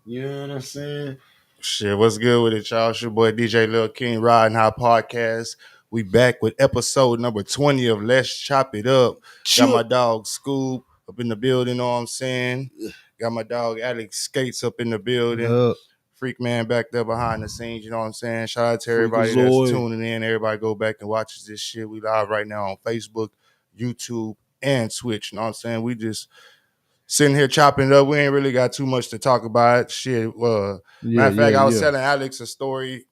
You know what I'm saying? Shit, what's good with it, y'all? It's your boy DjLil King, Riding High Podcast. We back with episode number 20 of Let's Chop It Up. Got my dog Scoop up in the building, know what I'm saying? Got my dog Alex Skates up in the building. Freak Man back there behind the scenes, you know what I'm saying? Shout out to everybody that's tuning in. Everybody go back and watch this shit. We live right now on Facebook, YouTube, and Twitch, you know what I'm saying? We just sitting here chopping it up. We ain't really got too much to talk about. Shit. Matter of fact, I was telling Alex a story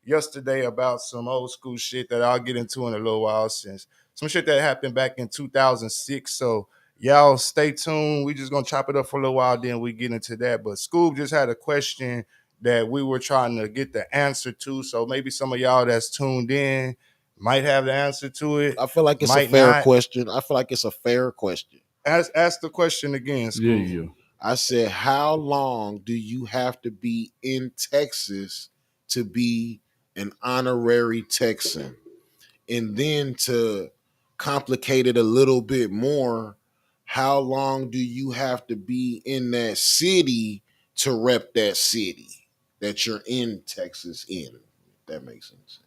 yesterday about some old school shit that I'll get into in a little while, since some shit that happened back in 2006. So y'all stay tuned. We just gonna chop it up for a little while, then we get into that. But Scoob just had a question that we were trying to get the answer to. So maybe some of y'all that's tuned in might have the answer to it. I feel like it's a fair question. I feel like it's a fair question. Ask the question again, Scoob. Yeah. I said, how long do you have to be in Texas to be an honorary Texan? And then to complicate it a little bit more, how long do you have to be in that city to rep that city that you're in Texas in? If that makes sense.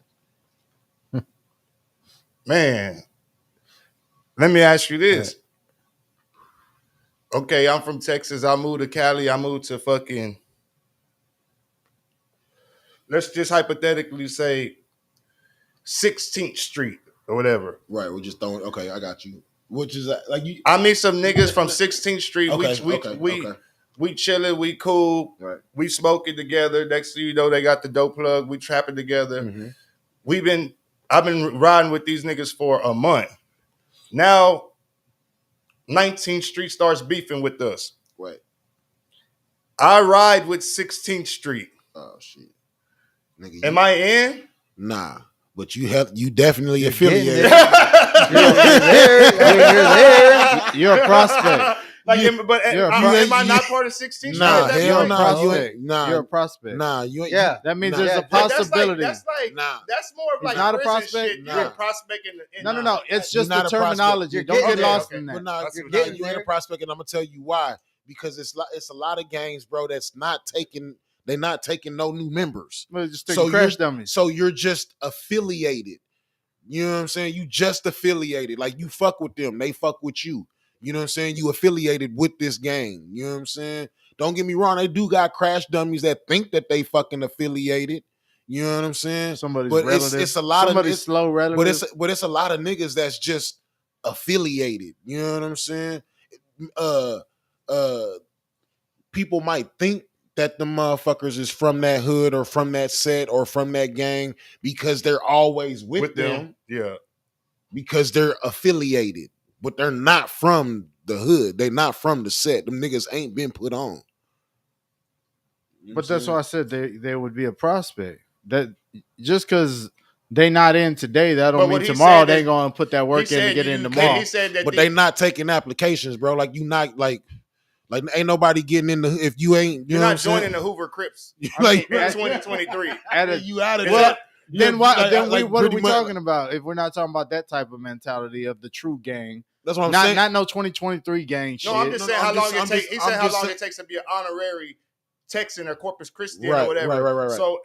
Man, let me ask you this. Okay, I'm from Texas. I moved to Cali. I moved to fucking, let's just hypothetically say 16th Street or whatever. Right, we're just throwing, okay, I got you. Which is like you. I meet some niggas from 16th Street. Okay, we chilling, we cool. Right. We smoking together. Next thing you know, they got the dope plug. We trapping together. Mm-hmm. I've been riding with these niggas for a month. Now 19th Street starts beefing with us. Right. I ride with 16th Street. Oh shit. Nigga, am I in? Nah. But you definitely affiliated. You're there. You're a prospect. Am I not part of 16th Street? Nah, hell no. You're a prospect. Nah, you ain't. Yeah, that means there's a possibility. That's more of like not a prospect. Shit. You're a prospect No. It's just the terminology. Don't get lost in that. You ain't a prospect, and I'm gonna tell you why. Because it's a lot of games, bro, that's not taking. They're not taking no new members. Crash dummies. So you're just affiliated. You know what I'm saying? You just affiliated. Like you fuck with them. They fuck with you. You know what I'm saying? You affiliated with this gang. You know what I'm saying? Don't get me wrong. They do got crash dummies that think that they fucking affiliated. You know what I'm saying? Somebody's but relative. it's a lot Somebody's of slow relative. But it's a lot of niggas that's just affiliated. You know what I'm saying? People might think that the motherfuckers is from that hood or from that set or from that gang because they're always with them. Yeah. Because they're affiliated. But they're not from the hood. They're not from the set. Them niggas ain't been put on. You know but that's why I said they would be a prospect. That just because they not in today, that don't mean tomorrow they gonna put that work in to get in tomorrow. He said that but they not taking applications, bro. Like you not like ain't nobody getting in the if you ain't. You're not joining the Hoover Crips. Like 2023. You out of well, that. Then what are we talking about if we're not talking about that type of mentality of the true gang? That's what I'm saying. Not no 2023 gang shit. No, I'm just saying how long it takes. He said how long it takes to be an honorary Texan or Corpus Christi or whatever. Right. So,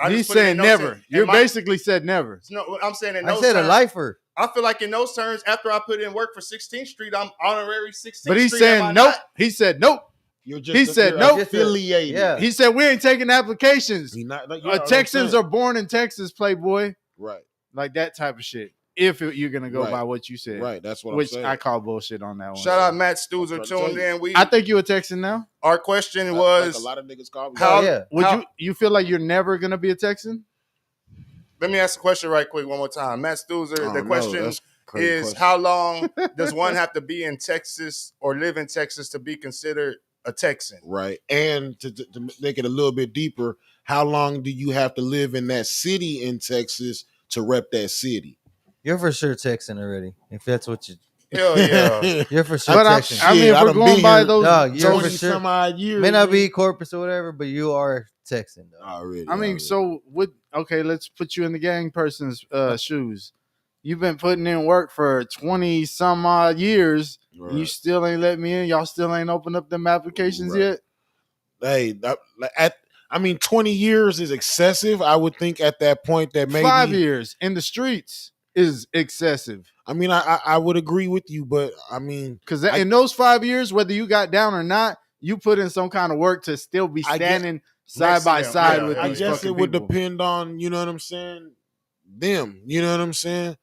he's saying never. You basically said never. No, I'm saying in I those said terms, a lifer. I feel like in those terms, after I put in work for 16th Street, I'm honorary 16th Street. But he's saying nope. He said nope. He said nope. Affiliated. Yeah. He said we ain't taking applications. Not, Texans are born in Texas, Playboy. Right. Like that type of shit. If you're gonna go by what you said, right? That's what which I'm saying. I call bullshit on that one. Shout out Matt Stoozer tuned in. I think you a Texan now. Our question was like a lot of niggas call me. You feel like you're never gonna be a Texan? Let me ask the question right quick one more time. Matt Stoozer, the question is how long does one have to be in Texas or live in Texas to be considered a Texan? Right. And to make it a little bit deeper, how long do you have to live in that city in Texas to rep that city? You're for sure Texan already. If that's what you. Hell yeah. You're for sure Texan. I mean, if we're going by those, you're for sure. Some odd years, may not be Corpus or whatever, but you are Texan. Already. I mean, so let's put you in the gang person's shoes. You've been putting in work for 20 some odd years. Right. You still ain't let me in. Y'all still ain't opened up them applications yet. Hey, 20 years is excessive. I would think at that point that maybe 5 years in the streets is excessive. I mean, I would agree with you, but I mean, because in those 5 years, whether you got down or not, you put in some kind of work to still be standing side by side with these fucking people. I guess it would depend on, you know what I'm saying, them. You know what I'm saying?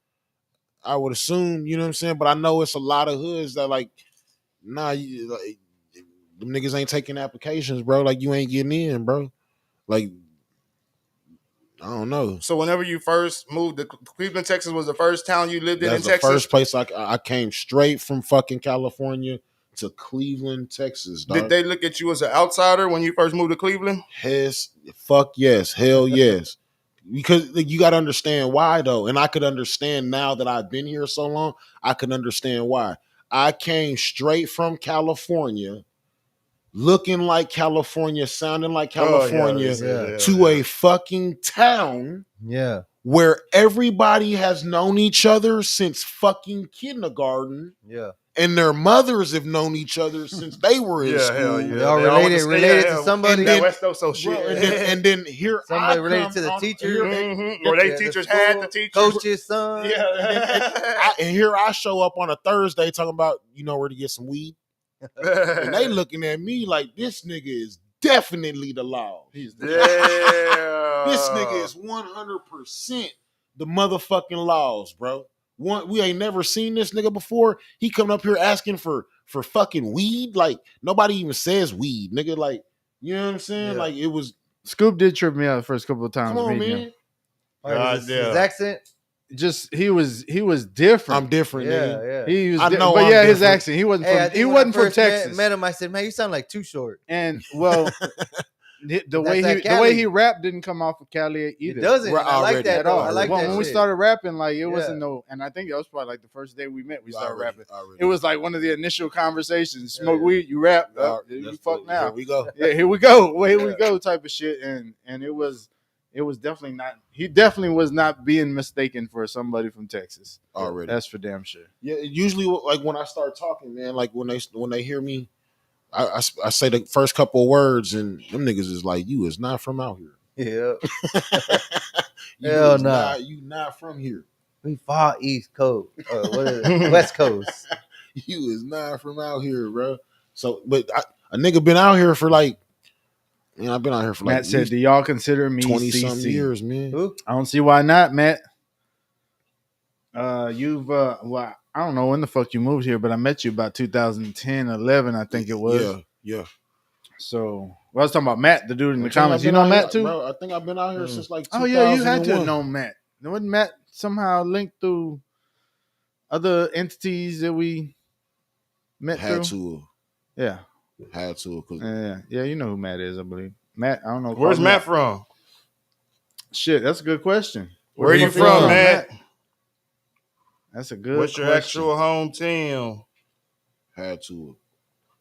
I would assume, you know what I'm saying, but I know it's a lot of hoods that like, nah, them niggas ain't taking applications, bro. Like you ain't getting in, bro. Like I don't know. So whenever you first moved to Cleveland, Texas was the first town you lived in That's Texas? the first place I came straight from fucking California to Cleveland, Texas, dog. Did they look at you as an outsider when you first moved to Cleveland? Fuck yes. Hell yes. Because you got to understand why, though. And I could understand now that I've been here so long, I can understand why. I came straight from California, looking like California, sounding like California, to a fucking town where everybody has known each other since fucking kindergarten. Yeah. And their mothers have known each other since they were in school. Hell yeah. They all related to somebody. And then here somebody related to the teacher. Or they teachers had the teacher. Coach's son. Yeah. And here I show up on a Thursday talking about, you know where to get some weed. And they looking at me like this nigga is definitely the law. This nigga is 100% the motherfucking laws, bro. We ain't never seen this nigga before. He coming up here asking for fucking weed. Like nobody even says weed, nigga. Like you know what I'm saying? Yeah. Like it was. Scoop did trip me out the first couple of times. Come on, man. His accent. Just he was different. I'm different, nigga. Yeah. He was, but yeah, his accent. He wasn't from Texas. Met him. I said, man, you sound like Too Short. And well. The way he rapped didn't come off of Cali either. It doesn't. I like that at all. I like that. When we started rapping, like it wasn't no. And I think that was probably like the first day we met. We started rapping. It was like one of the initial conversations. Smoke weed, you rap. You fuck now. Here we go. Yeah, here we go. Well, here we go. Type of shit. And it was definitely not. He definitely was not being mistaken for somebody from Texas. Already, that's for damn sure. Yeah, usually like when I start talking, man, like when they hear me. I say the first couple of words and them niggas is like, you is not from out here. Yeah. Hell no. You not from here. We far East Coast. What is it? West Coast. You is not from out here, bro. So, but a nigga been out here for like, I've been out here for like. Matt said, do y'all consider me 20-some years, man? Who? I don't see why not, Matt. Well, I don't know when the fuck you moved here, but I met you about 2010, 11, I think it was. Yeah. So, I was talking about Matt, the dude in the comments. You know Matt too? Bro, I think I've been out here since like 2001. Oh, yeah, you had to have known Matt. Wasn't Matt somehow linked through other entities that we met through? Yeah. Had to. Yeah, you know who Matt is, I believe. Matt, I don't know. Where's Matt from? Shit, that's a good question. Where are you from, Matt? That's a good What's your question. actual hometown? Had to.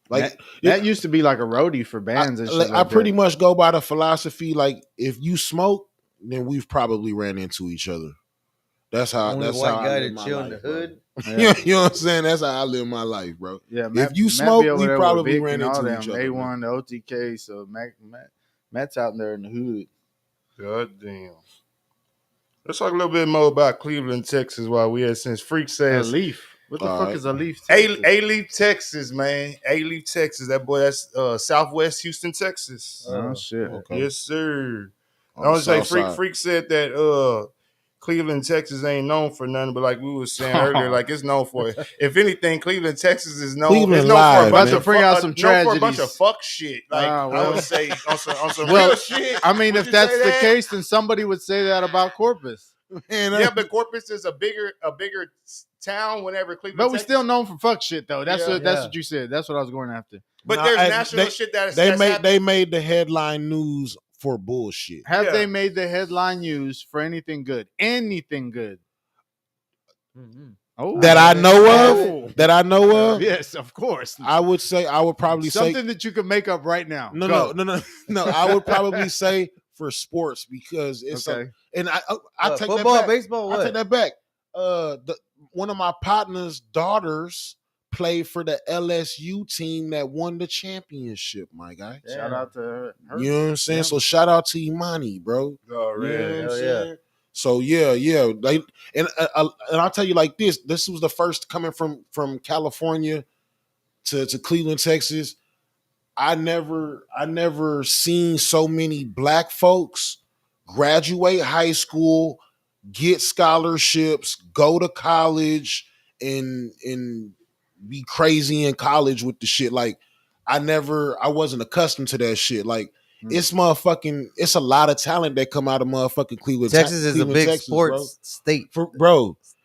Like that used to be like a roadie for bands and shit. I pretty much go by the philosophy like if you smoke, then we've probably ran into each other. That's how. That's how I live my life, in the hood. Yeah. You know what I'm saying? That's how I live my life, bro. Yeah, if you smoke, we probably ran into each other. A1, the OTK. So Matt's out there in the hood. God damn. Let's talk a little bit more about Cleveland, Texas, while we had since Freak says Leaf. What the fuck is a Leaf? A-Leaf, Texas, man. A-Leaf, Texas. That boy, that's Southwest Houston, Texas. Oh shit. Okay. Yes, sir. I want to say Freak said that Cleveland, Texas ain't known for nothing, but like we were saying earlier, like it's known for it. If anything, Cleveland, Texas is known for a bunch of fuck shit. Like I would say on some real shit. I mean, if that's the case, then somebody would say that about Corpus. Yeah, but Corpus is a bigger town whenever Cleveland. But we're still known for fuck shit though. That's what you said. That's what I was going after. But there's national shit that they made the headline news for bullshit. Have they made the headline news for anything good? Anything good? Mm-hmm. Oh, that I know of. That I know of. Yes, of course. I would probably say something that you could make up right now. No. I would probably say for sports because it's I take football, that back. baseball. What? I take that back. One of my partner's daughters played for the LSU team that won the championship, my guy. Yeah. Shout out to her. You know what I'm saying? Yeah. So shout out to Imani, bro. Oh, you know what I'm saying? Yeah. So yeah. And I'll tell you like this. This was the first coming from California to Cleveland, Texas. I never seen so many black folks graduate high school, get scholarships, go to college, and be crazy in college with the shit. Like I wasn't accustomed to that shit. Like it's a lot of talent that come out of motherfucking Cleveland. Texas is Cleveland, a big Texas, sports state.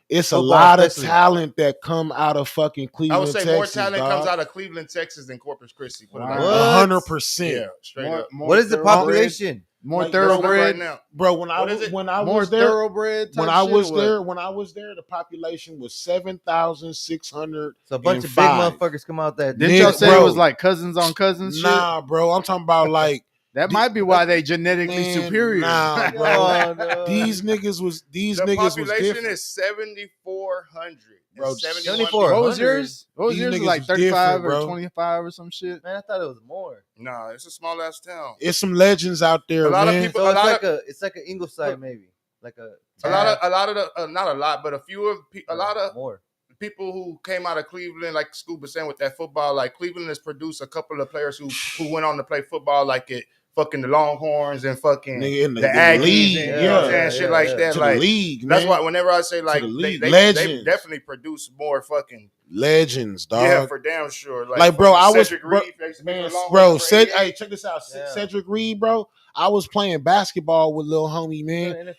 It's Football a lot especially. of talent that come out of fucking Cleveland, I would say Texas, more talent dog. comes out of Cleveland, Texas than Corpus Christi. Put it like 100%. Yeah, straight up. What is the population? More Like, thoroughbred right now, bro. When I was there, thoroughbred. When I was there, the population was 7,600. So a bunch of big motherfuckers come out there. Didn't y'all say it was like cousins on cousins? Nah, shit? bro. I'm talking about like that might be why they genetically superior. Nah, bro. No. These niggas was the population is 7,400. Bro, 74. What was yours? What was yours? Like 35 or 25 or some shit? Man, I thought it was more. Nah, it's a small ass town. It's some legends out there. A lot man. of people. So it's like a Ingleside maybe. Like a lot of the not a lot, but a lot of more people who came out of Cleveland, like Scuba saying with that football. Like Cleveland has produced a couple of players who went on to play football, like it. Fucking the Longhorns and fucking in the Aggies league, and you know what I'm saying, shit like that. To like the league, that's man. why whenever I say like they definitely produce more fucking legends, dog. Yeah, for damn sure. Like bro, I was Reed, hey, check this out, Cedric Reed, bro. I was playing basketball with little homie, man.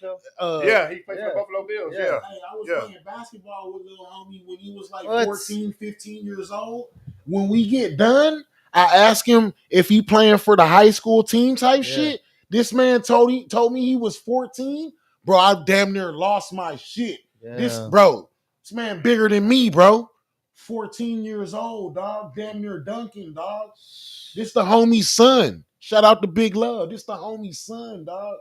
Yeah, he played for the Buffalo Bills. Yeah. Hey, I was playing basketball with little homie when he was like 14, 15 years old. When we get done, I asked him if he playing for the high school team type shit. This man told me he was 14. Bro, I damn near lost my shit. Yeah. This man bigger than me, bro. 14 years old, dog. Damn near dunking, dog. This the homie's son. Shout out to Big Love. This the homie's son, dog.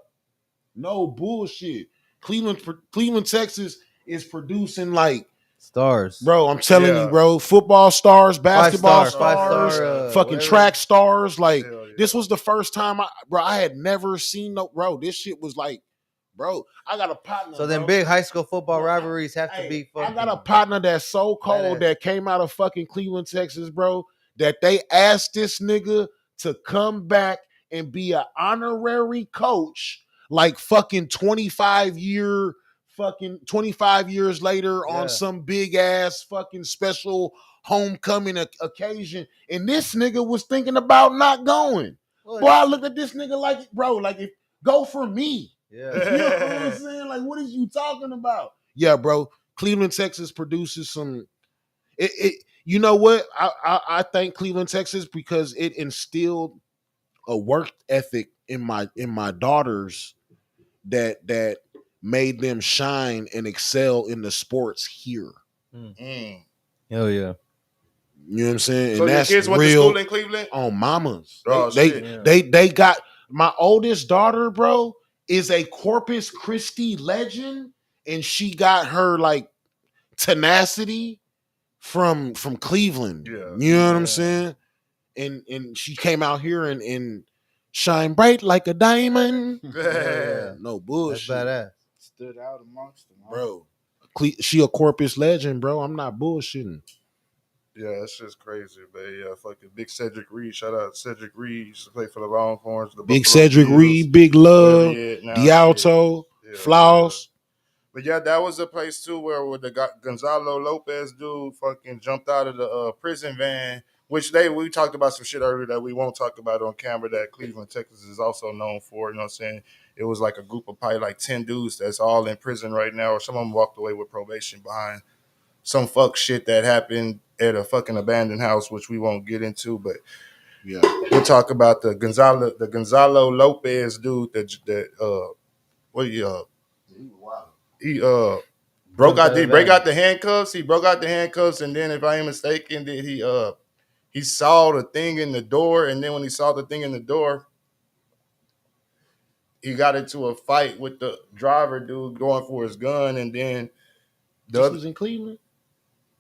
No bullshit. Cleveland, Texas is producing like stars, bro. I'm telling you, bro. Football stars, basketball stars, fucking track stars. Like this was the first time I had never seen bro. This shit was like, bro. I got a partner. So then big high school football rivalries have to be fucking. I got a partner that's so cold that came out of fucking Cleveland, Texas, bro. That they asked this nigga to come back and be an honorary coach, like fucking 25 years later on some big ass fucking special homecoming occasion. And this nigga was thinking about not going. Boy, I looked at this nigga like, bro, like if go for me. Yeah. You know what I'm saying? Like, what are you talking about? Yeah, bro. Cleveland, Texas produces some. You know what? I thank Cleveland, Texas because it instilled a work ethic in my daughters that made them shine and excel in the sports here. Hell yeah. You know what I'm saying? So and your that's kids went to school in Cleveland? On mamas. Oh, they got my oldest daughter, bro, is a Corpus Christi legend, and she got her like tenacity from Cleveland. Yeah. You know what I'm saying? And she came out here and shine bright like a diamond. No bullshit. That's badass. Stood out amongst them, bro. She a Corpus legend, bro. I'm not bullshitting. Yeah, that's just crazy, man. Yeah, fucking Big Cedric Reed. Shout out Cedric Reed. Used to play for the Longhorns. Big Cedric Reed, Big Love, D'Alto, Floss. But yeah, that was a place too where the Gonzalo Lopez dude fucking jumped out of the prison van, which we talked about some shit earlier that we won't talk about on camera that Cleveland, Texas is also known for. You know what I'm saying? It was like a group of probably like 10 dudes that's all in prison right now, or some of them walked away with probation behind some fuck shit that happened at a fucking abandoned house, which we won't get into. But yeah, we'll talk about the Gonzalo Lopez dude he broke out the handcuffs. He broke out the handcuffs, and then if I ain't mistaken, he saw the thing in the door, and then when he saw the thing in the door, he got into a fight with the driver dude going for his gun, and then this was in Cleveland.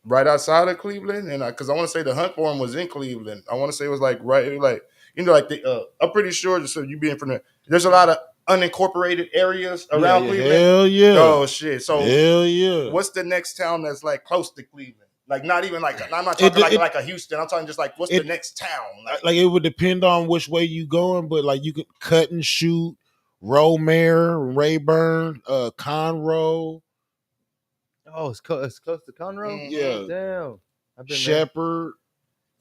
right outside of Cleveland, and because I want to say the hunt for him was in Cleveland. I want to say it was like right, like like the. I'm pretty sure. So you being from there's a lot of unincorporated areas around Cleveland. Hell yeah. Oh shit! So hell yeah. what's the next town that's like close to Cleveland? Like not even like I'm not talking like a Houston. I'm talking just like what's the next town? Like it would depend on which way you going, but like you could cut and shoot, Romare, Rayburn, Conroe. Oh, it's close to Conroe. Yeah, damn. I've been Shepherd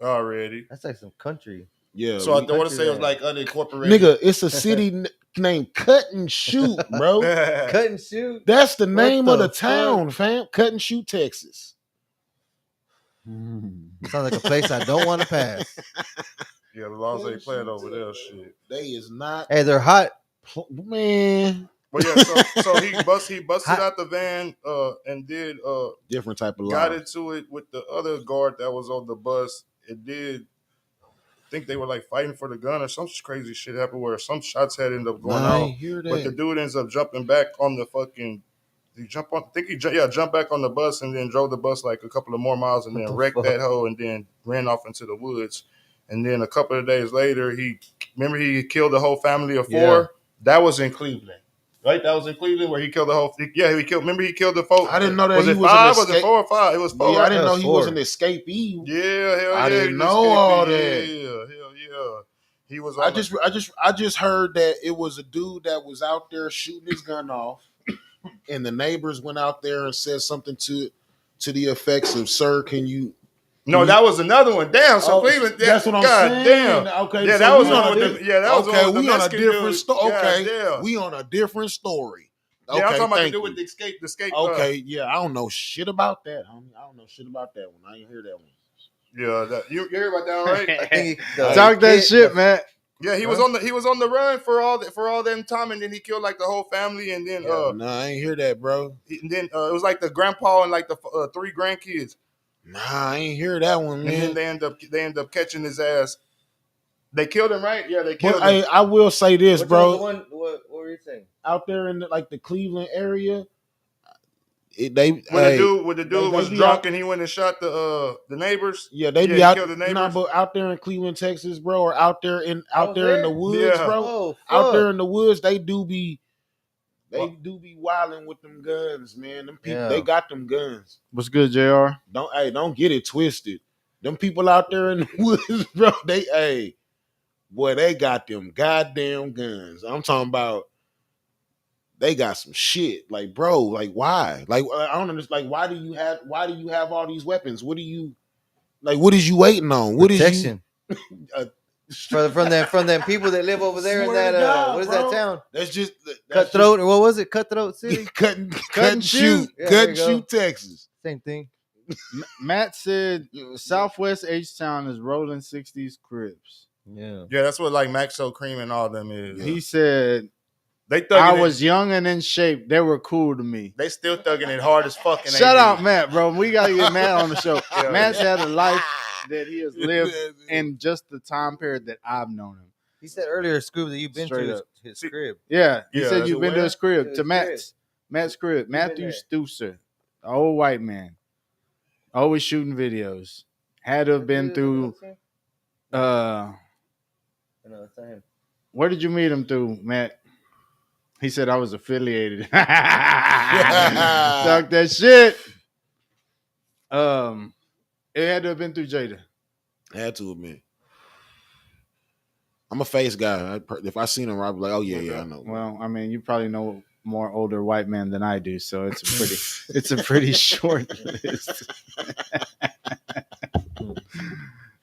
already. That's like some country. Yeah. So I don't want to say it was like unincorporated. Nigga, it's a city named Cut and Shoot, bro. Cut and Shoot. That's the name of the town, fam. Cut and Shoot, Texas. Sounds like a place I don't want to pass. Yeah, the laws ain't playing over there. Shit, they is not. Hey, they're hot, man. But yeah, so he busted out the van and did different type of got into it with the other guard that was on the bus. It did. I think they were like fighting for the gun or some crazy shit happened where some shots had ended up going out. But the dude ends up jumping back on the fucking. He jumped on. I think he jumped back on the bus and then drove the bus like a couple of more miles and then wrecked that hoe and then ran off into the woods. And then a couple of days later, he killed the whole family of 4. Yeah. That was in Cleveland, right? That was in Cleveland where he killed the whole. Yeah, he killed. Remember, he killed the 4. I didn't know that was it 5? Was it 4 or 5? It was 4. Yeah, I didn't know he was an escapee. Yeah, hell yeah. I didn't know all that. Yeah, hell yeah. He was. I just heard that it was a dude that was out there shooting his gun off. And the neighbors went out there and said something to the effects of, "Sir, can you?" No, that was another one. Damn, so Cleveland. That's what I'm saying. Damn. Okay, yeah, so that was on that was okay. On we on a different story. Okay, yeah. we on a different story. Okay, yeah, I'm talking about to do with the escape. Okay, yeah, I don't know shit about that. I don't know shit about that one. I ain't hear that one. Yeah, you hear about that, right? I think talk that shit, man. Yeah, he was on the run for all that time, and then he killed like the whole family, and then no, I ain't hear that, bro. And then it was like the grandpa and like the 3 grandkids. Nah, I ain't hear that one, man. And then they end up catching his ass. They killed him, right? Yeah, they killed him. I will say this, bro. What were you saying? Out there in the Cleveland area, the dude was drunk and he went and shot the neighbors. Yeah, they be out. Nah, but out there in Cleveland, Texas, bro, or out there in the woods, bro. Out there in the woods, they do be wilding with them guns, man. Them people, they got them guns. What's good, JR? Don't get it twisted. Them people out there in the woods, bro, they got them goddamn guns. I'm talking about. They got some shit, like, bro, like, why? Like, I don't understand. Like, why do you have all these weapons? What is you waiting on? What Protection. Is you from them people that live over there in that what is that town? That's just Cutthroat, or what was it? Cutthroat City? Cut and shoot. Yeah, cut and shoot, Texas. Same thing. Matt said Southwest H-Town is rolling 60s Crips. Yeah, that's what like Maxo Cream and all them is. He said. I was young and in shape. They were cool to me. They still thugging it hard as fucking. Shut up, Matt, bro. We got to get Matt on the show. Matt's had a life that he has lived in just the time period that I've known him. He said earlier, Scoob, that you've been to his crib. Yeah, he said you've been to his crib. To Matt's crib. Matthew Stusser, the old white man. Always shooting videos. Had to have been through... No, that's not him. Where did you meet him through, Matt? He said I was affiliated. Talk that shit. It had to have been through Jada. Had to have been. I'm a face guy. If I seen him, I'd be like, oh yeah, I know. Well, I mean, you probably know more older white men than I do, so it's a pretty short list.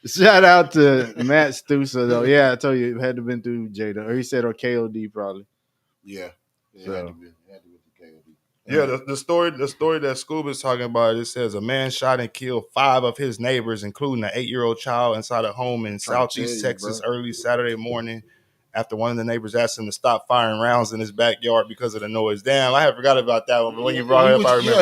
Shout out to Matt Stusa though. Yeah, I told you it had to have been through Jada, or he said or KOD probably. Yeah. So. Had to be KOD. Yeah, the story that Scoob is talking about, it says a man shot and killed 5 of his neighbors, including an 8-year-old child, inside a home in Southeast Texas early Saturday morning after one of the neighbors asked him to stop firing rounds in his backyard because of the noise. Damn, I had forgot about that one, but when you brought it up, I remember.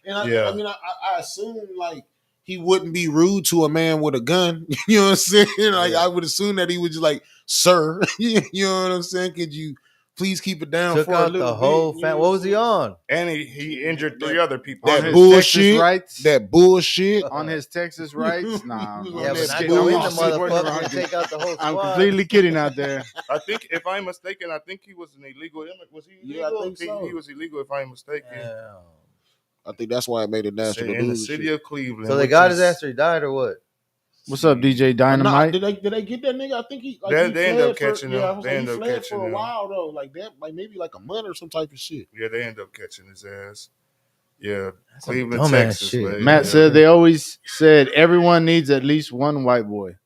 I assume like he wouldn't be rude to a man with a gun. You know what I'm saying? Like I would assume that he would just like, sir, you know what I'm saying? Could you Please keep it down Took for a out little the whole bit. family. What was he on? And he injured 3 That- other people. On That his bullshit. Texas rights. That bullshit. On his Texas rights? Nah, He was bro. on Yeah, that but not bullshit. go in I'm the all supporting motherfucker and Rocky. take out the whole squad. I'm completely kidding out there. I think, if I'm mistaken, I think he was an illegal immigrant. Was he illegal? Yeah, I think so. He was illegal, if I'm mistaken. Damn. I think that's why it made it national In the news. city of Cleveland. So they which got is- his ass or he died or what? What's up, DJ Nah, Dynamite? did they get that nigga? I think he like They he end up fled catching for, him. Yeah, I was They like, end he up fled catching for a him. while though, like that, like maybe like a month or some type of shit. Yeah, they end up catching his ass. Yeah, That's some Cleveland, dumbass Texas. shit. Man. Matt Yeah. said they always said everyone needs at least one white boy.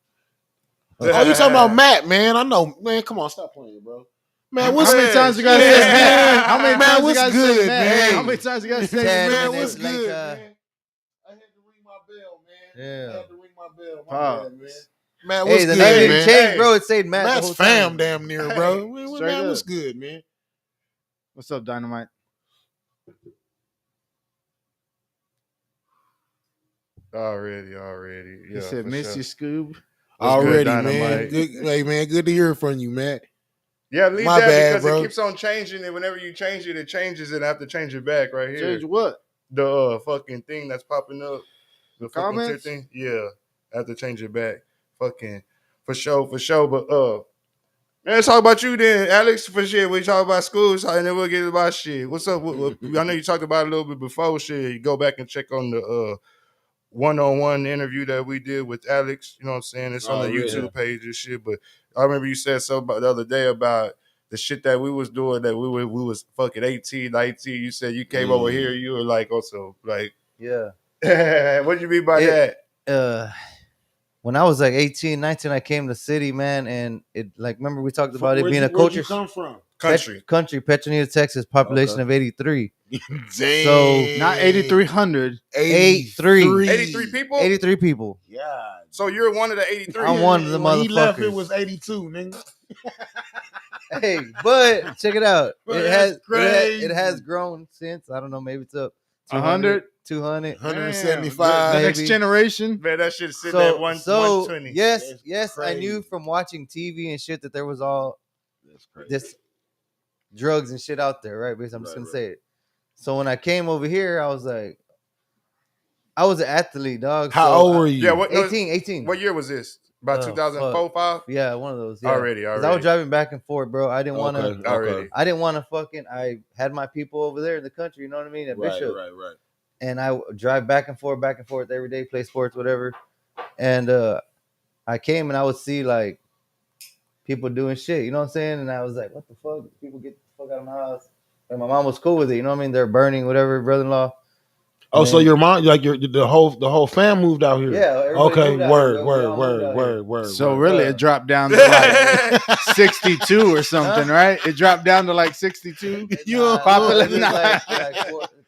Oh, you talking about Matt, man? I know, man. Come on, stop playing, bro. Man, what's How many times you gotta Yeah. say Matt? How many Man, times you what's gotta good, say Matt? man? How many times you gotta say 10 Matt? Man, what's minutes good, later. man? I had to ring my bell, man. Yeah. I had to ring my bell. My Pause. bad, man. Man, Hey, what's the good, name didn't man? change, Hey. bro. It said Matt the Matt's whole fam time. damn near, bro. Man, straight up. what's good, man? What's up, Dynamite? Already. He Yeah, said, for "Miss sure. you, Scoob." What's Already, good, man. Dynamite? Good, hey, man. Good to hear from you, Matt. Yeah, leave My that bad, because bro. it keeps on changing it. Whenever you change it, it changes it. I have to change it back right here. Change what? The fucking thing that's popping up. The fucking Comments? thing. Yeah, I have to change it back. Fucking for sure. But man, let's talk about you then, Alex. For shit, we talk about school, so and then we'll get about shit. What's up? I know you talked about it a little bit before. Shit, you go back and check on the one-on-one interview that we did with Alex. You know what I'm saying? It's on the really? YouTube page and shit. But I remember you said something about the other day about the shit that we was doing, that we was fucking 18, 19. You said you came over here, you were like also like, Yeah. what do you mean by that? When I was like 18, 19, I came to the city, man, and it like remember we talked about it being a Where'd you culture come from? Country. Petronita, Texas, population Okay. of 83. Damn. So, Not 8,300. 83. 83 people? 83 people. Yeah. So you're one of the 83. I'm one of the When he left, it motherfuckers. was 82, nigga. Hey, but check it out. Bro, It that's has crazy. it has grown since. I don't know, maybe it's up 100? 200. 175. The Maybe. next generation. Man, that shit sitting at 120. yes, That's I knew crazy. from watching TV and shit that there was all That's crazy. this drugs and shit out there, right? Because I'm just Right, gonna right. say it. So when I came over here, I was like, I was an athlete, dog. How so old were you? Yeah, what, no, 18. what year was this? About 2004, 5? Yeah, one of those. Yeah. Already. 'Cause I was driving back and forth, bro. I didn't want to. Okay, Already. okay. I didn't want to fucking. I had my people over there in the country. You know what I mean? At Bishop. Right. And I would drive back and forth every day, play sports, whatever. And I came and I would see like people doing shit, you know what I'm saying? And I was like, what the fuck? People get the fuck out of my house. And my mom was cool with it, you know what I mean? They're burning whatever, brother-in-law. Oh, so then- your mom, like the whole fam moved out here. Yeah. everybody Okay. moved out here, Word. bro. We all moved out here. Word. So word. really, it dropped down to like 62 or something, right? It dropped down to like 62. You Population. Like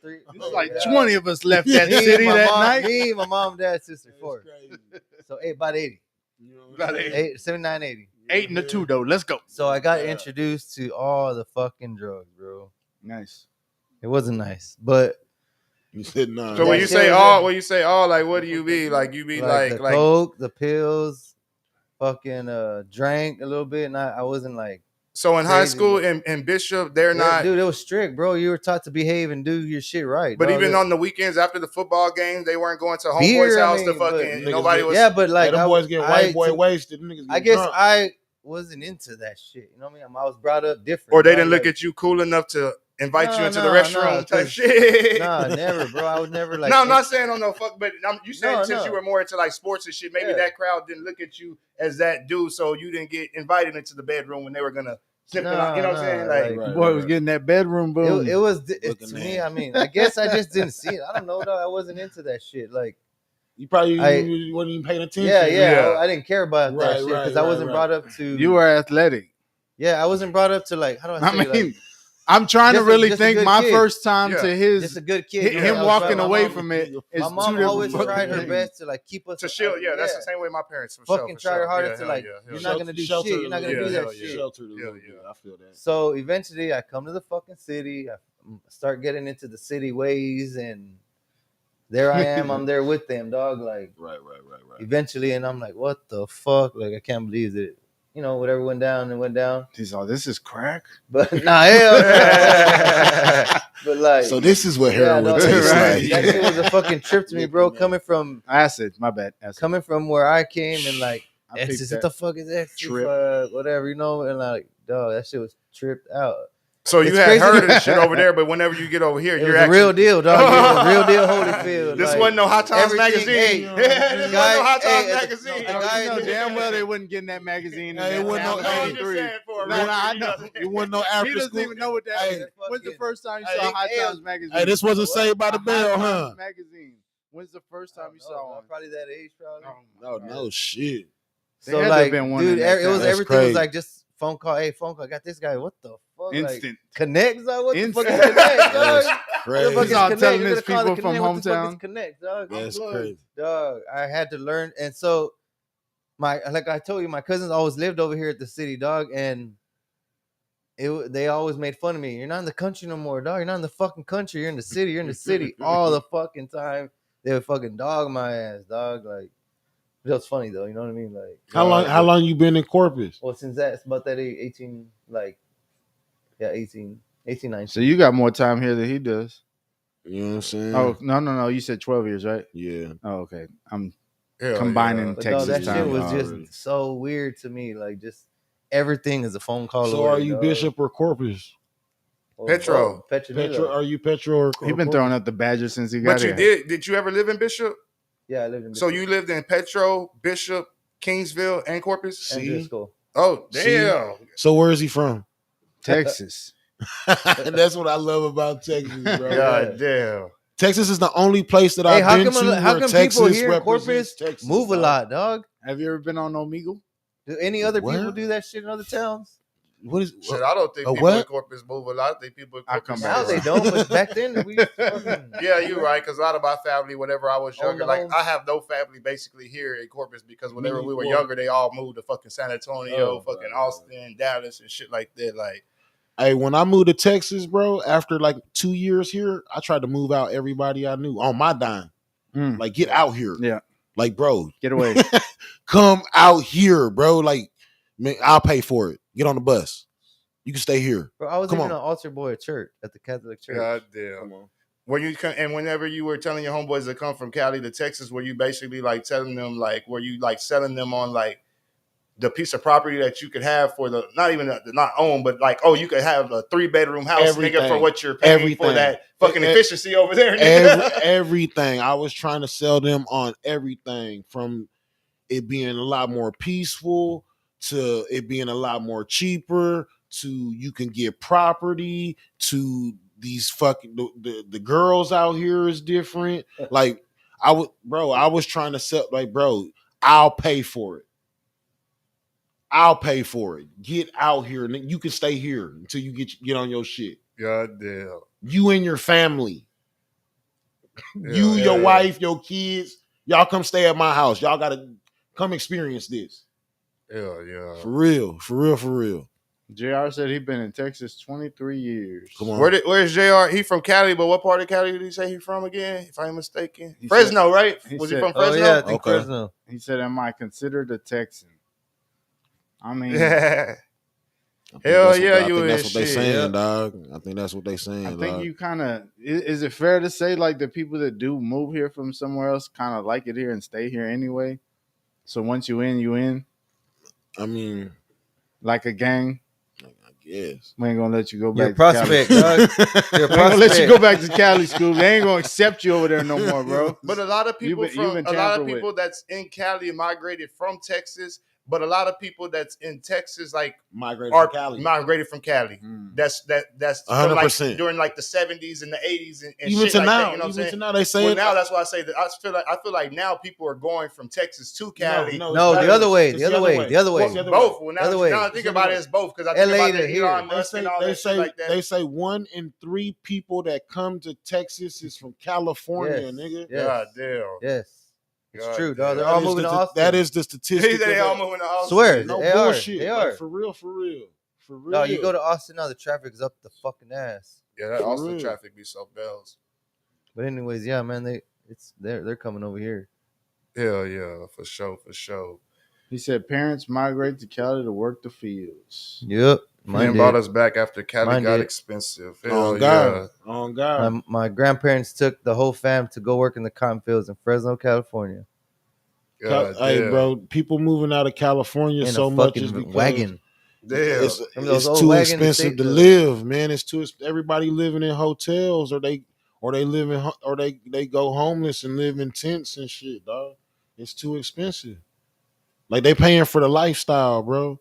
three. It's like 20 of us left that Me, city my that mom, night. Me, my mom, dad, sister, That's 4. crazy. So about 80. You know what About I'm saying? 79, 80. 8 and a 2 though. Let's go. So I got Yeah. introduced to all the fucking drugs, bro. Nice. It wasn't nice, but You said nah. So when That you shit say was all, it. when you say all, like what do you mean? Like you mean the coke, the pills, fucking drank a little bit, and I wasn't like, so in high crazy, school but- in Bishop, they're not. dude, it was strict, bro. You were taught to behave and do your shit right. But dog. even on the weekends after the football games, they weren't going to homeboy's Beer, I house mean, to but- fucking. Niggas Nobody get- was. yeah, but Like like them boys get white boy to- wasted. Them niggas get I guess drunk. I wasn't into that shit. You know what I mean? I was brought up different. Or they dog, didn't look like- at you cool enough to invite you No, into the no, restroom no, type 'cause- shit. Nah, never, bro. I would never like. No, I'm not saying on no fuck, but you said No, since no. you were more into like sports and shit, maybe Yeah. that crowd didn't look at you as that dude, so you didn't get invited into the bedroom when they were gonna snip it out. You know what I'm saying? Like, Right, Boy was getting that bedroom boom. It was Looking to me. at. I mean, I guess I just didn't see it. I don't know, though. I wasn't into that shit. Like, You probably I- wasn't even paying attention. yeah. Yeah. I didn't care about that Right, shit right, because I right, wasn't right. brought up to. You were athletic. Yeah, I wasn't brought up to like. How do I say? I mean, like, I'm trying to just a- really just a think good my kid. first time Yeah. to his just a good kid. you know, I him was walking brought- away my mom- from it is My two mom different always fucking tried her things. best to like keep us to shield, yeah, that's the same way my parents for Fucking sure. try her hardest Yeah, to hell like. yeah, hell You're yeah. not gonna do shit. You're not gonna Yeah, do hell that yeah. shit. Sheltered a Yeah, little yeah. bit. I feel that. So eventually, I come to the fucking city. I start getting into the city ways, and there I am. I'm there with them, dog. Like Right. eventually, and I'm like, what the fuck? Like I can't believe it. you know, whatever went down and went down. He's all, this is crack. But nah, hell no. But like, So this is what yeah, heroin no, tastes right. like. that shit was a fucking trip to me, bro. Coming from Acid, my bad. Acid. coming from where I came and like I picked ecstasy, what that. the fuck is ecstasy? Trip. Whatever, you know, and like, dog, that shit was tripped out. So you It's had crazy. heard of this shit over there, but whenever you get over here, It you're was a actually real deal, dog. It was a real deal, Holyfield. This like, wasn't no Hot Times everything- magazine. hey, This wasn't no Hot Times magazine. the guy- You know damn well they wouldn't get in that magazine. Hey, it in wasn't no that I'm just 93. saying for a Nah, record, I you know. know. It wasn't no He after doesn't school. even know what that Hey, is. When's the first time you hey, saw Hot hey, Times magazine? Hey, this wasn't Saved by the A Hot Bell, Times huh? magazine. When's the first time you No, saw one? probably that age, probably. No, no shit. So There had to like, have been one dude, in that it was town. That's everything crazy. was like just phone call. Hey, phone call. I got this guy. What the fuck? Instant. Like, connect, dog. What the fuck is Instant. connect, dog? That's What the fuck crazy. is He's all connect? telling You his better call it people from connect. What the fuck is hometown. connect, dog? That's blood. crazy. Dog, I had to learn, and so like I told you, my cousins always lived over here at the city, dog, and they always made fun of me. You're not in the country no more, dog. You're not in the fucking country. You're in the city. You're in the city all the fucking time. They would fucking dog my ass, dog. Like, it was funny though. You know what I mean? Like, How long you been in Corpus? well, since that's about that age, 18, like, yeah, 18, 19. So you got more time here than he does. You know what I'm saying? Oh, no. You said 12 years, right? Yeah. Oh, okay. I'm Hell combining yeah. But Texas dog, that time shit was already. just so weird to me. Like, just everything is a phone call So away. are you dog. Bishop or Corpus? Oh, Petro. oh, Petronilo. Petro? Are you Petro or He been throwing up the Badger since he got But you here. did you ever live in Bishop? Yeah, I lived in So Bishop you lived in Petro, Bishop, Kingsville, and Corpus? and See? Driscoll. Oh, See? damn. So where is he from? Texas. That's what I love about Texas, bro. God damn. Texas is the only place that Hey, I've been to how where come Texas people here in represents Corpus Texas, move a dog. lot, dog? Have you ever been on Omegle? Do any other Where? people do that shit in other towns? What is? Shit, I don't think A people in what? Corpus move a lot. I think people in I'll Corpus. come Now back. they don't, but back then we used to fucking Yeah, you're right. Because a lot of my family, whenever I was Own younger, the like homes. I have no family basically here in Corpus because whenever we were Well- younger, they all moved to fucking San Antonio, Oh, fucking right. Austin, Dallas, and shit like that. Like, Hey, when I moved to Texas, bro, after like 2 years here, I tried to move out everybody I knew on my dime. Mm. Like, get out here. Yeah. Like, bro, Get away. come out here, bro. Like, man, I'll pay for it. Get on the bus. You can stay here. Bro, I was Come even on. an altar boy at church, at the Catholic church. God damn. When you come, and whenever you were telling your homeboys to come from Cali to Texas, were you basically like telling them like, were you like selling them on like the piece of property that you could have for the not even not own, but like, oh, you could have a 3-bedroom house, nigga, for Everything. what you're paying for Everything. that fucking E- efficiency over there, nigga. Everything. I was trying to sell them on everything from it being a lot more peaceful to it being a lot more cheaper to you can get property to these fucking the girls out here is different. Like I was trying to sell like, bro, I'll pay for it. I'll pay for it. Get out here and you can stay here until you get on your shit. God damn. You and your family. You, Yeah, your yeah. wife, your kids, y'all come stay at my house. Y'all gotta come experience this. Hell yeah. For real, for real, for real. JR said he's been in Texas 23 years. Come on. Where's JR? He from Cali, but what part of Cali did he say he from again? If I'm mistaken, He Fresno, right? he Was said- he from Oh Fresno? yeah, I think Okay. Fresno. He said, am I considered a Texan? I mean, Yeah. I think Hell that's yeah, what, I you think that's is what they shit, saying, yeah. dog. I think that's what they saying, I dog. think you kind of, is it fair to say like the people that do move here from somewhere else kind of like it here and stay here anyway? So once you in, I mean, like a gang. I guess. We ain't gonna let you go You're a back to Cali. prospect, dog. You're a We ain't gonna let you prospect. go back to Cali school. They ain't gonna accept you over there no more, bro. But a lot of people You've been tampered with. that's in Cali migrated from Texas. But a lot of people that's in Texas like Migrated are to Cali. migrated from Cali. Mm. That's from 100%. like during like the 70s and the 80s and Even shit to like now, that. You know what I'm even saying? to now, they say Well, now that's why I say that I feel like now people are going from Texas to Cali. No, No, it's the other way, It's the other way, the other way. Well, Both. Well, The other way. now I think It's the about other it as both because I think LA about to the here. Elon They Musk say, and all they that say, shit like that. they say 1 in 3 people that come to Texas is from California, Yes. nigga. Yes. God damn. Yes, it's God true, damn. dog. They're all That is moving the- to Austin. That is the He statistic. said they of all that. moving to Austin. Swear. No They are. bullshit. They Like, are. for real, for real. For real. No, you go to Austin now, the traffic is up the fucking ass. Yeah, that For Austin real. traffic be so bells. But anyways, yeah, man, they're coming over here. Hell yeah, for sure, for sure. He said parents migrate to Cali to work the fields. Yep. He Mine then brought did. us back after Cali Mine got did. expensive. On Hell God. yeah. On God. My grandparents took the whole fam to go work in the cotton fields in Fresno, California. God Hey, damn. bro, people moving out of California In so a much fucking is because wagon. Damn. it's Remember those old too wagons, the expensive state- to the- live, man. It's too everybody living in hotels or they live in or they go homeless and live in tents and shit, dog. It's too expensive. Like they paying for the lifestyle, bro.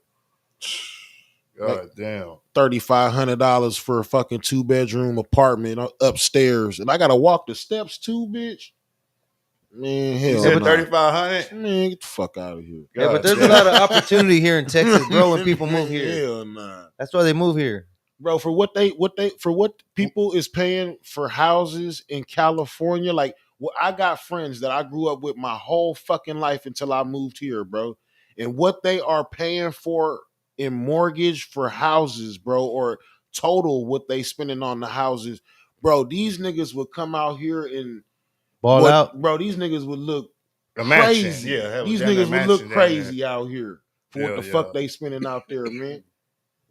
God damn. $3,500 for a fucking 2-bedroom apartment upstairs, and I gotta walk the steps too, bitch. Man, You hell said nah. 3,500? Man, get the fuck out of here. Yeah, but God there's a damn. lot of opportunity here in Texas, bro, when people move here. Hell nah. That's why they move here. Bro, for what people is paying for houses in California, like I got friends that I grew up with my whole fucking life until I moved here, bro. And what they are paying for in mortgage for houses, bro, or total what they spending on the houses, bro, these niggas would come out here and Ball out. bro, these niggas would look A mansion. crazy. Yeah, hell, These damn near niggas would mansion look down crazy out here for what Hell the fuck yeah. they spending out there, man.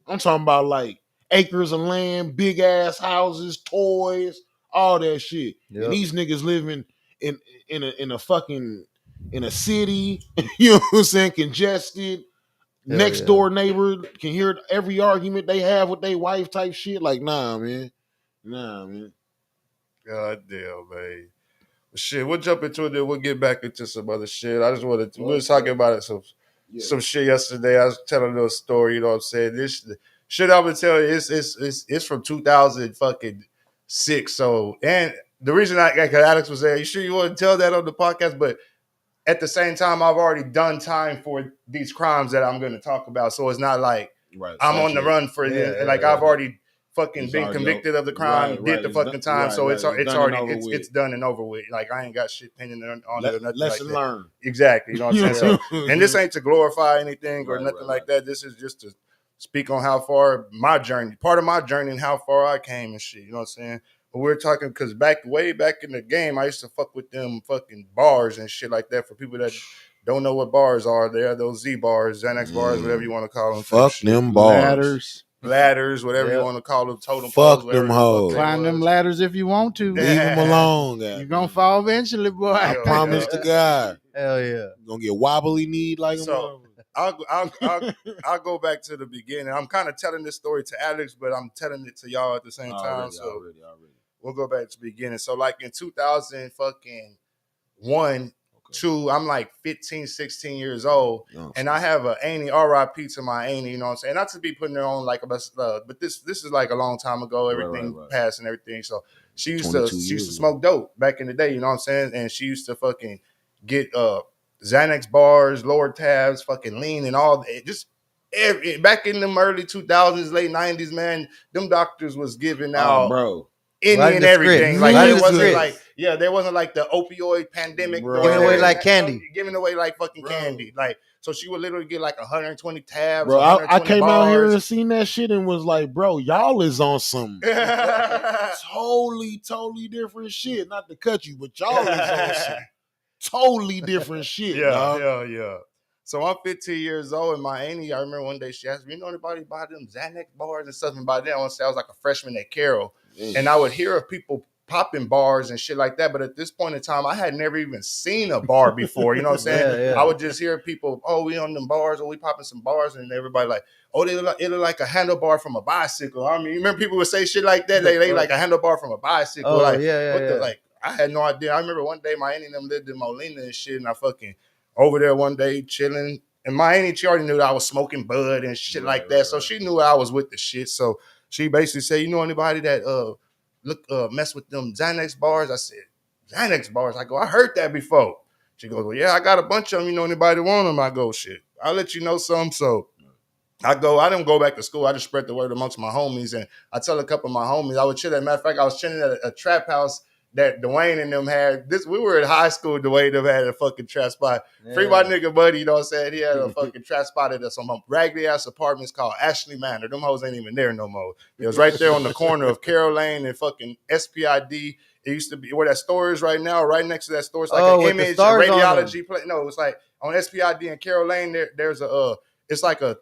I'm talking about like acres of land, big ass houses, toys, all that shit. Yep. And these niggas living in a fucking in a city, you know what I'm saying, congested. Hell Next yeah. door neighbor can hear every argument they have with their wife type shit. Like, nah, man. Nah, man. God damn, man. Shit, we'll jump into it then. We'll get back into some other shit. I just wanted to, we was talking about it some shit yesterday. I was telling a little story, you know what I'm saying? This shit I've been telling you, it's from 2006. So, and the reason like Alex was there, you sure you want to tell that on the podcast? But at the same time, I've already done time for these crimes that I'm going to talk about. So it's not like Right. I'm on the run for Yeah, it. Like yeah. I've already fucking It's been already convicted of the crime, did the fucking time. So it's done and already over with. it's done and over with. Like I ain't got shit pending on it or nothing like Lesson that. learned. Exactly. You know what I'm saying? So, and this ain't to glorify anything or Right, nothing right, like right. that. This is just to speak on how far my journey, part of my journey and how far I came and shit. You know what I'm saying? But we're talking because way back in the game, I used to fuck with them fucking bars and shit like that. For people that don't know what bars are, they are those Z bars, Xanax bars, whatever you want to call them. Fuck them bars. Ladders. Whatever you Yep. want to call them, totem Fuck poles, whatever them the fuck hoes. they Climb them was. ladders if you want to. Yeah. Leave them alone, You're guys. gonna fall eventually, boy. I Hell promise yeah. to God. Hell yeah. You're gonna get wobbly kneed like a So, I'll go back to the beginning. I'm kind of telling this story to Alex, but I'm telling it to y'all at the same time. So already. we'll go back to the beginning. So like in 2001, two, I'm like 15, 16 years old, and I have a auntie, RIP to my auntie, you know what I'm saying? Not to be putting her on like a but this is like a long time ago, everything passed and everything. So she used to smoke dope back in the day, you know what I'm saying? And she used to fucking get Xanax bars, lower tabs, fucking lean and all that. Just back in them early 2000s, late 90s, man, them doctors was giving out bro. any and everything. Like Right there in the wasn't script. like there wasn't like the opioid pandemic Bro. going Giving away there. like candy. Giving away like fucking Bro. candy. Like so she would literally get like 120 tabs. Bro, 120 I came out here bars. and seen that shit and was like, bro, y'all is on some totally different shit. Not to cut you, but y'all is on some totally different shit, dog. Yeah. So I'm 15 years old, and my auntie, I remember one day she asked me, you know anybody buy them Xanax bars and stuff? And by then, I want to say I was like a freshman at Carroll. And I would hear of people popping bars and shit like that. But at this point in time, I had never even seen a bar before. You know what I'm saying? Yeah. I would just hear people, oh, we on them bars, or we popping some bars. And everybody like, oh, it look like a handlebar from a bicycle. I mean, you remember people would say shit like that? They like a handlebar from a bicycle. Oh, like, yeah. like, I had no idea. I remember one day my auntie and them lived in Molina and shit, and I fucking over there one day chilling. And my auntie, she already knew that I was smoking bud and shit like that. So she knew I was with the shit. So she basically said, you know anybody that mess with them Xanax bars? I said, Xanax bars? I go, I heard that before. She goes, well, yeah, I got a bunch of them. You know anybody want them? I go, shit, I'll let you know some. So I didn't go back to school. I just spread the word amongst my homies. And I tell a couple of my homies, I would chill. As a matter of fact, I was chilling at a trap house that Dwayne and them had. We were in high school. Dwayne them had a fucking trap spot. Yeah. Free my nigga buddy, you know what I'm saying? He had a fucking trap spot at some raggedy ass apartments called Ashley Manor. Them hoes ain't even there no more. It was right there on the corner of Carroll Lane and fucking SPID It used to be where that store is right now. Right next to that store, it's like Oh, an with the image, a stars on radiology place. No, it's like on SPID and Carroll Lane. There's a it's like a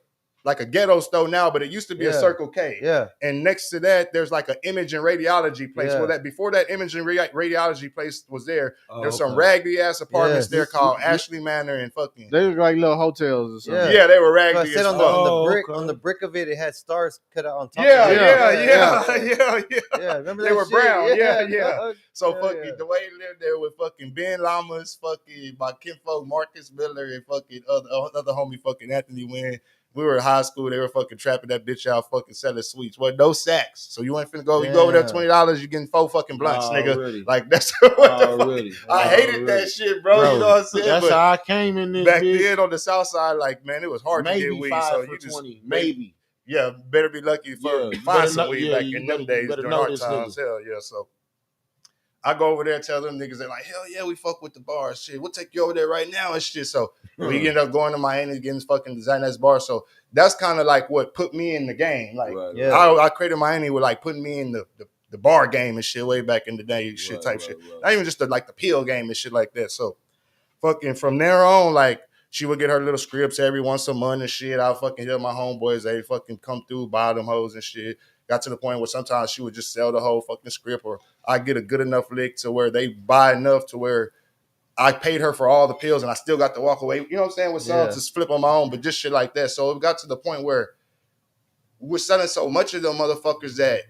ghetto store now, but it used to be a Yeah. Circle K. Yeah. And next to that, there's like an imaging radiology place. Yeah. Well, that before that imaging radiology place was there, there's some okay. raggedy ass apartments Yes. there called Ashley Manor and fucking. They look like little hotels or something. Yeah, they were So I raggedy said as on fuck. the brick okay. on the brick of it, it had stars cut out on top. Yeah, of it. yeah. Yeah, remember They that were shit? brown. Yeah. dog. So Yeah, fucking yeah. the way he lived there with fucking Ben Lamas, fucking my kinfolk Marcus Miller, and fucking other homie fucking Anthony Wynn. We were in high school. They were fucking trapping that bitch out, fucking selling sweets. Well, no sacks. So you ain't finna go. You go over there $20, you getting 4 fucking blunts, nigga. Already. Like that's what the fuck. Already. I hated Already. that shit, bro. You know what I'm saying? That's But how I came in this back bitch. then on the south side, like man, it was hard to Maybe get weed. 5 So for you just 20. Maybe. yeah, better be lucky for Yeah, you find better some know- weed yeah, back you in better- them you days better during know our this times. Hell yeah. So I go over there, tell them niggas, they're like, hell yeah, we fuck with the bar. Shit, we'll take you over there right now and shit. So we end up going to Miami, getting fucking design that bar. So that's kind of like what put me in the game. Like Right, Yeah. I created Miami with like putting me in the bar game and shit way back in the day, shit Right, type right, shit. right. Not even just like the pill game and shit like that. So fucking from there on, like she would get her little scripts every once a month and shit. I'll fucking hear my homeboys, they fucking come through, buy them hoes and shit. Got to the point where sometimes she would just sell the whole fucking script, or I get a good enough lick to where they buy enough to where I paid her for all the pills and I still got to walk away. You know what I'm saying? With some Yeah. to flip on my own, but just shit like that. So it got to the point where we're selling so much of them motherfuckers that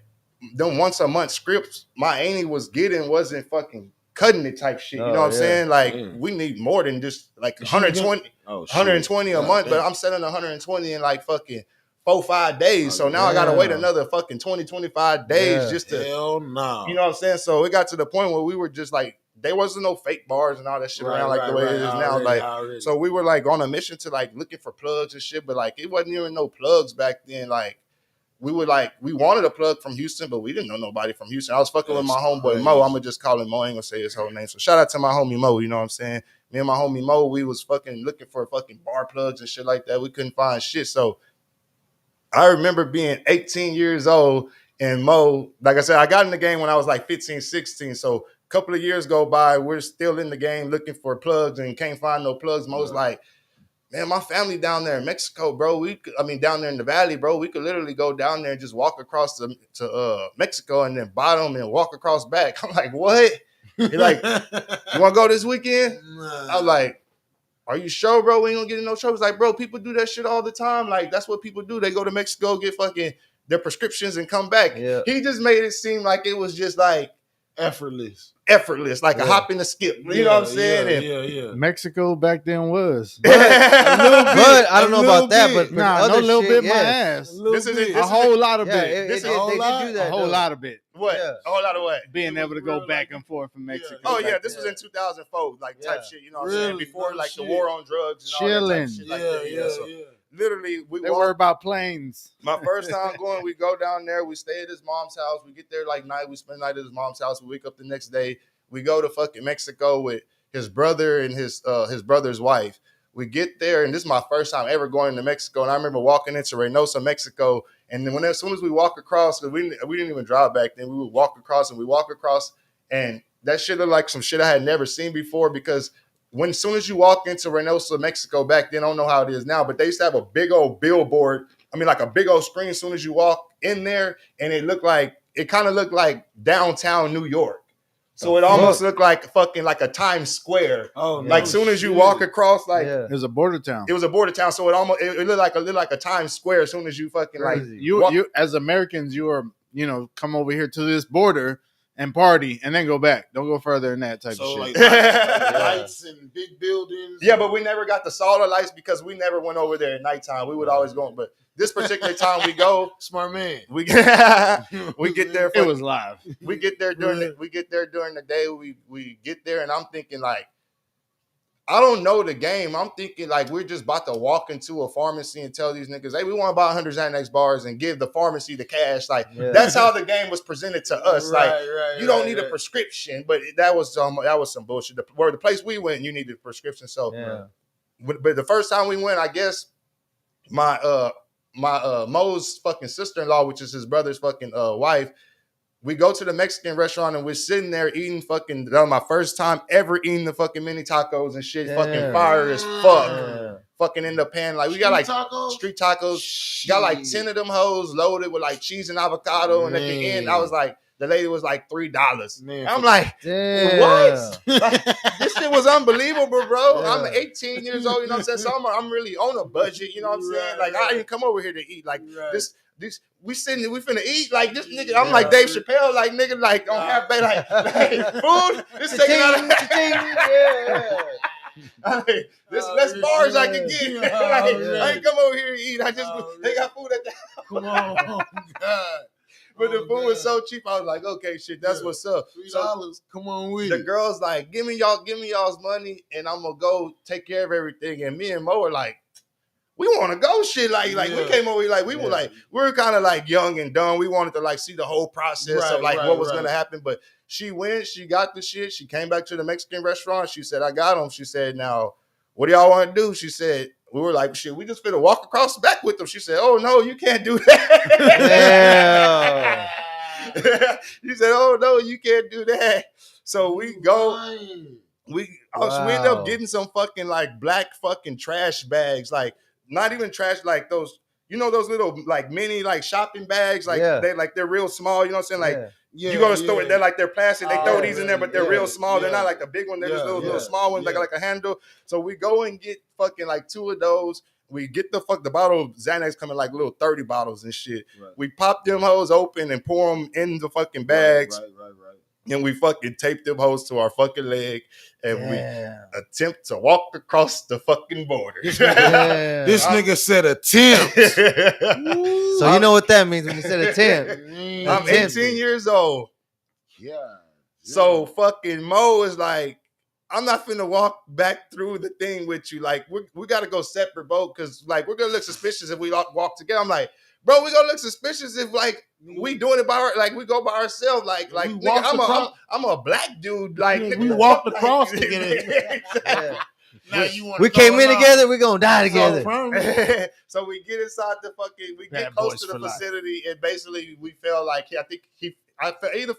them once a month scripts my auntie was getting wasn't fucking cutting it type shit. You know what I'm yeah. saying? Like Damn. we need more than just like She was 120. Oh, shit. 120 a God month, but damn. I'm selling 120 in like fucking 4-5 days. Oh, So now I gotta wait damn. another fucking 20-25 days Yeah. just to, Hell no. you know what I'm saying? So it got to the point where we were just like, there wasn't no fake bars and all that shit around like the way it is now. Like, so we were like on a mission to like looking for plugs and shit, but like it wasn't even no plugs back then. Like we wanted a plug from Houston, but we didn't know nobody from Houston. I was fucking with my That's homeboy crazy. Mo. I'm gonna just call him Mo. I ain't gonna say his whole name. So shout out to my homie Mo. You know what I'm saying? Me and my homie Mo, we was fucking looking for fucking bar plugs and shit like that. We couldn't find shit. So I remember being 18 years old and Mo, like I said, I got in the game when I was like 15, 16. So a couple of years go by, we're still in the game looking for plugs and can't find no plugs. Mo's like, man, my family down there in Mexico, bro. Down there in the valley, bro. We could literally go down there and just walk across to Mexico and then buy them and walk across back. I'm like, what? He's like, you want to go this weekend? I was like, are you sure, bro? We ain't gonna get in no trouble. He's like, bro, people do that shit all the time. Like, that's what people do. They go to Mexico, get fucking their prescriptions and come back. Yeah. He just made it seem like it was just like effortless. like a hop and a skip. You know what I'm saying? Yeah. Mexico back then was. But I don't know about that. But Nah, no other little shit, bit my yes. ass. This is A whole lot of Yeah, bit. they This is did a whole do lot? that. A whole though. lot of bit. What? Yeah. A whole lot of what? Being able to go Real back like- and forth from Mexico. Oh yeah, back this was then. in 2004, like type Yeah. shit. You know what I'm saying? Really? Before No like the shit. war on drugs and all that type of Chilling. shit. Like that. So literally, we They walked. were about planes. My first time going, we go down there. We stay at his mom's house. We get there like night. We spend the night at his mom's house. We wake up the next day. We go to fucking Mexico with his brother and his brother's wife. We get there, and this is my first time ever going to Mexico. And I remember walking into Reynosa, Mexico. And then as soon as we walk across, because we didn't even drive back then, we would walk across, and that shit looked like some shit I had never seen before. Because as soon as you walk into Reynosa, Mexico back then, I don't know how it is now, but they used to have a big old billboard. Like a big old screen as soon as you walk in there, and it kind of looked like downtown New York. So it almost looked like fucking like a Times Square. Oh, Like soon as you walk across, like Yeah. It was a border town. it was a border town. So it looked like a Times Square as soon as you fucking like Crazy. You as Americans, you are come over here to this border and party and then go back. Don't go further than that type So of like shit. lights and big buildings. Yeah, but we never got the solar lights because we never went over there at nighttime. We would always go, but this particular time we go, Smart man. we get there. It was live. We get there during the day. We get there, and I'm thinking like, I don't know the game. I'm thinking like we're just about to walk into a pharmacy and tell these niggas, hey, we want to buy 100 Xanax bars and give the pharmacy the cash. Like that's how the game was presented to us. You don't need a prescription, but that was some bullshit. The place we went, you needed a prescription. So, but the first time we went, I guess my Mo's fucking sister-in-law, which is his brother's fucking wife, we go to the Mexican restaurant and we're sitting there eating fucking. That was my first time ever eating the fucking mini tacos and shit. Fucking fire as fuck. Fucking in the pan. Like we got like street tacos. Got like 10 of them hoes loaded with like cheese and avocado. And at the end, I was like, the lady was like $3. I'm like, what? Like, this shit was unbelievable, bro. I'm 18 years old, you know what I'm saying? So I'm really on a budget, you know what I'm saying? Like I didn't come over here to eat. Like this we finna eat like this nigga. I'm like Dave Chappelle, like nigga, like on half bait, like food. This taking out this less bars I can get. Like, I ain't come over here to eat. I just they got food at the house. Come on, God. But the food was so cheap. I was like, okay, shit, that's what's up. $3. Come on with the it. girls like, give me y'all's money, and I'm gonna go take care of everything. And me and Mo were like, we want to go shit like we came over like we were kind of like young and dumb. We wanted to like see the whole process of like what was gonna happen. But she went, she got the shit. She came back to the Mexican restaurant. She said, I got them. She said, now what do y'all want to do? She said, we were like, shit, we just finna walk across the back with them. She said, oh no, you can't do that. She said, oh no, you can't do that. So we go. We end up getting some fucking like black fucking trash bags, like not even trash, like those, you know, those little like mini like shopping bags, like they're real small, you know what I'm saying? Like you go to the store, they're like they're plastic, they throw these in there, but they're real small. They're not like the big one, they're just little small ones, like a handle. So we go and get fucking like 2 of those. We get the bottle of Xanax coming like little 30 bottles and shit. Right. We pop them hoes open and pour them in the fucking bags. Right. And we fucking tape them hoes to our fucking leg, and we attempt to walk across the fucking border. This nigga said attempt. So you know what that means when you said attempt. I'm 18 years old. Yeah. So fucking Mo is like, I'm not finna walk back through the thing with you. Like, we got to go separate, bro, because like we're gonna look suspicious if we walk together. I'm like, bro, we gonna look suspicious if like we doing it we go by ourselves. Like nigga, I'm a black dude. Like nigga, we walked across together. Now we came in together, we're gonna die together. So we get inside the fucking, we get close to the facility, and basically we felt like I either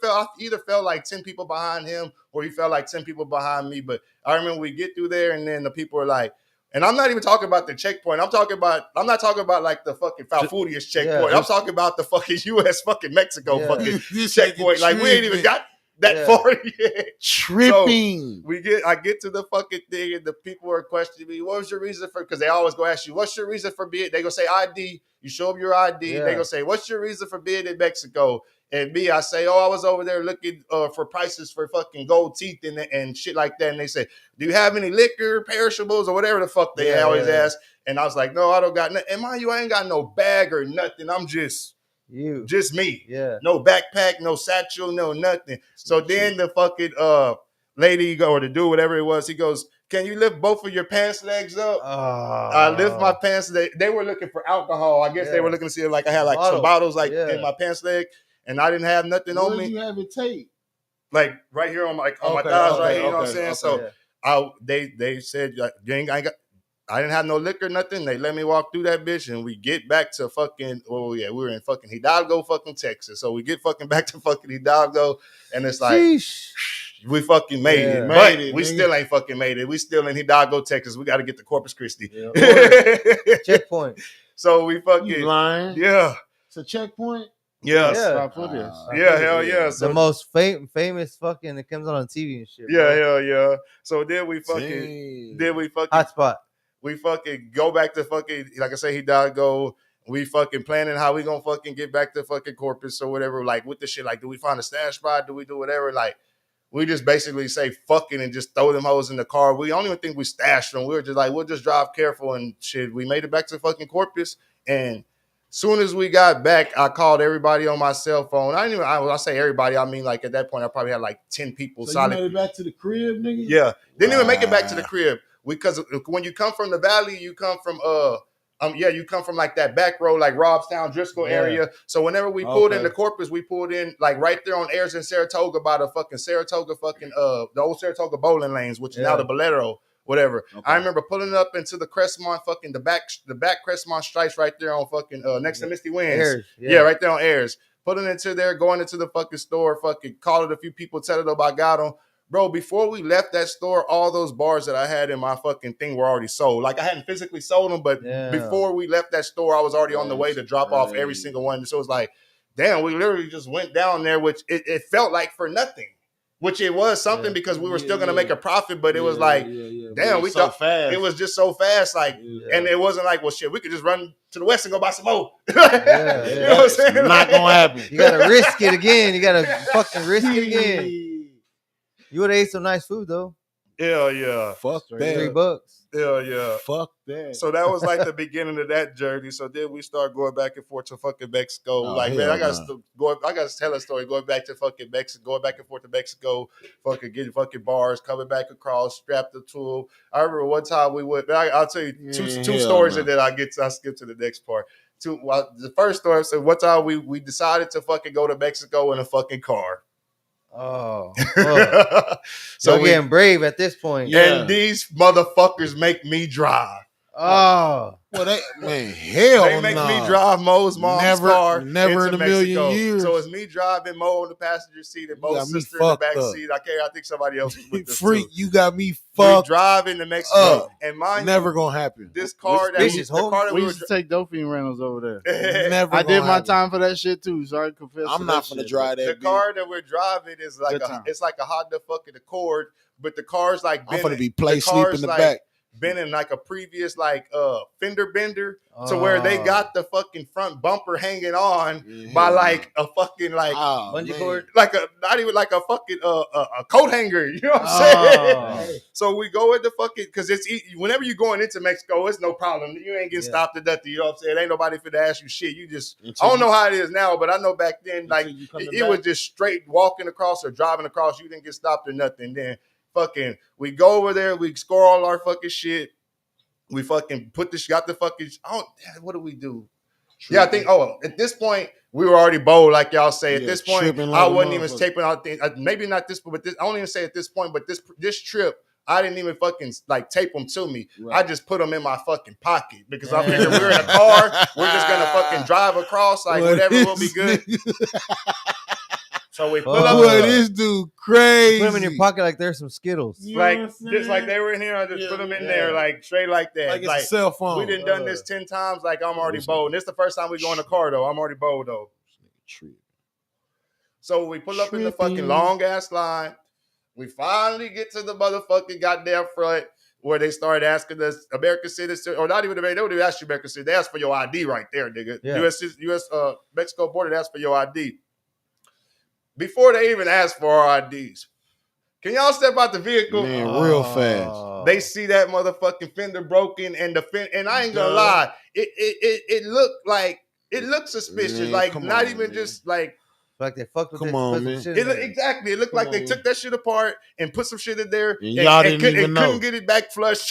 felt like 10 people behind him, or he felt like 10 people behind me. But I remember we get through there, and then the people are like, and I'm not even talking about the checkpoint. I'm not talking about like the fucking Falfurrias checkpoint. I'm talking about the fucking U.S. fucking Mexico fucking checkpoint. Like we ain't even got that far yet. Tripping. So I get to the fucking thing, and the people are questioning me. What was your reason for? Because they always go ask you, what's your reason for being? They go say ID. You show them your ID. They go say, what's your reason for being in Mexico? And me, I say, I was over there looking for prices for fucking gold teeth and shit like that. And they say, do you have any liquor, perishables, or whatever the fuck they always ask? And I was like, no, I don't got nothing. And mind you, I ain't got no bag or nothing. I'm just me. Yeah. No backpack, no satchel, no nothing. So then the fucking lady or the dude, whatever it was, he goes, can you lift both of your pants legs up? I lift my pants. They were looking for alcohol. I guess they were looking to see if like I had like some bottles like in my pants leg. And I didn't have nothing on me. Where did you have it taped? Like right here on my thighs, right here. You know what I'm saying? So they said I didn't have no liquor, nothing. They let me walk through that bitch, and we get back to fucking. Oh yeah, we were in fucking Hidalgo, fucking Texas. So we get fucking back to fucking Hidalgo, and it's like we fucking made it, but we still ain't fucking made it. We still in Hidalgo, Texas. We got to get to Corpus Christi checkpoint. So we fucking lying. Yeah, it's a checkpoint. Yes. Hell yeah. So the most famous fucking that comes on TV and shit. Yeah. So then we fucking hotspot. We fucking go back to fucking, like I say, Hidalgo. We fucking planning how we gonna fucking get back to fucking Corpus or whatever. Like with the shit, like do we find a stash spot? Do we do whatever? Like we just basically say fucking and just throw them hoes in the car. We don't even think we stashed them. We were just like, we'll just drive careful and shit. We made it back to fucking Corpus, and soon as we got back, I called everybody on my cell phone. When I say everybody, I mean like at that point I probably had like 10 people. So you made it back to the crib, nigga? Yeah. Didn't even make it back to the crib. Because when you come from the valley, you come from you come from like that back road, like Robstown, Driscoll area. So whenever we pulled into Corpus, we pulled in like right there on Ayers and Saratoga by the fucking Saratoga the old Saratoga bowling lanes, which is now the Bolero. Whatever. Okay. I remember pulling up into the Crestmont, fucking the back Crestmont Stripes right there on fucking next to Misty Winds. Ayers, right there on Ayers. pulling into there, going into the fucking store, fucking calling a few people, telling them I got them. Bro, before we left that store, all those bars that I had in my fucking thing were already sold. Like I hadn't physically sold them, but before we left that store, I was already on the way to drop off every single one. So it was like, damn, we literally just went down there, which it felt like for nothing. Which it was something because we were still gonna make a profit, but it was like, damn, we thought fast. It was just so fast, like, and it wasn't like, well, shit, we could just run to the west and go buy some more. You know what I'm saying? Not gonna happen. You gotta risk it again. You gotta fucking risk it again. You would have ate some nice food though. Hell yeah. Fuck that. $3. Hell yeah. Fuck that. So that was like the beginning of that journey. So then we start going back and forth to fucking Mexico. Oh, like, man, I gotta tell a story. Going back to fucking Mexico, going back and forth to Mexico, fucking getting fucking bars, coming back across, strapped the tool. I remember one time we went. I'll tell you two stories, and then I'll skip to the next part. The first story. So one time we decided to fucking go to Mexico in a fucking car. Oh, so we're getting brave at this point. And these motherfuckers make me drive. Oh, well, hell they make me drive Mo's mom's car. Never in a million Mexico. years. So it's me driving Mo on the passenger seat and Mo's sister in the back seat. I think somebody else was with us Freak, too. You got me fucked. We driving to Mexico, and mind never you, gonna happen. This car we used to take Dolphin rentals over there. Never. I did my time for that shit too, so I confess. I'm not gonna drive that. The car that we're driving is like it's like a Honda fucking Accord, but the car's like I'm gonna be sleep in the back. Been in like a previous like fender bender to where they got the fucking front bumper hanging on by like a fucking like bungee cord, like not even like a fucking a coat hanger. You know what I'm saying? So we go into fucking because it's whenever you're going into Mexico, it's no problem. You ain't getting stopped to nothing. You know what I'm saying? Ain't nobody finna ask you shit. You just I don't know how it is now, but I know back then like it was just straight walking across or driving across. You didn't get stopped or nothing. Then. Fucking, we go over there, we score all our fucking shit. We fucking got the fucking. What do we do? Yeah, I think. At this point, we were already bold, like y'all say. At this point, I wasn't even taping out things. Maybe not this, but this. I don't even say at this point, but this trip, I didn't even fucking like tape them to me. Right. I just put them in my fucking pocket because I figured we're in a car. We're just gonna fucking drive across, like whatever will be good. So we put up this dude crazy. Put them in your pocket like there's some Skittles. Like just like they were in here, I just put them in there like straight like that. Like it's a cell phone. We done this 10 times. Like I'm already bold. And this is the first time we go in the car though. I'm already bold though. So we pull up in the fucking long ass line. We finally get to the motherfucking goddamn front where they started asking us American citizens, or not even they don't even ask you American citizens. They ask for your ID right there, nigga. Yeah. U.S. Mexico border, they ask for your ID. Before they even ask for our IDs, can y'all step out the vehicle? Man, real fast. They see that motherfucking fender broken and and I ain't gonna lie, it looked suspicious. Man, like not even man. Just like they fucked with come on, man. Exactly. It looked like they took that shit apart and put some shit in there. And y'all didn't even know. Couldn't get it back flush.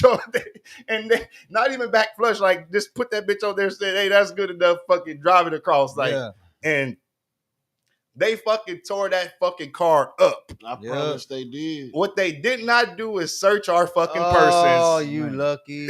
And they, not even back flush. Like just put that bitch on there and say, hey, that's good enough. Fucking drive it across. Like and. They fucking tore that fucking car up. I promise they did. What they did not do is search our fucking persons. Oh, you lucky.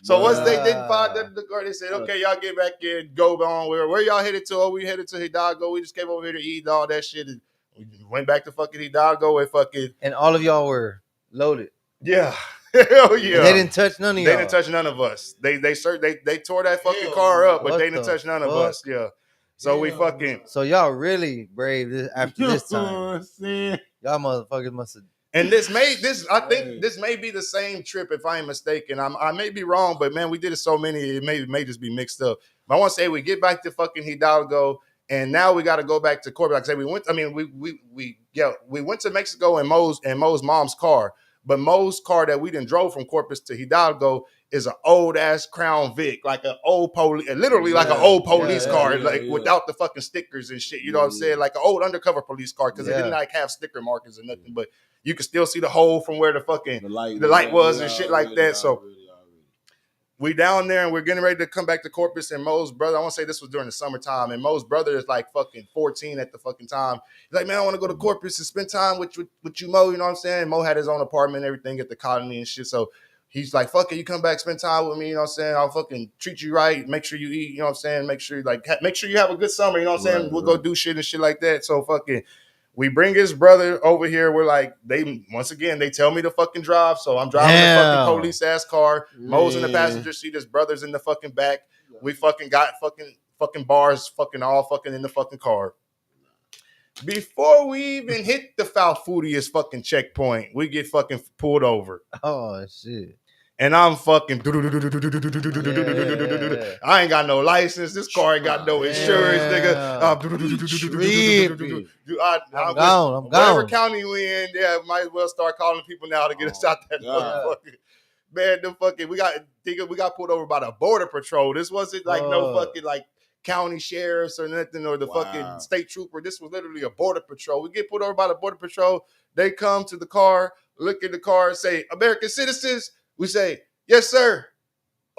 So once they didn't find them, the car, they said, okay, y'all get back in, go on. Where y'all headed to? Oh, we headed to Hidalgo. We just came over here to eat all that shit. And we went back to fucking Hidalgo and fucking. And all of y'all were loaded. Yeah. Hell yeah. And they didn't touch none of y'all. They didn't touch none of us. They tore that fucking car up, but they didn't touch none of us. Yeah. So we fucking. So y'all really brave after this time. Y'all motherfuckers must have. And this may be the same trip if I ain't mistaken. I may be wrong, but man, we did it so many, it may just be mixed up. But I want to say we get back to fucking Hidalgo, and now we got to go back to Corpus. Like I said, we went to Mexico in Mo's mom's car, but Mo's car that we done drove from Corpus to Hidalgo is an old ass Crown Vic, like an old police, literally like an old police car, without the fucking stickers and shit. You know what I'm saying? Like an old undercover police car because it didn't like have sticker markers or nothing, but you could still see the hole from where the fucking the light was and shit like that. So we down there and we're getting ready to come back to Corpus, and Mo's brother, I want to say this was during the summertime, and Mo's brother is like fucking 14 at the fucking time. He's like, man, I want to go to Corpus and spend time with you, Mo. You know what I'm saying? Mo had his own apartment and everything at the colony and shit, so he's like, fuck it, you come back, spend time with me, you know what I'm saying? I'll fucking treat you right, make sure you eat, you know what I'm saying? Make sure you have a good summer, you know what I'm saying? We'll go do shit and shit like that. So fucking we bring his brother over here. We're like, they tell me to fucking drive. So I'm driving the fucking police ass car. Mo's in the passenger seat. His brother's in the fucking back. We fucking got fucking bars all fucking in the fucking car. Before we even hit the Falfoodiest fucking checkpoint, we get fucking pulled over. Oh shit. And I'm fucking. I ain't got no license. This car ain't got no insurance, nigga. I'm gone. Whatever county we in, might as well start calling people now to get us out that motherfucker. Man, we got pulled over by the border patrol. This wasn't like no fucking like county sheriffs or nothing or the fucking state trooper. This was literally a border patrol. We get pulled over by the border patrol. They come to the car, look at the car, and say, American citizens. We say, yes, sir.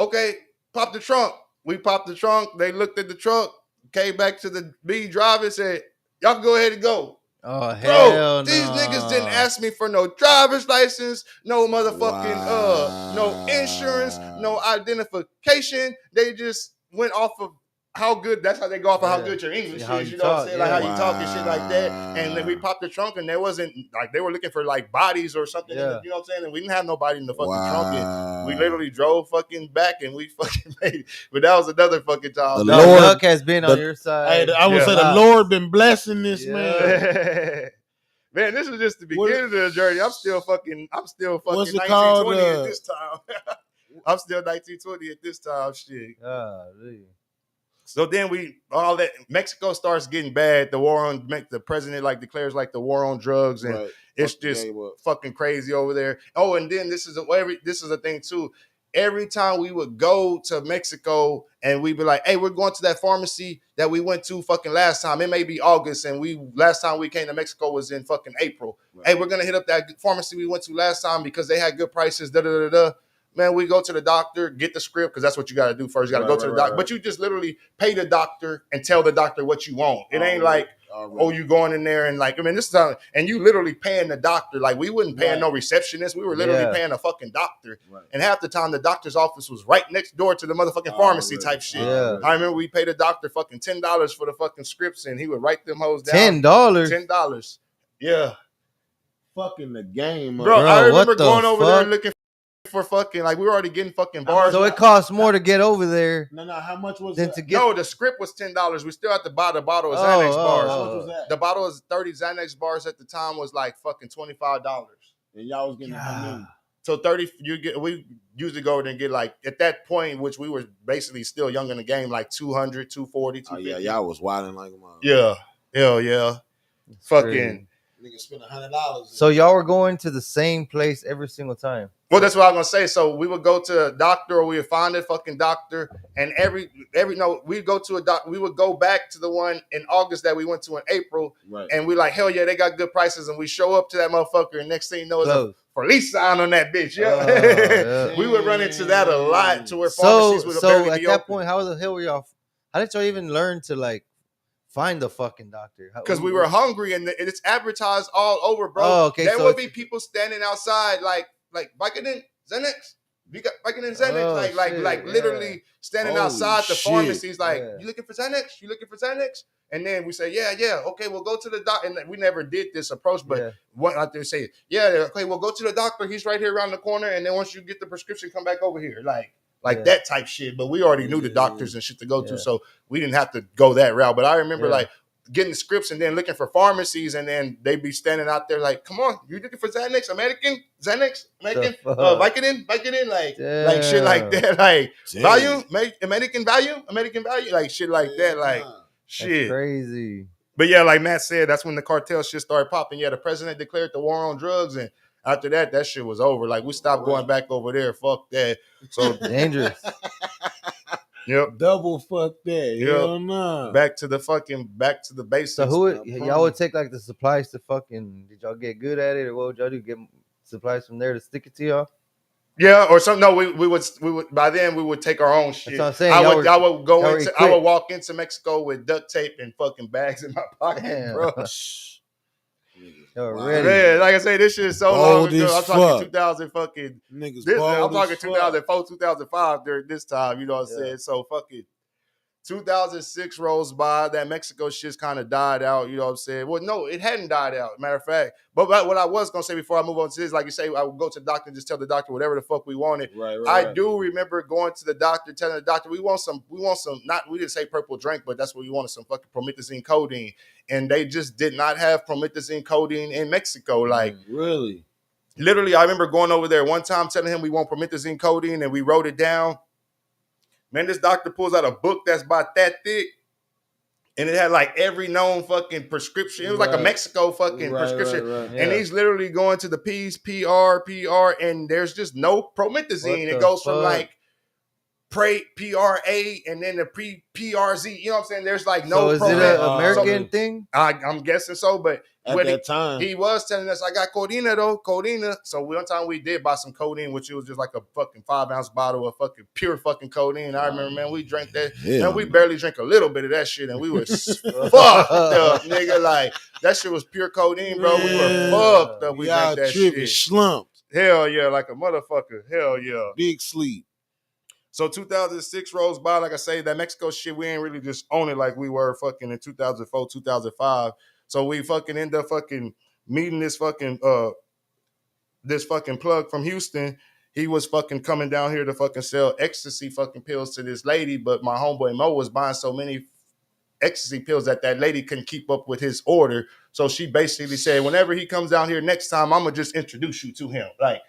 Okay, pop the trunk. We popped the trunk. They looked at the trunk, came back to the B driver and said, y'all can go ahead and go. Oh, hell no. These niggas didn't ask me for no driver's license, no motherfucking, no insurance, no identification. They just went off of how good, that's how they go off of how good your English is, you know what I'm saying? Like how you talk and shit like that. And then we popped the trunk and there wasn't, like they were looking for like bodies or something, you know what I'm saying? And we didn't have nobody in the fucking trunk. And we literally drove fucking back and we fucking made it. But that was another fucking time. The Lord has been on your side. I would say the Lord been blessing this man. Man, this is just the beginning of the journey. I'm still fucking 1920 at this time. I'm still 1920 at this time, shit. So then Mexico starts getting bad. The president like declares like the war on drugs, and it's just fucking crazy over there. Oh, and then this is a thing too. Every time we would go to Mexico and we'd be like, hey, we're going to that pharmacy that we went to fucking last time. It may be August, and last time we came to Mexico was in fucking April. Right. Hey, we're gonna hit up that pharmacy we went to last time because they had good prices. Man, we go to the doctor, get the script, because that's what you got to do first. You got to go to the doctor. But you just literally pay the doctor and tell the doctor what you want. It ain't like, you going in there and like, I mean, this is how, and you literally paying the doctor. Like, we wasn't paying no receptionist. We were literally paying a fucking doctor. Right. And half the time, the doctor's office was right next door to the motherfucking pharmacy type shit. Yeah. I remember we paid the doctor fucking $10 for the fucking scripts, and he would write them hoes down. $10? Yeah. Fucking the game, bro. I remember going over there looking for fucking, like, we were already getting fucking bars. So it costs more to get over there. No, how much was it? No, the script was $10. We still had to buy the bottle of Xanax bars. How much was that? The bottle of 30 Xanax bars at the time was like fucking $25. And y'all was getting how many? So 30, we usually go and get like, at that point, which we were basically still young in the game, like 200, 240, 250. Oh, yeah, y'all was wilding like a mother. Yeah. Hell yeah. That's fucking crazy. Niggas spend $100. So y'all were going to the same place every single time? Well, that's what I was gonna say. So we would go to a doctor, or we would find a fucking doctor, and we'd go to a doctor. We would go back to the one in August that we went to in April, and we like, hell yeah, they got good prices, and we show up to that motherfucker, and next thing you know, it's a police sign on that bitch. Yeah, we would run into that a lot to where pharmacies would barely at be that open. point, how the hell were y'all? How did y'all even learn to like find the fucking doctor? Because we were hungry, and it's advertised all over, bro. Oh, okay, there would be people standing outside, like Vicodin, Xanax. We got Vicodin, Xanax, like literally standing outside the pharmacies, like, you looking for Xanax? You looking for Xanax? And then we say, yeah, okay, we'll go to the doctor. And we never did this approach, but what out there say, okay, we'll go to the doctor. He's right here around the corner. And then once you get the prescription, come back over here, like that type shit. But we already knew the doctors and shit to go to, so we didn't have to go that route. But I remember like getting scripts and then looking for pharmacies, and then they'd be standing out there like, come on, you looking for Xanax, Vicodin, like shit like that, like American value, like shit like that, like shit. That's crazy. But yeah, like Matt said, that's when the cartel shit started popping. Yeah, the president declared the war on drugs, and after that shit was over. Like, we stopped going back over there. Fuck that. So dangerous. Yep. Double fuck that. Yep. Back to the basics. So y'all would take like the supplies to fucking, did y'all get good at it, or what would y'all do? Get supplies from there to stick it to y'all? Yeah, or something. No, we would by then we would take our own shit. That's what I'm saying. I would walk into Mexico with duct tape and fucking bags in my pocket, bro. Already. Man, like I say, this shit is so Bold long ago. as I'm talking fuck. 2000 fucking. Niggas I'm bold talking as 2004, 2005 during this time. You know what I'm Yeah. saying? So fucking 2006 rolls by. That Mexico shit's kind of died out. You know what I'm saying? Well, no, it hadn't died out. Matter of fact, but what I was gonna say before I move on to this, like you say, I would go to the doctor and just tell the doctor whatever the fuck we wanted. Right. I do remember going to the doctor, telling the doctor we want some. Not we didn't say purple drink, but that's what we wanted, some fucking promethazine codeine, and they just did not have promethazine codeine in Mexico. Like really. Literally, I remember going over there one time, telling him we want promethazine codeine, and we wrote it down. Man, this doctor pulls out a book that's about that thick, and it had like every known fucking prescription. It was like a Mexico fucking prescription. Right. And he's literally going to the P's, PR, and there's just no promethazine. It goes from like PRA and then the PRZ. You know what I'm saying? There's like no. So is it an American thing? I'm guessing so, but at that time he was telling us I got codeine. So one time we did buy some codeine, which it was just like a fucking 5-ounce bottle of fucking pure fucking codeine. I remember, man, we drank that. Man, we barely drank a little bit of that shit, and we were fucked up, nigga. Like that shit was pure codeine, bro. We were fucked up. We drank that shit. Slumped. Hell yeah, like a motherfucker. Hell yeah. Big sleep. So 2006 rolls by, like I say, that Mexico shit, we ain't really just own it like we were fucking in 2004, 2005. So we fucking end up fucking meeting this fucking plug from Houston. He was fucking coming down here to fucking sell ecstasy fucking pills to this lady, but my homeboy Mo was buying so many ecstasy pills that lady couldn't keep up with his order. So she basically said, whenever he comes down here next time, I'm gonna just introduce you to him. Like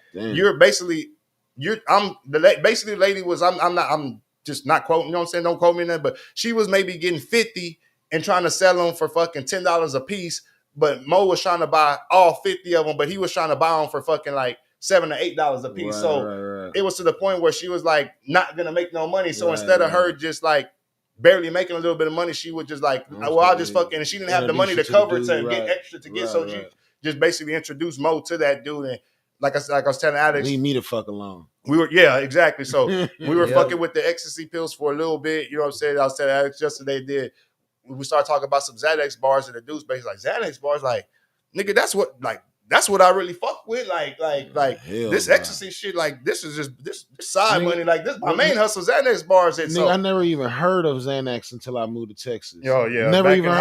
basically the lady was, I'm just not quoting, you know what I'm saying? Don't quote me on that, but she was maybe getting 50 and trying to sell them for fucking $10 a piece. But Mo was trying to buy all 50 of them, but he was trying to buy them for fucking like $7 or $8 a piece. It was to the point where she was like not gonna make no money. So instead of her just like barely making a little bit of money, she would just like, well, I'll just fucking, and she didn't have the money to cover to get extra to get. So she just basically introduced Mo to that dude. And like I was telling Alex, leave me the fuck alone. We were, exactly. So we were fucking with the ecstasy pills for a little bit. You know what I'm saying? I was telling Alex yesterday, we started talking about some Xanax bars, and the dude's basically like, Xanax bars, like, nigga, that's what I really fuck with. Like this ecstasy shit, like this is just this side money. Like this, my main hustle, Xanax bars. And nigga, I never even heard of Xanax until I moved to Texas. Yo, yeah, never even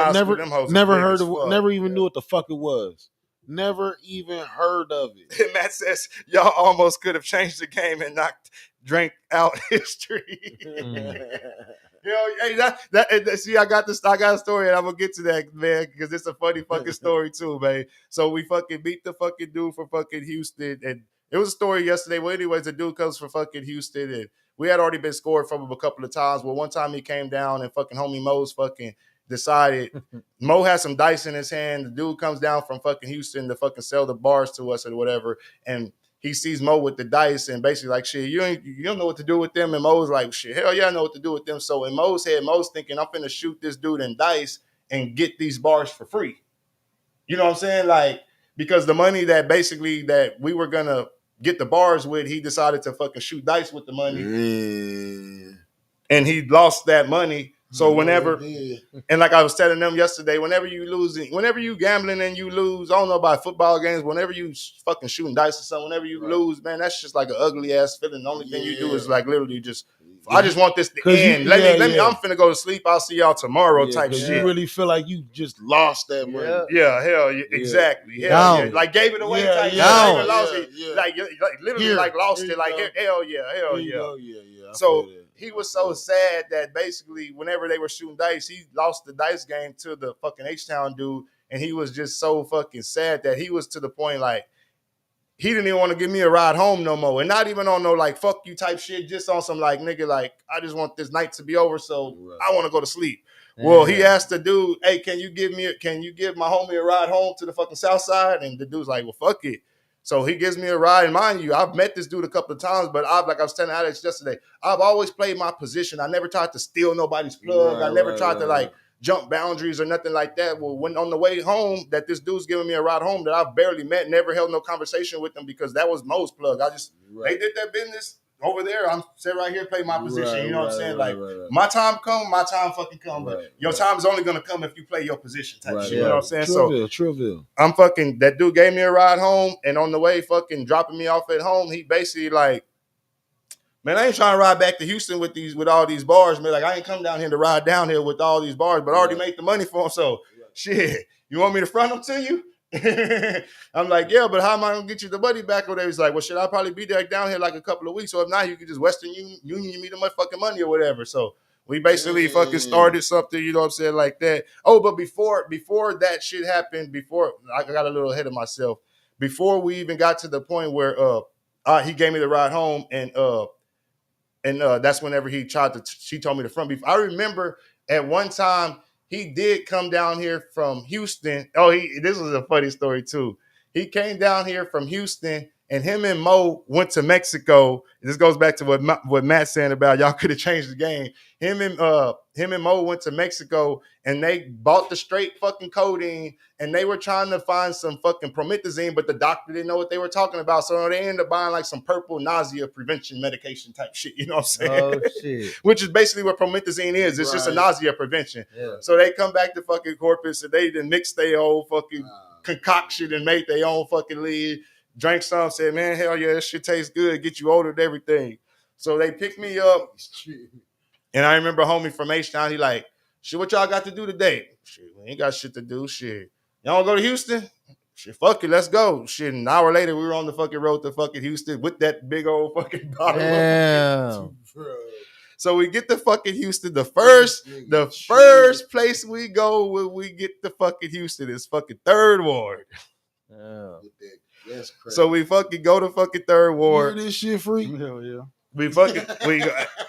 knew what the fuck it was. Never even heard of it. Matt says y'all almost could have changed the game and drank out history. See, I got a story, and I'm gonna get to that, man, because it's a funny fucking story too, man. So we fucking beat the fucking dude from fucking Houston, and it was a story yesterday. Well, anyways, the dude comes from fucking Houston, and we had already been scored from him a couple of times. Well, one time he came down, and fucking homie Mo's fucking decided Mo had some dice in his hand. The dude comes down from fucking Houston to fucking sell the bars to us or whatever, and he sees Mo with the dice and basically like, shit, you don't know what to do with them. And Mo's like, shit, hell yeah, I know what to do with them. So in Mo's head, Mo's thinking, I'm finna shoot this dude in dice and get these bars for free. You know what I'm saying? Like, because the money that basically that we were gonna get the bars with, he decided to fucking shoot dice with the money. And he lost that money. So whenever, and like I was telling them yesterday, whenever you gambling and you lose, I don't know about football games, whenever you fucking shooting dice or something, whenever you lose, man, that's just like an ugly ass feeling. The only thing you do is like literally just, I just want this to end. Let me, I'm finna go to sleep. I'll see y'all tomorrow type shit. You really feel like you just lost that money. Yeah, hell yeah, exactly. Hell yeah. Like gave it away type shit. Lost it. Like literally here, like lost it. Like hell yeah. So he was so sad that basically whenever they were shooting dice, he lost the dice game to the fucking H-Town dude. And he was just so fucking sad that he was to the point like, he didn't even want to give me a ride home no more. And not even on no like, fuck you type shit, just on some like, nigga, like, I just want this night to be over, so I want to go to sleep. Well, he asked the dude, hey, can you give my homie a ride home to the fucking south side? And the dude's like, well, fuck it. So he gives me a ride. And mind you, I've met this dude a couple of times, but like I was telling Alex yesterday, I've always played my position. I never tried to steal nobody's plug. I never tried to like jump boundaries or nothing like that. Well, when on the way home that this dude's giving me a ride home that I've barely met, never held no conversation with him because that was Mo's plug. They did their business. over there. I'm sit right here, play my position. Right, You know what I'm right, saying? right, Like right. my time come, my time fucking come. But Right, your right. time is only gonna come if you play your position type Right, shit. You know what I'm saying? Trivial. I'm fucking, that dude gave me a ride home, and on the way fucking dropping me off at home, he basically like, man, I ain't trying to ride back to Houston with all these bars, man. Like I ain't come down here to ride down here with all these bars, but I already made the money for them. So shit, you want me to front them to you? I'm like, yeah, but how am I gonna get you the money back? Or they was like, well, should I probably be there down here like a couple of weeks? So if not, you can just Western Union me the motherfucking money or whatever. So we basically fucking started something, you know what I'm saying, like that. Oh, but before that shit happened, before I got a little ahead of myself, before we even got to the point where he gave me the ride home, and that's whenever he she told me the front beef. I remember at one time he did come down here from Houston. Oh, this was a funny story too. He came down here from Houston, and him and Mo went to Mexico. This goes back to what Matt's saying about y'all could have changed the game. Him and Mo went to Mexico, and they bought the straight fucking codeine, and they were trying to find some fucking promethazine, but the doctor didn't know what they were talking about, so they ended up buying like some purple nausea prevention medication type shit. You know what I'm saying? Oh shit! Which is basically what promethazine is. It's just a nausea prevention. Yeah. So they come back to fucking Corpus, and they done mixed their whole fucking concoction and made their own fucking lead. Drank some, said, man, hell yeah, this shit tastes good, get you older and everything. So they picked me up, and I remember homie from H-Town, he like, shit, what y'all got to do today? Shit, we ain't got shit to do, shit. Y'all wanna go to Houston? Shit, fuck it, let's go. Shit, an hour later, we were on the fucking road to fucking Houston with that big old fucking bottle of So we get to fucking Houston. The first place we go when we get to fucking Houston is fucking Third Ward. Yeah. That's crazy. So we fucking go to fucking Third Ward. You hear this shit, freak? Hell yeah. We fucking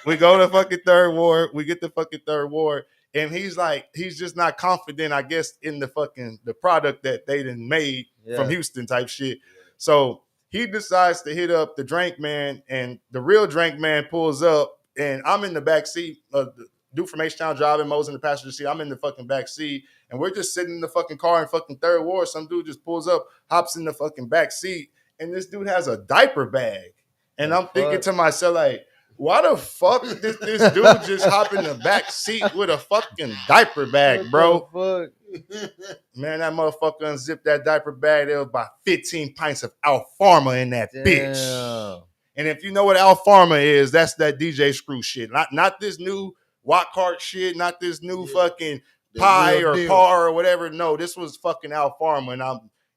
we go to fucking Third Ward. We get to fucking Third Ward, and he's just not confident, I guess, in the product that they done made from Houston type shit. So he decides to hit up the drink man, and the real drink man pulls up, and I'm in the back seat. The dude from H-Town driving, Mo's in the passenger seat. I'm in the fucking back seat, and we're just sitting in the fucking car in fucking Third Ward. Some dude just pulls up, hops in the fucking back seat, and this dude has a diaper bag. And I'm thinking to myself, like, why the fuck did this dude just hop in the back seat with a fucking diaper bag, bro? Man, that motherfucker unzipped that diaper bag. There was about 15 pints of Alfarma in that bitch. And if you know what Alfarma is, that's that DJ Screw shit. Not this new Walk Cart shit, not this new fucking pie or par or whatever. No, this was fucking Alfarma,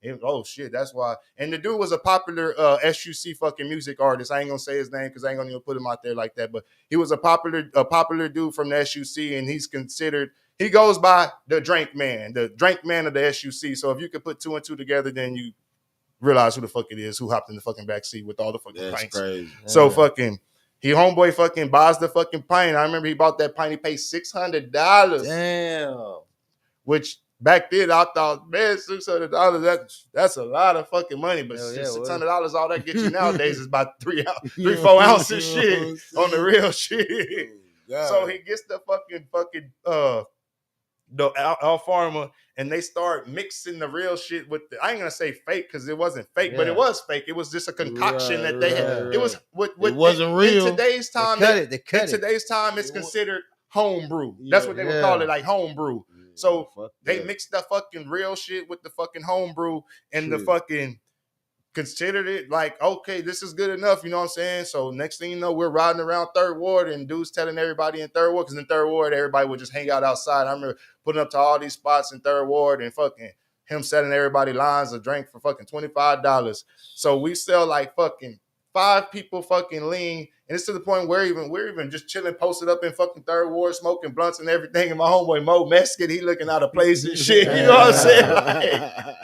and oh shit, that's why. And the dude was a popular SUC fucking music artist. I ain't gonna say his name because I ain't gonna even put him out there like that. But he was a popular dude from the SUC, and he goes by the drink man of the SUC. So if you could put two and two together, then you realize who the fuck it is who hopped in the fucking backseat with all the fucking pints. Crazy. So fucking homeboy fucking buys the fucking pint. I remember he bought that pint. He paid $600. Damn. Which back then I thought, man, $600, that's a lot of fucking money. But $600, all that gets you nowadays is about 3-4 ounces shit on the real shit. So he gets the fucking the Alfarma, and they start mixing the real shit with I ain't gonna say fake because it wasn't fake, but it was fake. It was just a concoction that they had. It was it wasn't real. In today's time, in today's time, it's considered home brew. That's what they would call it, like home brew. So they mixed the fucking real shit with the fucking home brew, and the fucking considered it like, okay, this is good enough, you know what I'm saying? So next thing you know, we're riding around Third Ward, and dudes telling everybody in Third Ward, because in Third Ward, everybody would just hang out outside. I remember putting up to all these spots in Third Ward and fucking him selling everybody lines of drink for fucking $25. So we sell like fucking 5 people fucking lean, and it's to the point where we're even just chilling, posted up in fucking Third Ward, smoking blunts and everything. And my homeboy Mo Meskin, he looking out of place and shit. You know what I'm saying? Like,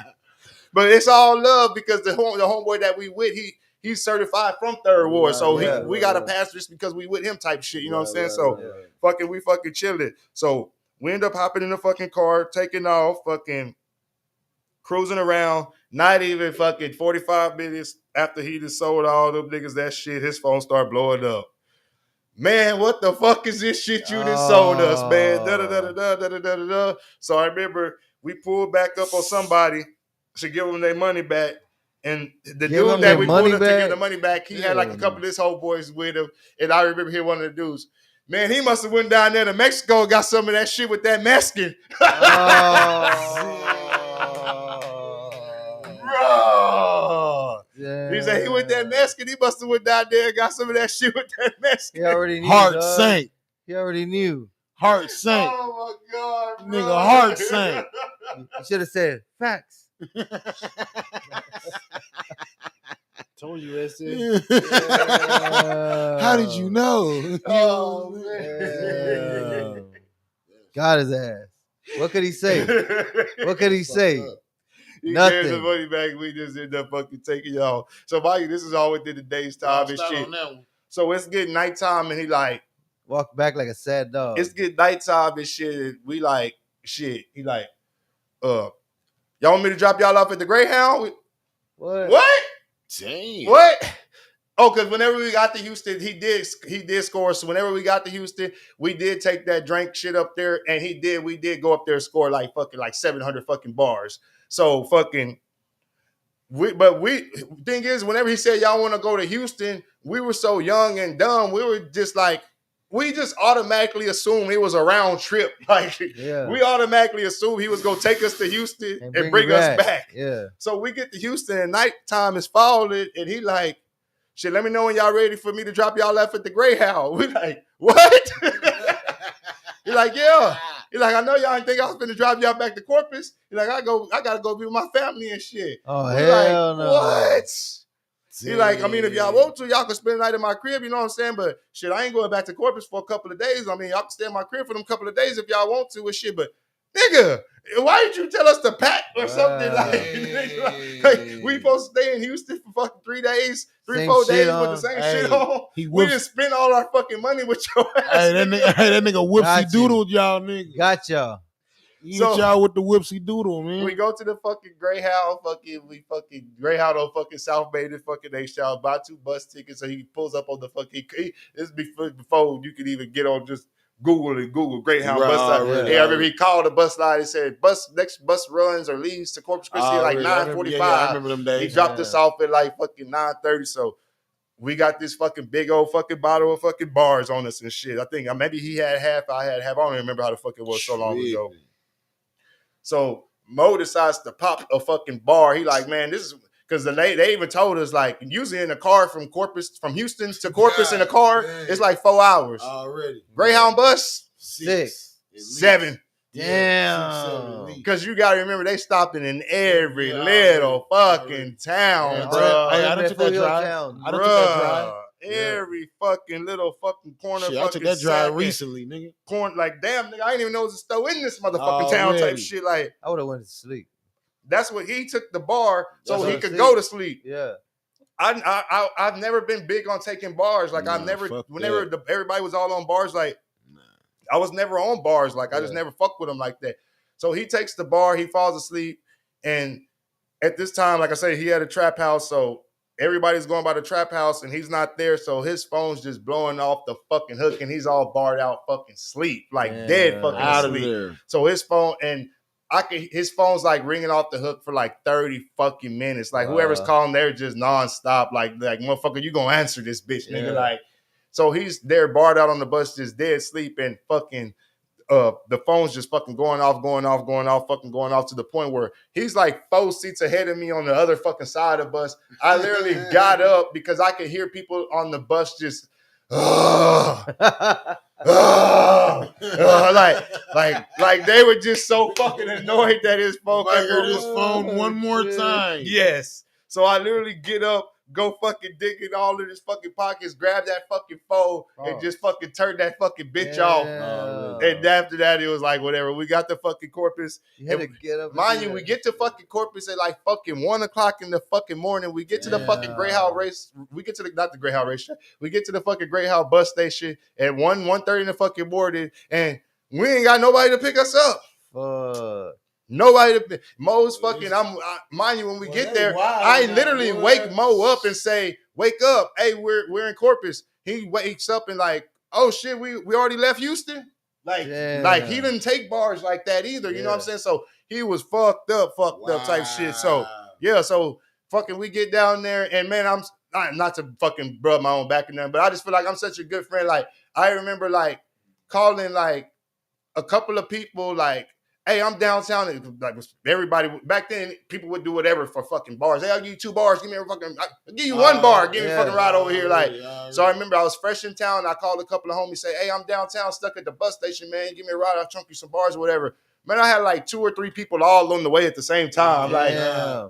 but it's all love because the homeboy that we with, he's certified from Third Ward, so we got to pass just because we with him type shit. You know what I'm saying? So we fucking chilling. So we end up hopping in the fucking car, taking off, fucking cruising around. Not even fucking 45 minutes after he just sold all them niggas that shit, his phone started blowing up. Man, what the fuck is this shit you done sold us, man? Da-da-da-da-da-da-da-da-da. So I remember we pulled back up on somebody to give them their money back, And the Give dude him that their we money pulled up to get back? the money back, he had like a Hell couple no. of his homeboys with him. And I remember hearing one of the dudes, man, he must have went down there to Mexico and got some of that shit with that Mexican. Bro. He said he went that Mexican. He must have went down there and got some of that shit with that Mexican. He already knew. Heart dog. sank. He already knew. Heart sank. Oh my God, bro. Nigga, heart sank. You should have said facts. Told you that's it. How did you know? Oh Yeah. man. Got his ass. What could he say? What could he say? He Nothing. gave the money back. We just ended up fucking taking y'all. So, Mikey, this is all within the day's time and shit. So it's getting nighttime, and he like, Walk back like a sad dog. it's getting nighttime and shit. We like, shit. He like, y'all want me to drop y'all off at the Greyhound? What? What? Damn. What? Oh, because whenever we got to Houston, he did score. So whenever we got to Houston, we did take that drink shit up there, and we did go up there and score like 700 fucking bars. So fucking, thing is, whenever he said y'all want to go to Houston, we were so young and dumb. We were just like, we just automatically assumed it was a round trip. Like, we automatically assumed he was gonna take us to Houston and bring us back. Yeah. So we get to Houston and nighttime is falling, and he like, shit, let me know when y'all ready for me to drop y'all off at the Greyhound. We like, what? He like, yeah. He like, I know y'all didn't think I was gonna drop y'all back to Corpus. He like, I gotta go be with my family and shit. Oh, we hell like, no. what? He like, I mean, if y'all want to, y'all can spend the night in my crib, you know what I'm saying? But shit, I ain't going back to Corpus for a couple of days. I mean, y'all can stay in my crib for them couple of days if y'all want to and shit. But nigga, why didn't you tell us to pack or something? Like, we supposed to stay in Houston for fucking 3 days, Same 4 shit days on. with the same shit on. He We whips. didn't spend all our fucking money with your ass. Hey, that nigga whoopsie Got you. doodled y'all nigga. Got y'all. He So- hit y'all with the whoopsie doodle, man. We go to the fucking Greyhound, Greyhound on fucking South Bay, the fucking they shall buy 2 bus tickets. So he pulls up on the fucking, this before you could even get on just Google Greyhound bus line. Already, I remember he called the bus line and said, next bus runs or leaves to Corpus Christi at like 9:45. I remember them days. He dropped us off at like fucking 9:30. So we got this fucking big old fucking bottle of fucking bars on us and shit. I think maybe he had half, I had half. I don't even remember how the fuck it was so long ago. So Mo decides to pop a fucking bar. He like, man, this is because they even told us like usually in a car from Houston to Corpus in a car, it's like 4 hours. Already. Greyhound bus, 6. 7. Damn. Because you gotta remember they stopping in every little fucking town, Yeah, bro. Hey, I done took that drive. I done took that drive. Every fucking little fucking corner. Shit, I fucking took that drive second. recently, nigga. Corn, like damn, nigga, I didn't even know it was a store in this motherfucking town type Already. shit. Like I would have went to sleep. that's what he took the bar so That's he what could I go see. to sleep. Yeah. I've never been big on taking bars. Like Nah, I've never, fuck whenever everybody was all on bars, like I was never on bars. Like I just never fucked with him like that. So he takes the bar, he falls asleep, and at this time, like I say, he had a trap house, so everybody's going by the trap house, and he's not there. So his phone's just blowing off the fucking hook, and he's all barred out, fucking sleep, like dead fucking Out of asleep. there. So his phone and his phone's like ringing off the hook for like 30 fucking minutes. Like whoever's calling, they're just nonstop. Like motherfucker, you gonna answer this bitch, nigga. Like, so he's there barred out on the bus, just dead sleep, and fucking the phone's just fucking going off to the point where he's like 4 seats ahead of me on the other fucking side of the bus. I literally got up because I could hear people on the bus just like they were just so fucking annoyed that his phone I heard his phone one more time. Yes. So I literally get up, go fucking dig in all of his fucking pockets, grab that fucking phone, and just fucking turn that fucking bitch off. And after that, it was like, whatever. We got the fucking Corpus. You had to get up. Mind you, we get to fucking Corpus at like fucking 1 o'clock in the fucking morning. We get to the fucking Greyhound race. We get to not the Greyhound race. We get to the fucking Greyhound bus station at 1:30 in the fucking morning, and we ain't got nobody to pick us up. Fuck. Nobody to Mo's fucking. Mind you, when we get there, I literally wake Mo up and say, "Wake up! Hey, we're in Corpus." He wakes up and like, "Oh shit, we already left Houston." Like he didn't take bars like that either. You know what I'm saying? So he was fucked up type shit. So yeah, so fucking we get down there, and man, I'm not to fucking rub my own back in there, but I just feel like I'm such a good friend. Like I remember like calling like a couple of people like, hey, I'm downtown. And like everybody back then, people would do whatever for fucking bars. Hey, I'll give you 2 bars. Give me a fucking. I'll give you 1 bar. Give me a fucking ride over here. Like, so I remember I was fresh in town. I called a couple of homies. Say, hey, I'm downtown, stuck at the bus station, man. Give me a ride. I'll chunk you some bars or whatever. Man, I had like 2 or 3 people all on the way at the same time. Like,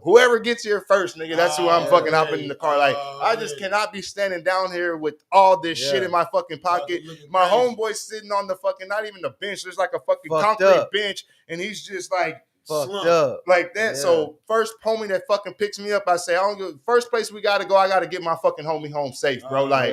whoever gets here first, nigga, that's who I'm fucking hopping in the car. Like, I just cannot be standing down here with all this shit in my fucking pocket. My homeboy's sitting on the fucking, not even the bench. There's like a fucking concrete bench, and he's just like, fucked up like that. So first homie that fucking picks me up, I say, I don't give, first place we gotta go, I gotta get my fucking homie home safe, bro. Like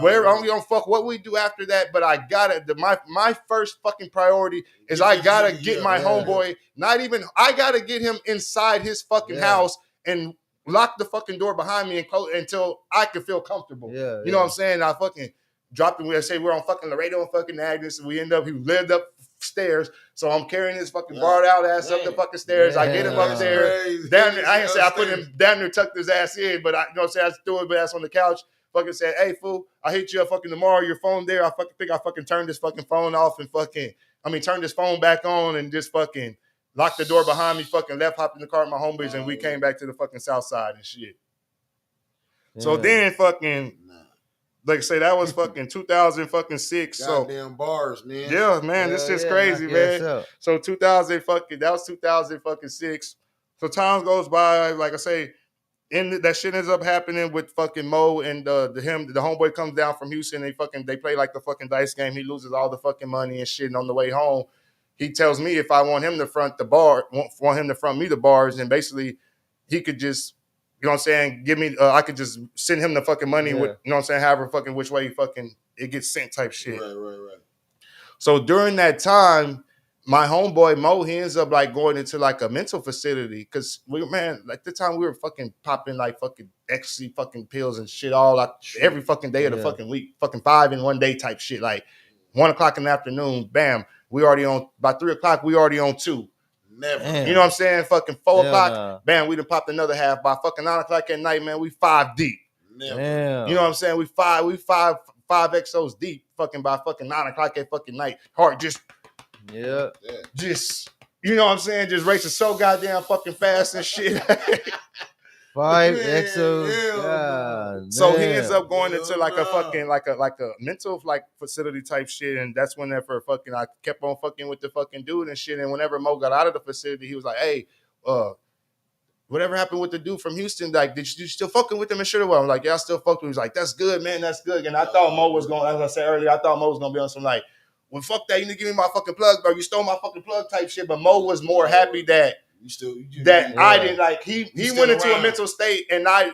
where I don't give a fuck what we do after that, but I gotta my first fucking priority is I gotta get my homeboy, not even I gotta get him inside his fucking house and lock the fucking door behind me and close until I can feel comfortable. You know what I'm saying? I fucking dropped him. We say we're on fucking Laredo and fucking Agnes, and we end up he lived upstairs. So I'm carrying his fucking barred out ass up the fucking stairs. I get him up there. Down there, I ain't say I put him down there, tucked his ass in, but I, you know what I'm saying, I threw his ass on the couch. Fucking said, hey fool, I hit you up fucking tomorrow. Your phone there. I fucking think I fucking turned this fucking phone off and turned this phone back on and just fucking locked the door behind me. Fucking left, hopped in the car with my homies, and we came back to the fucking south side and shit. So then fucking. Like I say, that was fucking 2006. Goddamn bars, man. Yeah, man, this shit's crazy, man. So 2006. So time goes by, like I say, that shit ends up happening with fucking Mo and the homeboy comes down from Houston. They play like the fucking dice game. He loses all the fucking money and shit. And on the way home, he tells me if I want him to front me the bars, and basically he could just. You know what I'm saying? Give me, I could just send him the fucking money with, you know what I'm saying? However fucking which way fucking it gets sent type shit. Right. So during that time, my homeboy Mo, he ends up like going into like a mental facility because like the time we were fucking popping like fucking ecstasy fucking pills and shit all like every fucking day of the fucking week, fucking 5 in one day type shit. Like 1 o'clock in the afternoon, bam, we already on by 3 o'clock, we already on 2. Never. Damn. You know what I'm saying? Fucking 4 o'clock, bam, we done popped another half. By fucking 9 o'clock at night, man, we 5 deep. Never. Damn. You know what I'm saying? We five XOs deep, fucking by fucking 9 o'clock at fucking night. Heart just, you know what I'm saying? Just racing so goddamn fucking fast and shit. 5 XOs. So he ends up going into like a fucking like a mental like facility type shit, and that's whenever fucking I kept on fucking with the fucking dude and shit. And whenever Mo got out of the facility, he was like, "Hey, whatever happened with the dude from Houston? Like, did you still fucking with him and shit?" I'm like, "Yeah, I still fucked with him." He was like, "That's good, man. That's good." And I thought Mo was going, as I said earlier, I thought Mo was gonna be on some like, "Well, fuck that. You need to give me my fucking plug, bro. You stole my fucking plug" type shit. But Mo was more happy that. I didn't like he went into a mental state and I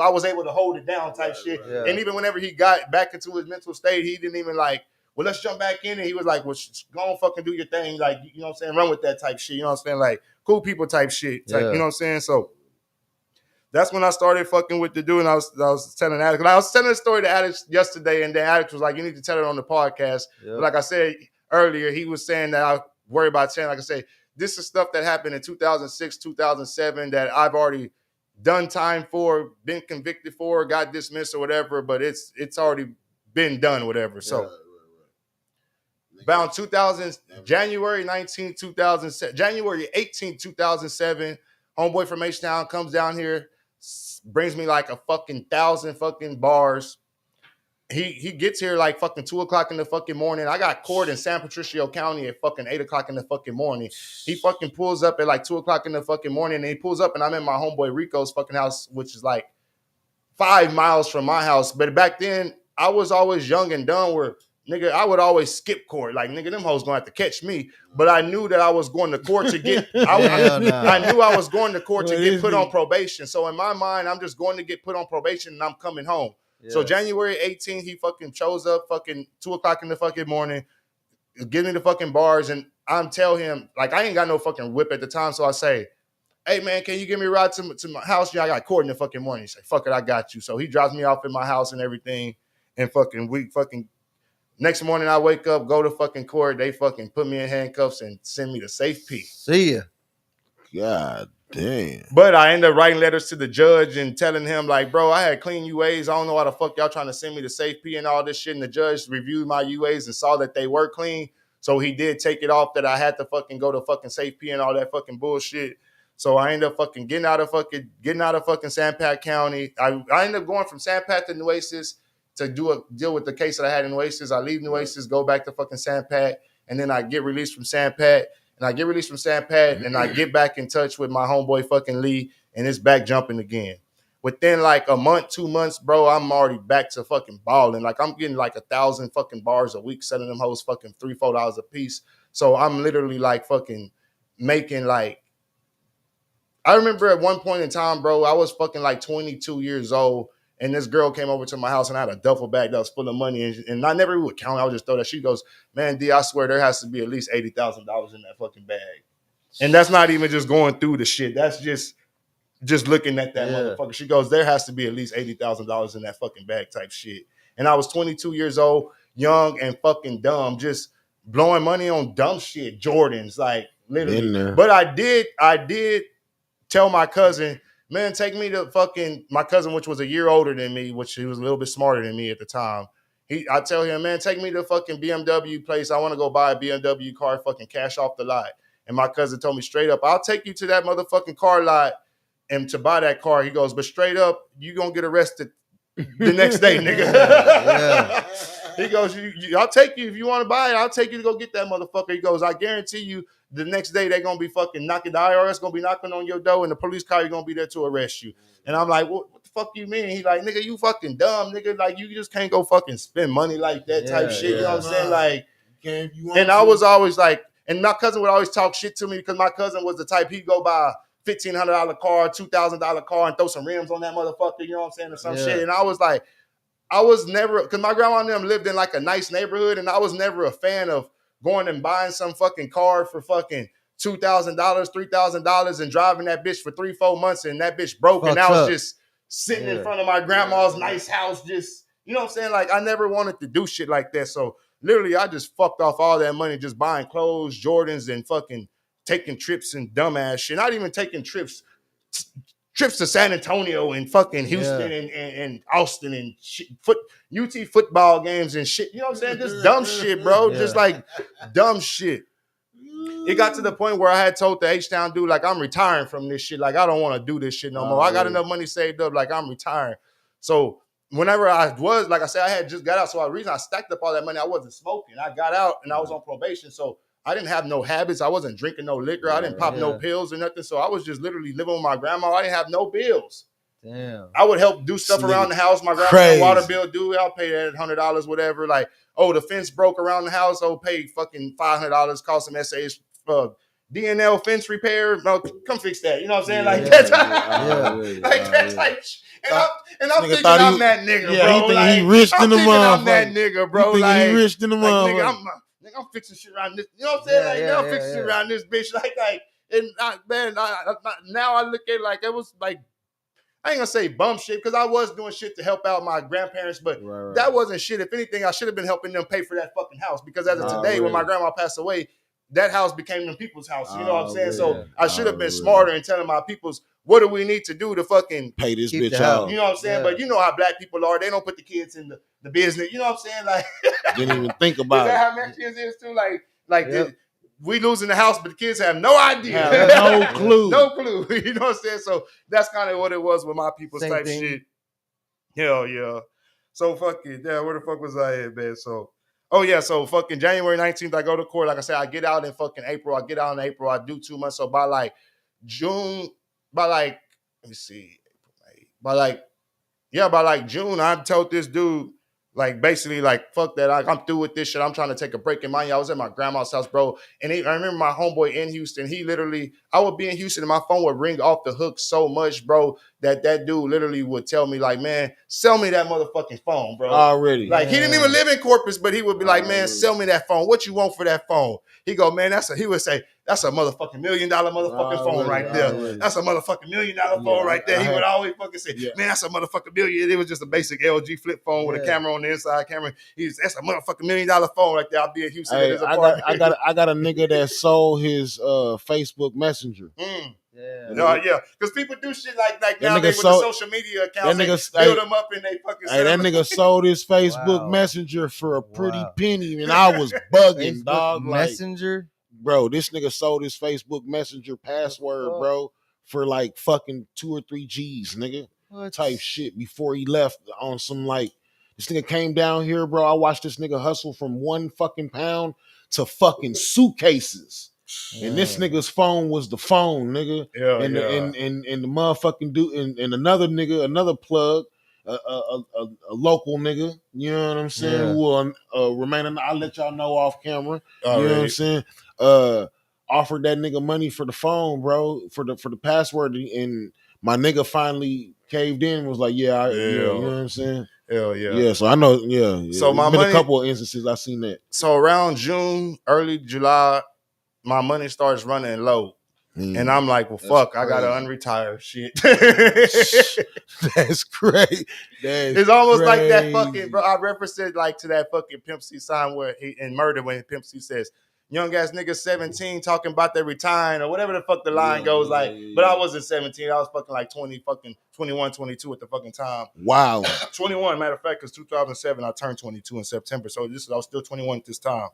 was able to hold it down type shit. Right. And even whenever he got back into his mental state, he didn't even like, well, let's jump back in. And he was like, well, go on fucking do your thing. Like, you know what I'm saying? Run with that type shit. You know what I'm saying? Like cool people type shit. Type, you know what I'm saying? So that's when I started fucking with the dude, and I was telling Alex. I was telling the story to Alex yesterday, and then Alex was like, you need to tell it on the podcast. But like I said earlier, he was saying that I worry about saying, like I said, this is stuff that happened in 2006, 2007 that I've already done time for, been convicted for, got dismissed or whatever, but it's already been done, whatever. So about January 18, 2007, homeboy from H-Town comes down here, brings me like a fucking 1,000 fucking bars. He gets here like fucking 2 o'clock in the fucking morning. I got court in San Patricio County at fucking 8 o'clock in the fucking morning. He fucking pulls up at like 2 o'clock in the fucking morning, and he pulls up and I'm in my homeboy Rico's fucking house, which is like 5 miles from my house. But back then, I was always young and dumb where, nigga, I would always skip court. Like, nigga, them hoes gonna have to catch me. But I knew that I was going to court to get, I knew I was going to court to get put on probation. So in my mind, I'm just going to get put on probation and I'm coming home. Yeah. So January 18th, he fucking shows up fucking 2 o'clock in the fucking morning, give me the fucking bars, and I'm tell him, like, I ain't got no fucking whip at the time, so I say, hey, man, can you give me a ride to my house? Yeah, I got court in the fucking morning. He say, fuck it, I got you. So he drops me off in my house and everything, and next morning I wake up, go to fucking court, they fucking put me in handcuffs and send me to Safe P. See ya. God damn. But I ended up writing letters to the judge and telling him, like, bro, I had clean UAs. I don't know why the fuck y'all trying to send me to safety and all this shit. And the judge reviewed my UAs and saw that they were clean. So he did take it off that I had to fucking go to fucking safety and all that fucking bullshit. So I ended up fucking getting out of fucking San Pat County. I ended up going from San Pat to Nueces to deal with the case that I had in Nueces. I leave Nueces, go back to fucking San Pat, and then I get released from San Pat. And I get released from San Pat, and I get back in touch with my homeboy fucking Lee, and it's back jumping again. Within like a month, 2 months, bro, I'm already back to fucking balling. Like I'm getting like 1,000 fucking bars a week, selling them hoes fucking $3-4 a piece. So I'm literally like fucking making like. I remember at one point in time, bro, I was fucking like 22 years old, and this girl came over to my house, and I had a duffel bag that was full of money, and I never would count. I would just throw that. She goes, "Man, D, I swear there has to be at least $80,000 in that fucking bag," and that's not even just going through the shit. That's just looking at that motherfucker. She goes, "There has to be at least $80,000 in that fucking bag," type shit. And I was 22 years old, young and fucking dumb, just blowing money on dumb shit, Jordans, like literally. But I did tell my cousin, man, take me to fucking my cousin, which was a year older than me, which he was a little bit smarter than me at the time. I tell him, man, take me to fucking BMW place. I want to go buy a BMW car, fucking cash off the lot. And my cousin told me straight up, I'll take you to that motherfucking car lot and to buy that car. He goes, but straight up, you gonna get arrested the next day, nigga. Yeah. He goes, I'll take you if you want to buy it. I'll take you to go get that motherfucker. He goes, I guarantee you, the next day they're gonna be fucking knocking. The IRS gonna be knocking on your door, and the police car is gonna be there to arrest you. And I'm like, what the fuck you mean? He's like, nigga, you fucking dumb, nigga. Like you just can't go fucking spend money like that type shit. You know what I'm saying? Like, and I was always like, and my cousin would always talk shit to me because my cousin was the type he'd go buy a $1,500 car, $2,000 car, and throw some rims on that motherfucker. You know what I'm saying? Or some shit. And I was like, I was never, because my grandma and them lived in like a nice neighborhood, and I was never a fan of going and buying some fucking car for fucking $2,000, $3,000 and driving that bitch for 3-4 months, and that bitch broke, and I was just sitting in front of my grandma's nice house, just, you know what I'm saying? Like, I never wanted to do shit like that. So literally, I just fucked off all that money just buying clothes, Jordans, and fucking taking trips and dumbass shit. Not even taking trips to San Antonio and fucking Houston and Austin and shit, UT football games and shit. You know what I'm saying? Just dumb shit, bro. Just like dumb shit. It got to the point where I had told the H-Town dude, like, I'm retiring from this shit. Like, I don't want to do this shit no more. I got enough money saved up. Like, I'm retiring. So whenever I was, like I said, I had just got out. So the reason I stacked up all that money, I wasn't smoking. I got out and I was on probation. So I didn't have no habits. I wasn't drinking no liquor. I didn't pop no pills or nothing. So I was just literally living with my grandma. I didn't have no bills. Damn. I would help do stuff around the house. My grandma's water bill due. I'll pay that $100, whatever. Like, oh, the fence broke around the house. Oh, pay fucking $500. Cost some SAs for DNL fence repair. No, come fix that. You know what I'm saying? Like that's like and I'm thinking I'm that nigga, bro. He rich in the motherfucker. I'm that nigga, bro. He rich in the motherfucker. I'm fixing shit around this. You know what I'm saying? I'm fixing shit around this bitch. And now I look at it like it was like, I ain't gonna say bum shit because I was doing shit to help out my grandparents, but that wasn't shit. If anything, I should have been helping them pay for that fucking house because as of today, when my grandma passed away, that house became them people's house. You know what I'm saying? So I should have been smarter in telling my peoples, what do we need to do to fucking pay this bitch out? You know what I'm saying? But you know how black people are. They don't put the kids in the business. You know what I'm saying? Like, didn't even think about it. Is that how Mexicans is too? We losing the house, but the kids have no idea. No clue. No clue. You know what I'm saying? So that's kind of what it was with my people's type shit. Hell yeah. So fuck it. Yeah, where the fuck was I at, man? So, so fucking January 19th, I go to court. Like I said, I get out in fucking April. I do 2 months. So by like June, let me see. By June, I told this dude, like, basically, like, fuck that. I'm through with this shit. I'm trying to take a break. And mind you, I was at my grandma's house, bro. And I remember my homeboy in Houston. He literally, I would be in Houston and my phone would ring off the hook so much, bro, that dude literally would tell me, like, man, sell me that motherfucking phone, bro. Already. Like, he didn't even live in Corpus, but he would be like, man, sell me that phone. What you want for that phone? He go, man, he would say, that's a motherfucking $1 million motherfucking phone right there. That's a motherfucking $1 million phone right there. He would always fucking say, man, that's a motherfucking million. It was just a basic LG flip phone with a camera on the inside camera. That's a motherfucking $1 million phone right there. I'll be in Houston at his apartment. I got a nigga that sold his Facebook Messenger. Yeah, because people do shit like now with the social media accounts. They build them up and they fucking. Hey, that nigga sold his Facebook Messenger for a pretty penny, and I was bugging, dog. Messenger, like, bro. This nigga sold his Facebook Messenger password, bro, for like fucking 2 or 3 G's, nigga. Type shit before he left on some like. This nigga came down here, bro. I watched this nigga hustle from 1 fucking pound to fucking suitcases. And this nigga's phone was the phone, nigga. And the motherfucking dude and another nigga, another plug, a local nigga, you know what I'm saying? Who will remain. I'll let y'all know off camera. You know what I'm saying? Offered that nigga money for the phone, bro, for the password, and my nigga finally caved in and was like, you know what I'm saying? Hell yeah. Yeah, so I know, So my been money, a couple of instances I've seen that. So around June, early July, my money starts running low. And I'm like, well, fuck, crazy. I gotta unretire shit. That's great. It's almost crazy. Like that fucking, bro. I represent like to that fucking Pimp C sign where in Murder when Pimp C says, young ass nigga 17 talking about their retiring or whatever the fuck the line goes like. But I wasn't 17. I was fucking like 21, 22 at the fucking time. Wow. 21, matter of fact, because 2007, I turned 22 in September. So I was still 21 at this time.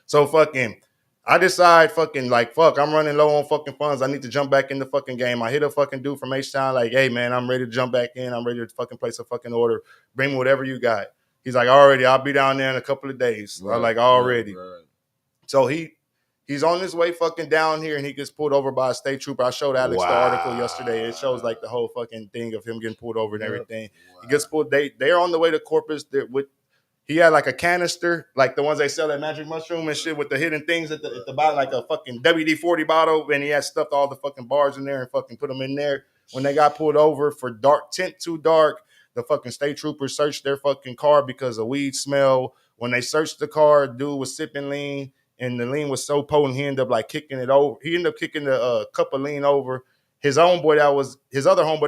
So fucking, I decide fucking like, fuck, I'm running low on fucking funds. I need to jump back in the fucking game. I hit a fucking dude from H-Town like, hey, man, I'm ready to jump back in. I'm ready to fucking place a fucking order. Bring me whatever you got. He's like, already, I'll be down there in a couple of days. I'm like, already. Right. So he's on his way fucking down here and he gets pulled over by a state trooper. I showed Alex the article yesterday. It shows like the whole fucking thing of him getting pulled over and everything. He gets pulled. They're on the way to Corpus. He had like a canister, like the ones they sell at Magic Mushroom and shit with the hidden things at the bottom, like a fucking WD-40 bottle. And he had stuffed all the fucking bars in there and fucking put them in there. When they got pulled over for tint too dark, the fucking state troopers searched their fucking car because of weed smell. When they searched the car, dude was sipping lean. And the lean was so potent, he ended up like kicking it over. He ended up kicking the cup of lean over. His other homeboy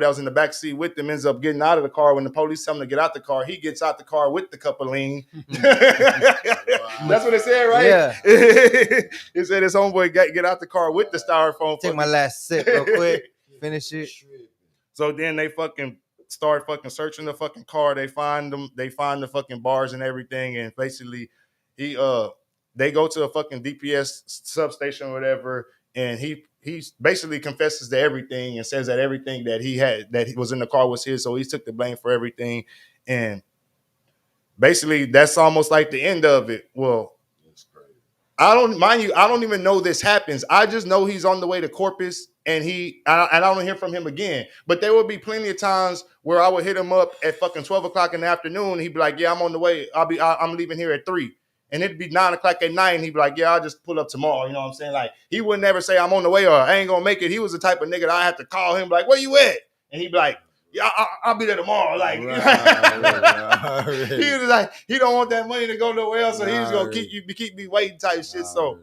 that was in the back seat with him ends up getting out of the car. When the police tell him to get out the car, he gets out the car with the cup of lean. That's what it said, right? Yeah. It said his homeboy get out the car with the styrofoam. Take my last sip real quick. Finish it. So then they fucking start fucking searching the fucking car. They find them. They find the fucking bars and everything. And basically, they go to a fucking DPS substation or whatever, and he basically confesses to everything and says that everything that he was in the car was his, so he took the blame for everything. And basically, that's almost like the end of it. Well, I don't even know this happens. I just know he's on the way to Corpus, and I don't hear from him again. But there will be plenty of times where I would hit him up at fucking 12 o'clock in the afternoon, and he'd be like, yeah, I'm on the way. I'm leaving here at 3. And it'd be 9 o'clock at night, and he'd be like, yeah, I'll just pull up tomorrow. You know what I'm saying? Like, he would never say I'm on the way or I ain't going to make it. He was the type of nigga that I had to call him, like, where you at? And he'd be like, yeah, I'll be there tomorrow. Like, right. He was like, he don't want that money to go nowhere else, so he's going to keep me waiting type shit. So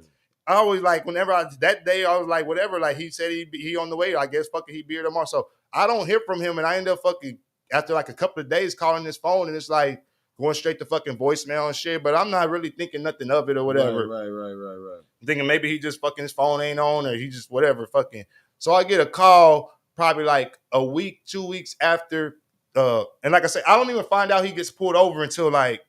I always like, whenever that day, I was like, whatever. Like, he said he on the way. I guess fucking he be here tomorrow. So I don't hear from him, and I end up fucking, after like a couple of days, calling his phone, and it's like, going straight to fucking voicemail and shit, but I'm not really thinking nothing of it or whatever. Right. I'm thinking maybe he just fucking his phone ain't on or he just whatever fucking. So I get a call probably like a week, 2 weeks after. And like I said, I don't even find out he gets pulled over until like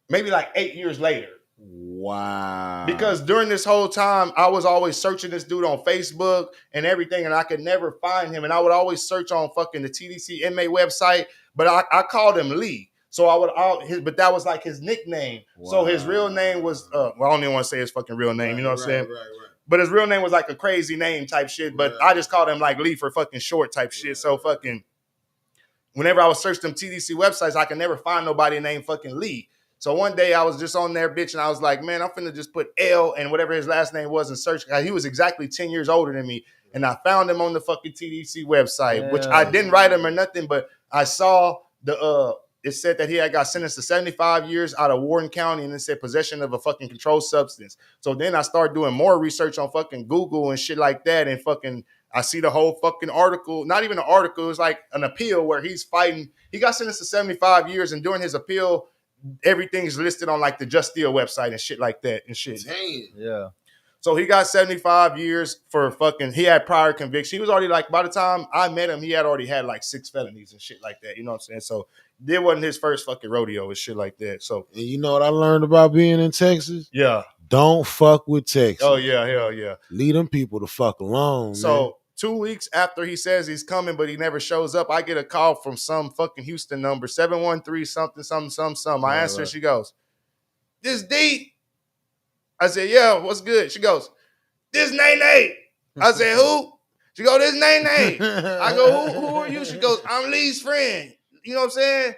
maybe like 8 years later. Wow. Because during this whole time, I was always searching this dude on Facebook and everything, and I could never find him. And I would always search on fucking the TDC inmate website, but I called him Lee. So but that was like his nickname. Wow. So his real name was, I don't even want to say his fucking real name, you know what I'm saying? Right. But his real name was like a crazy name type shit, but I just called him like Lee for fucking short type shit. So fucking, whenever I would search them TDC websites, I could never find nobody named fucking Lee. So one day I was just on there, bitch, and I was like, man, I'm finna just put L and whatever his last name was and search. He was exactly 10 years older than me. And I found him on the fucking TDC website, which I didn't write him or nothing, but I saw it said that he had got sentenced to 75 years out of Warden County, and it said possession of a fucking controlled substance. So then I started doing more research on fucking Google and shit like that, and fucking I see the whole fucking article, not even an article, it's like an appeal where he's fighting. He got sentenced to 75 years, and during his appeal, everything's listed on like the Just Deal website and shit like that and shit. Damn. Yeah. So he got 75 years for fucking, he had prior conviction. He was already like, by the time I met him, he had already had like 6 felonies and shit like that. You know what I'm saying? So it wasn't his first fucking rodeo and shit like that. So, And you know what I learned about being in Texas? yeah. Don't fuck with Texas. Oh, yeah, hell yeah. Leave them people the fuck alone, So man. 2 weeks after he says he's coming, but he never shows up, I get a call from some fucking Houston number, 713 something. I answer, she goes, "This D?" I said, "Yeah, what's good?" She goes, "This Nay." I said, "Who?" She go, "This Nay." I go, who are you? She goes, "I'm Lee's friend." You know what I'm saying?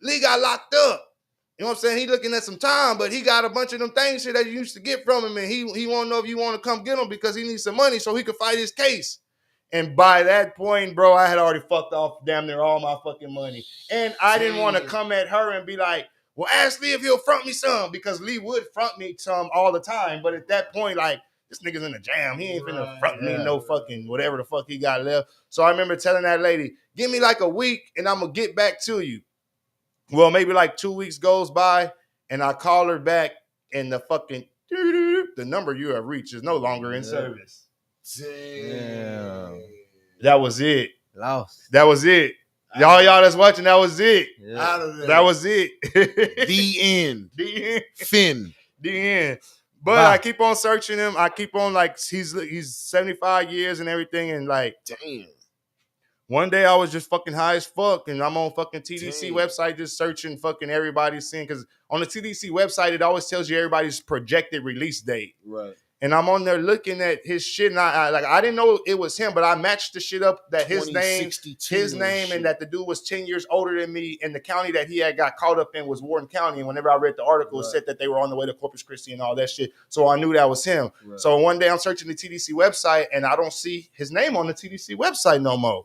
Lee got locked up. You know what I'm saying? He looking at some time, but he got a bunch of them things here that you used to get from him, and he want to know if you want to come get him because he needs some money so he could fight his case. And by that point, bro, I had already fucked off damn near all my fucking money. And I didn't want to come at her and be like, well, ask Lee if he'll front me some, because Lee would front me some all the time. But at that point, like, this nigga's in the jam. He ain't finna front me no fucking whatever the fuck he got left. So I remember telling that lady, give me like a week and I'm going to get back to you. Well, maybe like 2 weeks goes by and I call her back and the fucking, the number you have reached is no longer in service. Damn. That was it. Lost. That was it. Y'all that's watching, that was it. Yeah. Out of there. That was it. The end. The end. Finn. The end. But I keep on searching him. I keep on like he's 75 years and everything, and like Damn. one day I was just fucking high as fuck, and I'm on fucking TDC Damn. website just searching fucking everybody's scene, because on the TDC website it always tells you everybody's projected release date. Right. And I'm on there looking at his shit, and I didn't know it was him, but I matched the shit up that his name, and that the dude was 10 years older than me, and the county that he had got caught up in was Warden County. And whenever I read the article, it said that they were on the way to Corpus Christi and all that shit. So I knew that was him. Right. So one day I'm searching the TDC website, and I don't see his name on the TDC website no more.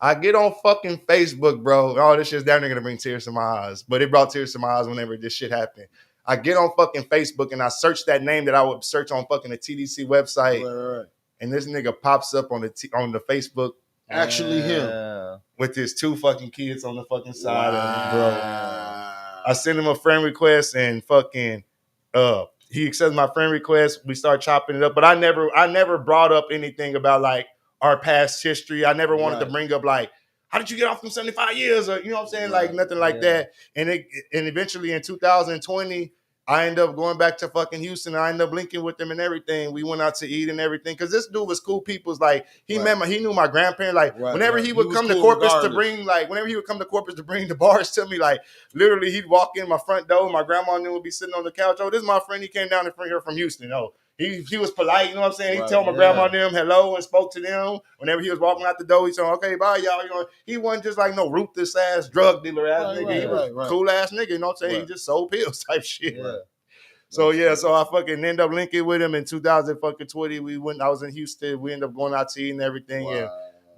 I get on fucking Facebook, bro. All this shit's down there gonna bring tears to my eyes, but it brought tears to my eyes whenever this shit happened. I get on fucking Facebook and I search that name that I would search on fucking the TDC website, right. And this nigga pops up on the Facebook. Actually, him with his 2 fucking kids on the fucking side of him, bro. I send him a friend request and fucking he accepts my friend request. We start chopping it up, but I never brought up anything about like our past history. I never wanted to bring up like, how did you get off from 75 years? Or, you know what I'm saying? Like nothing like that. And eventually in 2020, I ended up going back to fucking Houston. I ended up linking with them and everything. We went out to eat and everything. Cause this dude was cool people's like, he knew my grandparents. Like whenever he would come to Corpus to bring, like whenever he would come to Corpus to bring the bars to me, like literally he'd walk in my front door. My grandma knew would be sitting on the couch. Oh, this is my friend. He came down here from Houston. Oh, he was polite, you know what I'm saying? He told my grandma and them hello and spoke to them. Whenever he was walking out the door, he said, okay, bye, y'all. You know, he wasn't just like no ruthless ass drug dealer ass nigga. He was cool ass nigga, you know what I'm saying? He just sold pills type shit. Yeah. So so I fucking ended up linking with him in 2020. I was in Houston. We ended up going out to eat and everything. And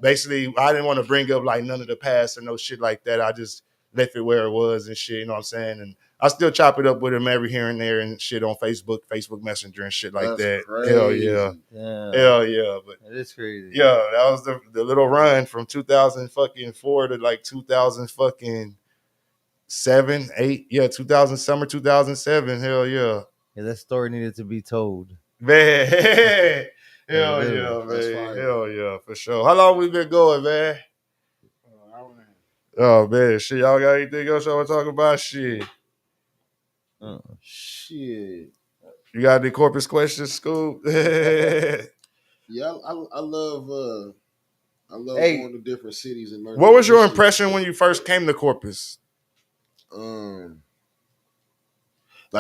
basically I didn't want to bring up like none of the past or no shit like that. I just left it where it was and shit, you know what I'm saying? And I still chop it up with him every here and there and shit on Facebook Messenger and shit like that. Crazy. Hell yeah. Hell yeah. But it is crazy. Yeah, that was the little run from 2004 to like 2007, 8. Yeah, 2007. Hell yeah. Yeah, that story needed to be told. Man. Hell yeah, man. Hell yeah, for sure. How long we been going, man? Oh man, shit. Y'all got anything else y'all want to talk about? Shit. Shit. You got any Corpus questions, Scoop? Yeah, I love going to different cities and learning. What was your impression when you first came to Corpus? Like,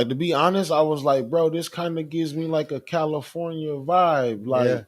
to be honest, I was like, bro, this kind of gives me like a California vibe.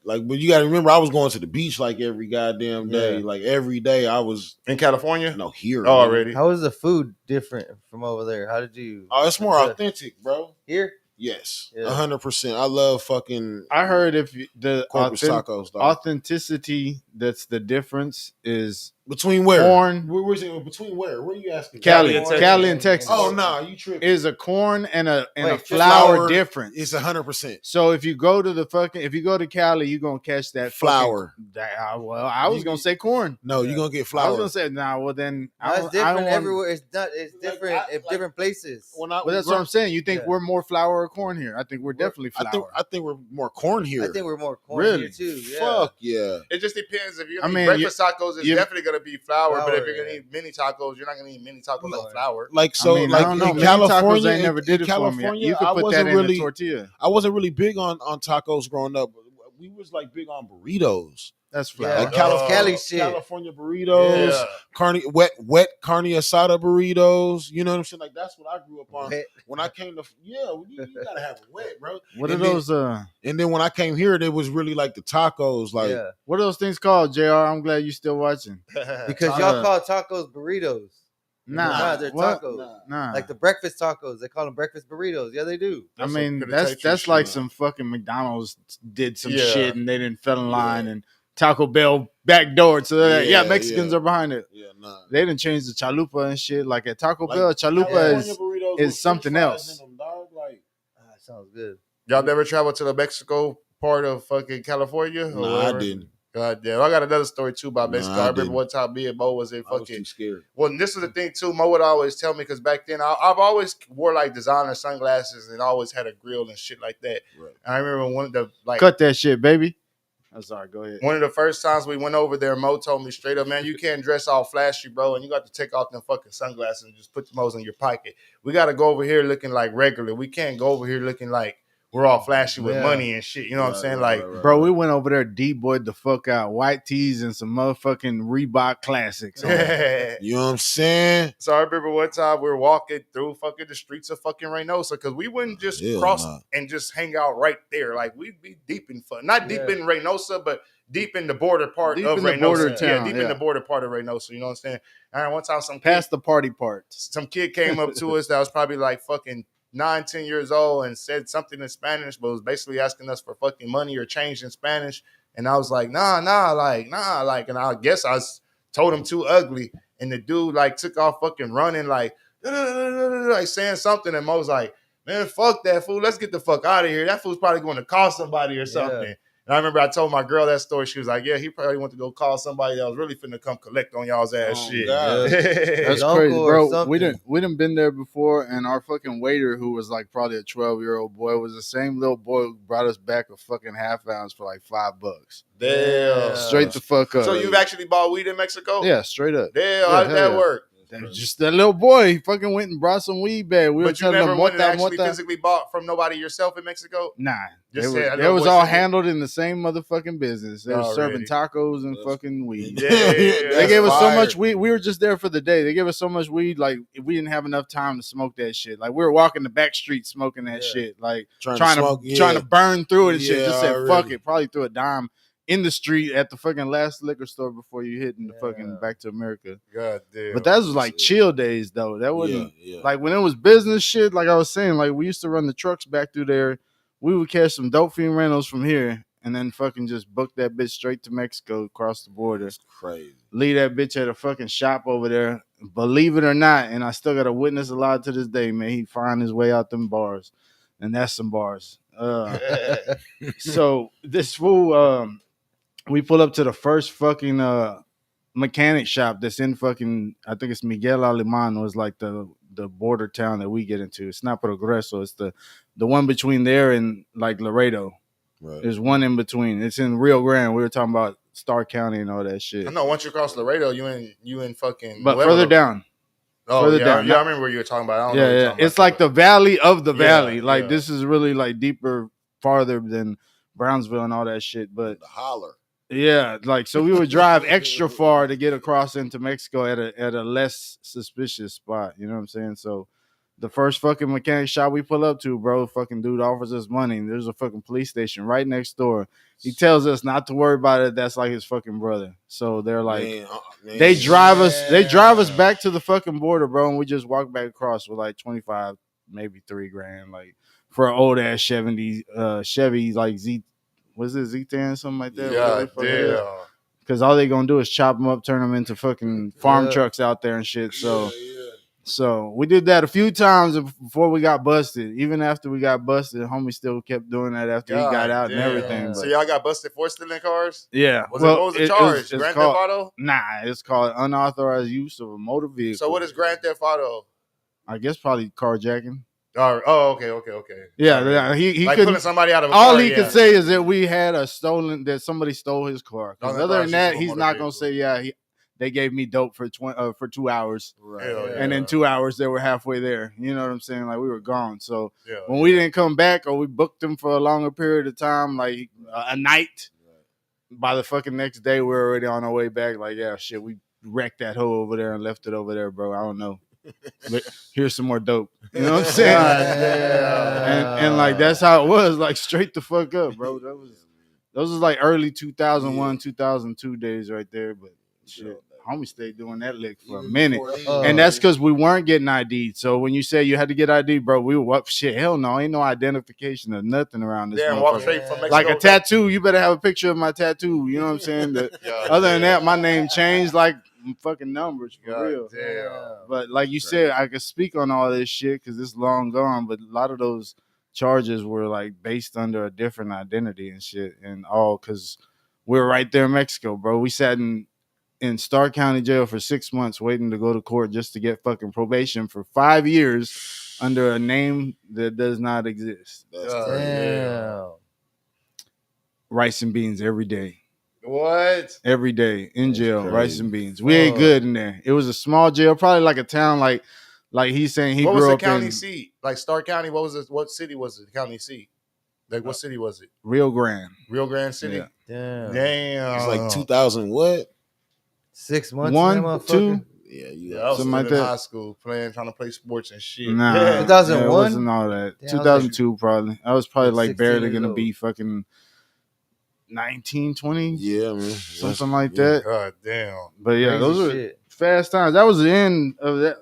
Like, but you got to remember, I was going to the beach like every goddamn day. Like every day I was in California. No, here already. How is the food different from over there? How did you? Oh, it's more authentic, bro. Here. Yes, 100%. I love fucking. I heard if the Corpus tacos, authenticity, that's the difference, is Between where? Corn. Where's it? Between where? Where are you asking? Cali and California. Texas. Oh no, you tripping? Is a corn and a Wait, flour difference. It's 100% So if you go to Cali, you're gonna catch that flour. I was gonna say corn. No, you're gonna get I was flour. gonna say well then That's different everywhere. It's not. It's different in different places. But that's what I'm saying. You think we're more flour or corn here? I think we're definitely flour. I think we're more corn here. I think we're more corn Really? here too. Yeah. Fuck yeah. It just depends. If you're I gonna mean, eat breakfast tacos, it's definitely gonna be flour. But if you're gonna yeah. eat mini tacos, you're not gonna eat mini tacos on flour. Like so, I like don't know. in Mini California, tacos, I never did it for me. California, You could I put wasn't that in really, a tortilla. I wasn't really big on tacos growing up. We was like big on burritos. That's Yeah. flour. Like Cali shit. California burritos, Yeah. wet carne asada burritos. You know what I'm saying? Like that's what I grew up on. Wet. When I came to you gotta have it wet, bro. What are And then- those? And then when I came here, it was really like the tacos. Like Yeah. What are those things called, Jr? I'm glad you still watching. Because y'all call tacos burritos. Nah, they're what? tacos. Nah. Like the breakfast tacos. They call them breakfast burritos. Yeah, they do. I mean, Could've taken that's like shit. some fucking McDonald's did some Yeah. shit and they didn't fell in line and Taco Bell backdoored. So Yeah, Mexicans yeah. are behind it. yeah, nah. They didn't change the chalupa and shit. Like at Taco Like, Bell, chalupa California is burritos is with something french fries else. in them, dog. Like, Sounds good. Y'all never traveled to the Mexico part of fucking California? Or nah, I wherever? didn't. God damn. I got another story too about Nah, Mexico. I I remember didn't. one time me and Mo was in I was fucking. too scared. Well, this is the thing too. Mo would always tell me because back then I've always wore like designer sunglasses and always had a grill and shit like that. Right. And I remember one of the like Cut that shit, baby. I'm sorry. Go ahead. one of the first times we went over there, Mo told me straight up, man, you can't dress all flashy, bro, and you got to take off them fucking sunglasses and just put them in your pocket. We got to go over here looking like regular. We can't go over here looking like we're all flashy with money and shit. You know what I'm saying? Like, Bro, we went over there, D-boyed the fuck out. White tees and some motherfucking Reebok classics. You know what I'm saying? So I remember one time we were walking through fucking the streets of fucking Reynosa because we wouldn't just Hell cross nah. and just hang out right there. Like we'd be deep in fun, not deep in Reynosa, but deep in the border part Deep of in the Reynosa. border Yeah, town, deep in the border part of Reynosa. You know what I'm saying? And one time Past the party parts. some kid came up to us that was probably like fucking 9-10 years old and said something in Spanish, but was basically asking us for fucking money or change in Spanish. And I was like, nah, like, and I guess I told him too ugly. And the dude like took off fucking running, like saying something. And Mo was like, man, fuck that fool. Let's get the fuck out of here. That fool's probably going to call somebody or something. And I remember I told my girl that story. She was like, yeah, he probably went to go call somebody that was really finna come collect on y'all's ass shit. God. That's Uncle crazy, or bro. something. We done been there before, and our fucking waiter, who was like probably a 12-year-old boy, was the same little boy who brought us back a fucking half ounce for like $5. Damn. Straight the fuck up. So you've actually bought weed in Mexico? Yeah, straight up. Damn, how did hell that yeah. work? Just that little boy, he fucking went and brought some weed back. We were But you telling never him went and actually mota. physically bought from nobody yourself in Mexico? Nah, Just said, it "Hello, was boy, all send it." handled in the same motherfucking business. They were serving tacos and fucking weed. Yeah, They gave us so fire. much weed. We were just there for the day. They gave us so much weed, like we didn't have enough time to smoke that shit. Like we were walking the back street smoking that shit, like trying to burn through it and shit. Yeah, Just said already. fuck it. Probably threw a dime in the street at the fucking last liquor store before you hit in the fucking back to America. God damn. But that was like chill days though. That wasn't yeah. like when it was business shit. Like I was saying, like we used to run the trucks back through there. We would catch some dope fiend rentals from here and then fucking just book that bitch straight to Mexico across the border. That's crazy. Leave that bitch at a fucking shop over there. Believe it or not, and I still got to witness a lot to this day, man. He find his way out them bars, and that's some bars. So this fool, we pull up to the first fucking mechanic shop that's in fucking, I think it's Miguel Alemán was like the border town that we get into. It's not Progreso. It's the one between there and like Laredo. Right. There's one in between. It's in Rio Grande. We were talking about Starr County and all that shit. I know once you cross Laredo, you in fucking. But further down. Oh, further yeah, down. yeah, I remember what you were talking about. I don't know what Yeah, you're yeah. talking It's about. like the valley of the valley. Like yeah. this is really like deeper, farther than Brownsville and all that shit. But The holler. yeah, like so we would drive extra far to get across into Mexico at a less suspicious spot. You know what I'm saying? So the first fucking mechanic shop we pull up to, bro, fucking dude offers us money. And there's a fucking police station right next door. He tells us not to worry about it. That's like his fucking brother. So they're like, Man, they drive us back to the fucking border, bro, and we just walk back across with like 25, maybe $3,000, like for an old ass Chevy like Z. Was it Z10 something like that? God Whatever the fuck it is. damn. because all they gonna do is chop them up, turn them into fucking farm trucks out there and shit. So. Yeah. So we did that a few times before we got busted. Even after we got busted, homie still kept doing that after he got out and everything. So But y'all got busted for stealing cars? yeah. What was the charge? It's Grand called, Theft Auto? Nah, it's called unauthorized use of a motor vehicle. So what is Grand Theft Auto? I guess probably carjacking. Oh, okay. Yeah, he like couldn't. pulling somebody out of a all car. he could say is that we had that somebody stole his car. Other Other than that, cars, he's not gonna say they gave me dope for 2 hours, Right. and in 2 hours they were halfway there. You know what I'm saying? Like we were gone. So Yeah, when we didn't come back or we booked them for a longer period of time, like a night, by the fucking next day we're already on our way back. Like shit, we wrecked that hoe over there and left it over there, bro. I don't know. But here's some more dope. You know what I'm saying? And like that's how it was. Like straight the fuck up, bro. Those was like early 2001, 2002 days right there. But shit, homie stayed doing that lick for a minute. And that's because we weren't getting ID'd. So when you say you had to get ID, bro, we were shit. Hell no, ain't no identification or nothing around this. Yeah, walk straight from Mexico. Like a tattoo, you better have a picture of my tattoo. You know what I'm saying? Other than that, my name changed like fucking numbers for real. Damn. But like you said, I could speak on all this shit because it's long gone. But a lot of those charges were like based under a different identity and shit, and all because we're right there in Mexico, bro. We sat in Starr County Jail for 6 months waiting to go to court just to get fucking probation for 5 years under a name that does not exist. Damn. Rice and beans every day. What? Every day in jail, crazy. rice and beans. We ate good in there. It was a small jail, probably like a town like he's saying he What grew was the up county in seat? Like Starr County, what city was it? The county seat? Like what city was it? Rio Grande. Rio Grande City? Yeah. Damn. It's like 2000 what? 6 months. 1, 2. Yeah, I was Something still like in that. high school trying to play sports and shit. Nah, Yeah. 2001? it wasn't all that. Damn, 2002 probably. I was probably like 16 barely years gonna old. be fucking 19, 20, Yeah, man. something like that. God damn. But yeah, Crazy those were shit. fast times. That was the end of that.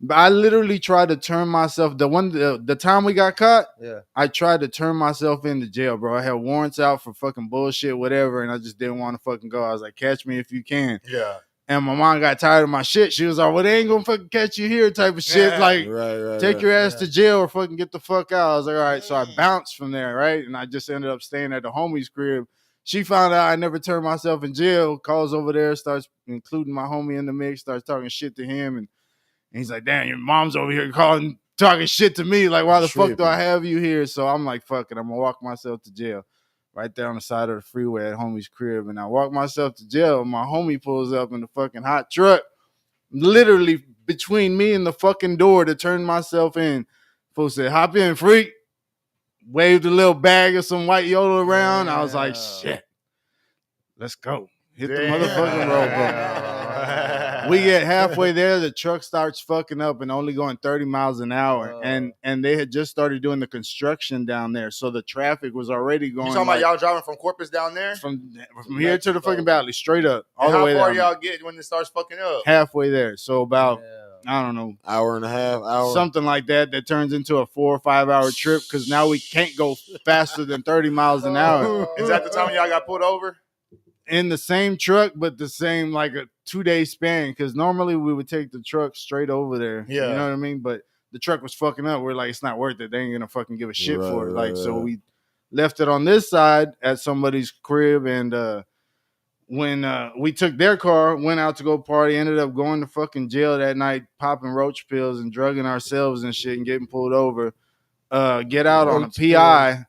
But I literally tried to turn myself. The time we got caught, Yeah. I tried to turn myself into jail, bro. I had warrants out for fucking bullshit, whatever, and I just didn't want to fucking go. I was like, catch me if you can. Yeah. And my mom got tired of my shit. She was like, well, they ain't gonna fucking catch you here type of shit. Yeah. Like, Right. take your ass to jail or fucking get the fuck out. I was like, all right. So I bounced from there, right? And I just ended up staying at the homie's crib. She found out I never turned myself in jail, calls over there, starts including my homie in the mix, starts talking shit to him. And he's like, damn, your mom's over here talking shit to me. Like, why the fuck do I have you here? So I'm like, fuck it. I'm going to walk myself to jail. Right there on the side of the freeway at homie's crib. And I walk myself to jail. My homie pulls up in the fucking hot truck, literally between me and the fucking door to turn myself in. Fool said, hop in, freak. Waved a little bag of some white YOLO around. I was like, shit, let's go. Hit the motherfucking road, bro. We get halfway there, the truck starts fucking up and only going 30 miles an hour. And they had just started doing the construction down there. So the traffic was already going. You talking about y'all driving from Corpus down there? From here to the fucking valley, straight up. All the how way far down y'all there. get when it starts fucking up? Halfway there. So about, I don't know, hour and a half, something like that turns into a 4 or 5 hour trip because now we can't go faster than 30 miles an hour. Is that the time y'all got pulled over? In the same truck, but the same like a 2-day span. Because normally we would take the truck straight over there. Yeah. You know what I mean? But the truck was fucking up. We're like, it's not worth it. They ain't gonna fucking give a shit for it. Like, so we left it on this side at somebody's crib. And when we took their car, went out to go party, ended up going to fucking jail that night, popping roach pills and drugging ourselves and shit and getting pulled over. Get out on a PI.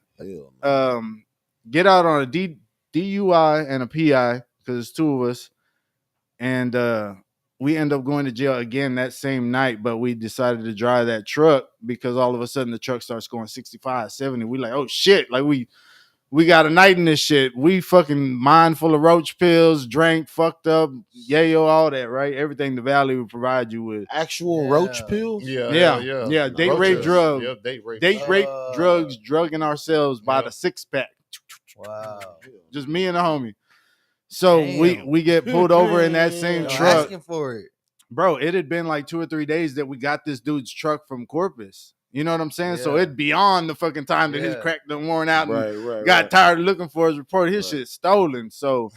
Get out on a DUI and a PI because it's two of us. And we end up going to jail again that same night, but we decided to drive that truck because all of a sudden the truck starts going 65, 70. We like, oh shit, like we got a night in this shit. We fucking mind full of roach pills, drank, fucked up, yayo, all that, right? Everything the valley would provide you with. Actual roach pills? Yeah. Date rape drugs. Yep, date rape. Date rape drugs, drugging ourselves by the 6-pack. Wow. Just me and the homie. So we get pulled over in that same truck. Asking for it. Bro, it had been like 2 or 3 days that we got this dude's truck from Corpus. You know what I'm saying? So it'd beyond the fucking time that his crack done worn out and got tired of looking for his report. His shit stolen. So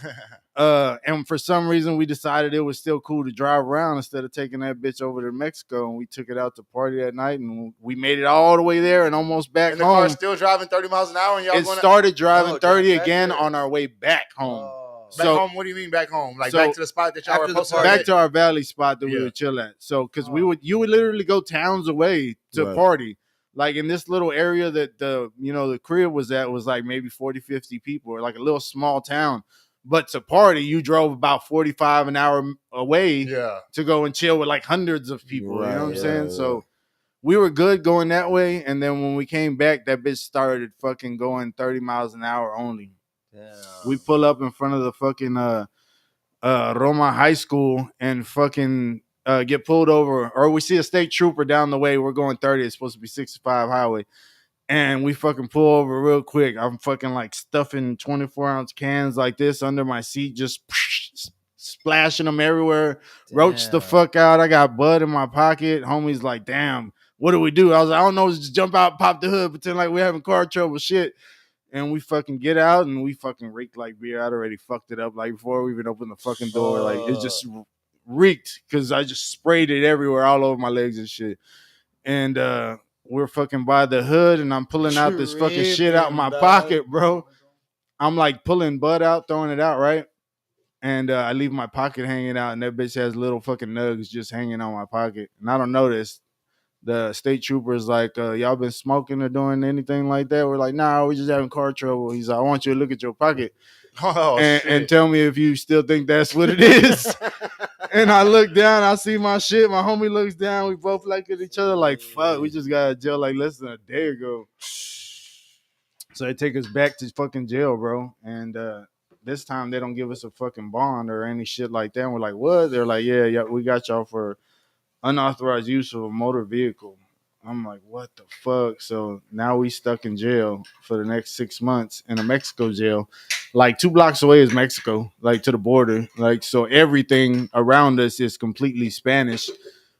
And for some reason, we decided it was still cool to drive around instead of taking that bitch over to Mexico. And we took it out to party that night, and we made it all the way there and almost back And the home. car's still driving 30 miles an hour, and y'all It going started driving 30 back again there. on our way back home. back home. What do you mean back home? Like back to the spot that y'all were after the supposed to party. back to our valley spot that we would chill at. So, because you would literally go towns away to party. Like in this little area that the crib was at was like maybe 40, 50 people, or like a little small town. But to party, you drove about 45 an hour away to go and chill with like hundreds of people. You know what I'm saying? So we were good going that way. And then when we came back, that bitch started fucking going 30 miles an hour only. Damn. We pull up in front of the fucking Roma High School and fucking get pulled over, or we see a state trooper down the way. We're going 30. It's supposed to be 65 highway. And we fucking pull over real quick. I'm fucking like stuffing 24-ounce cans like this under my seat, just splashing them everywhere. Damn. Roach the fuck out. I got bud in my pocket. Homie's like, damn, what do we do? I was like, I don't know, just jump out, pop the hood, pretend like we're having car trouble, shit. And we fucking get out and we fucking reeked like beer. I'd already fucked it up like before we even opened the fucking door. Like it just reeked because I just sprayed it everywhere, all over my legs and shit. And we're fucking by the hood and I'm pulling out this fucking shit out my pocket, bro. I'm like pulling bud out, throwing it out, right? And I leave my pocket hanging out and that bitch has little fucking nugs just hanging on my pocket. And I don't notice. The state trooper's like, y'all been smoking or doing anything like that? We're like, nah, we just having car trouble. He's like, I want you to look at your pocket and tell me if you still think that's what it is. And I look down, I see my shit. My homie looks down. We both look at each other like, fuck, we just got out of jail like less than a day ago. So they take us back to fucking jail, bro. And this time they don't give us a fucking bond or any shit like that. And we're like, what? They're like, yeah, we got y'all for unauthorized use of a motor vehicle. I'm like, what the fuck? So now we stuck in jail for the next 6 months in a Mexico jail. Like 2 blocks away is Mexico, like to the border. Like, so everything around us is completely Spanish.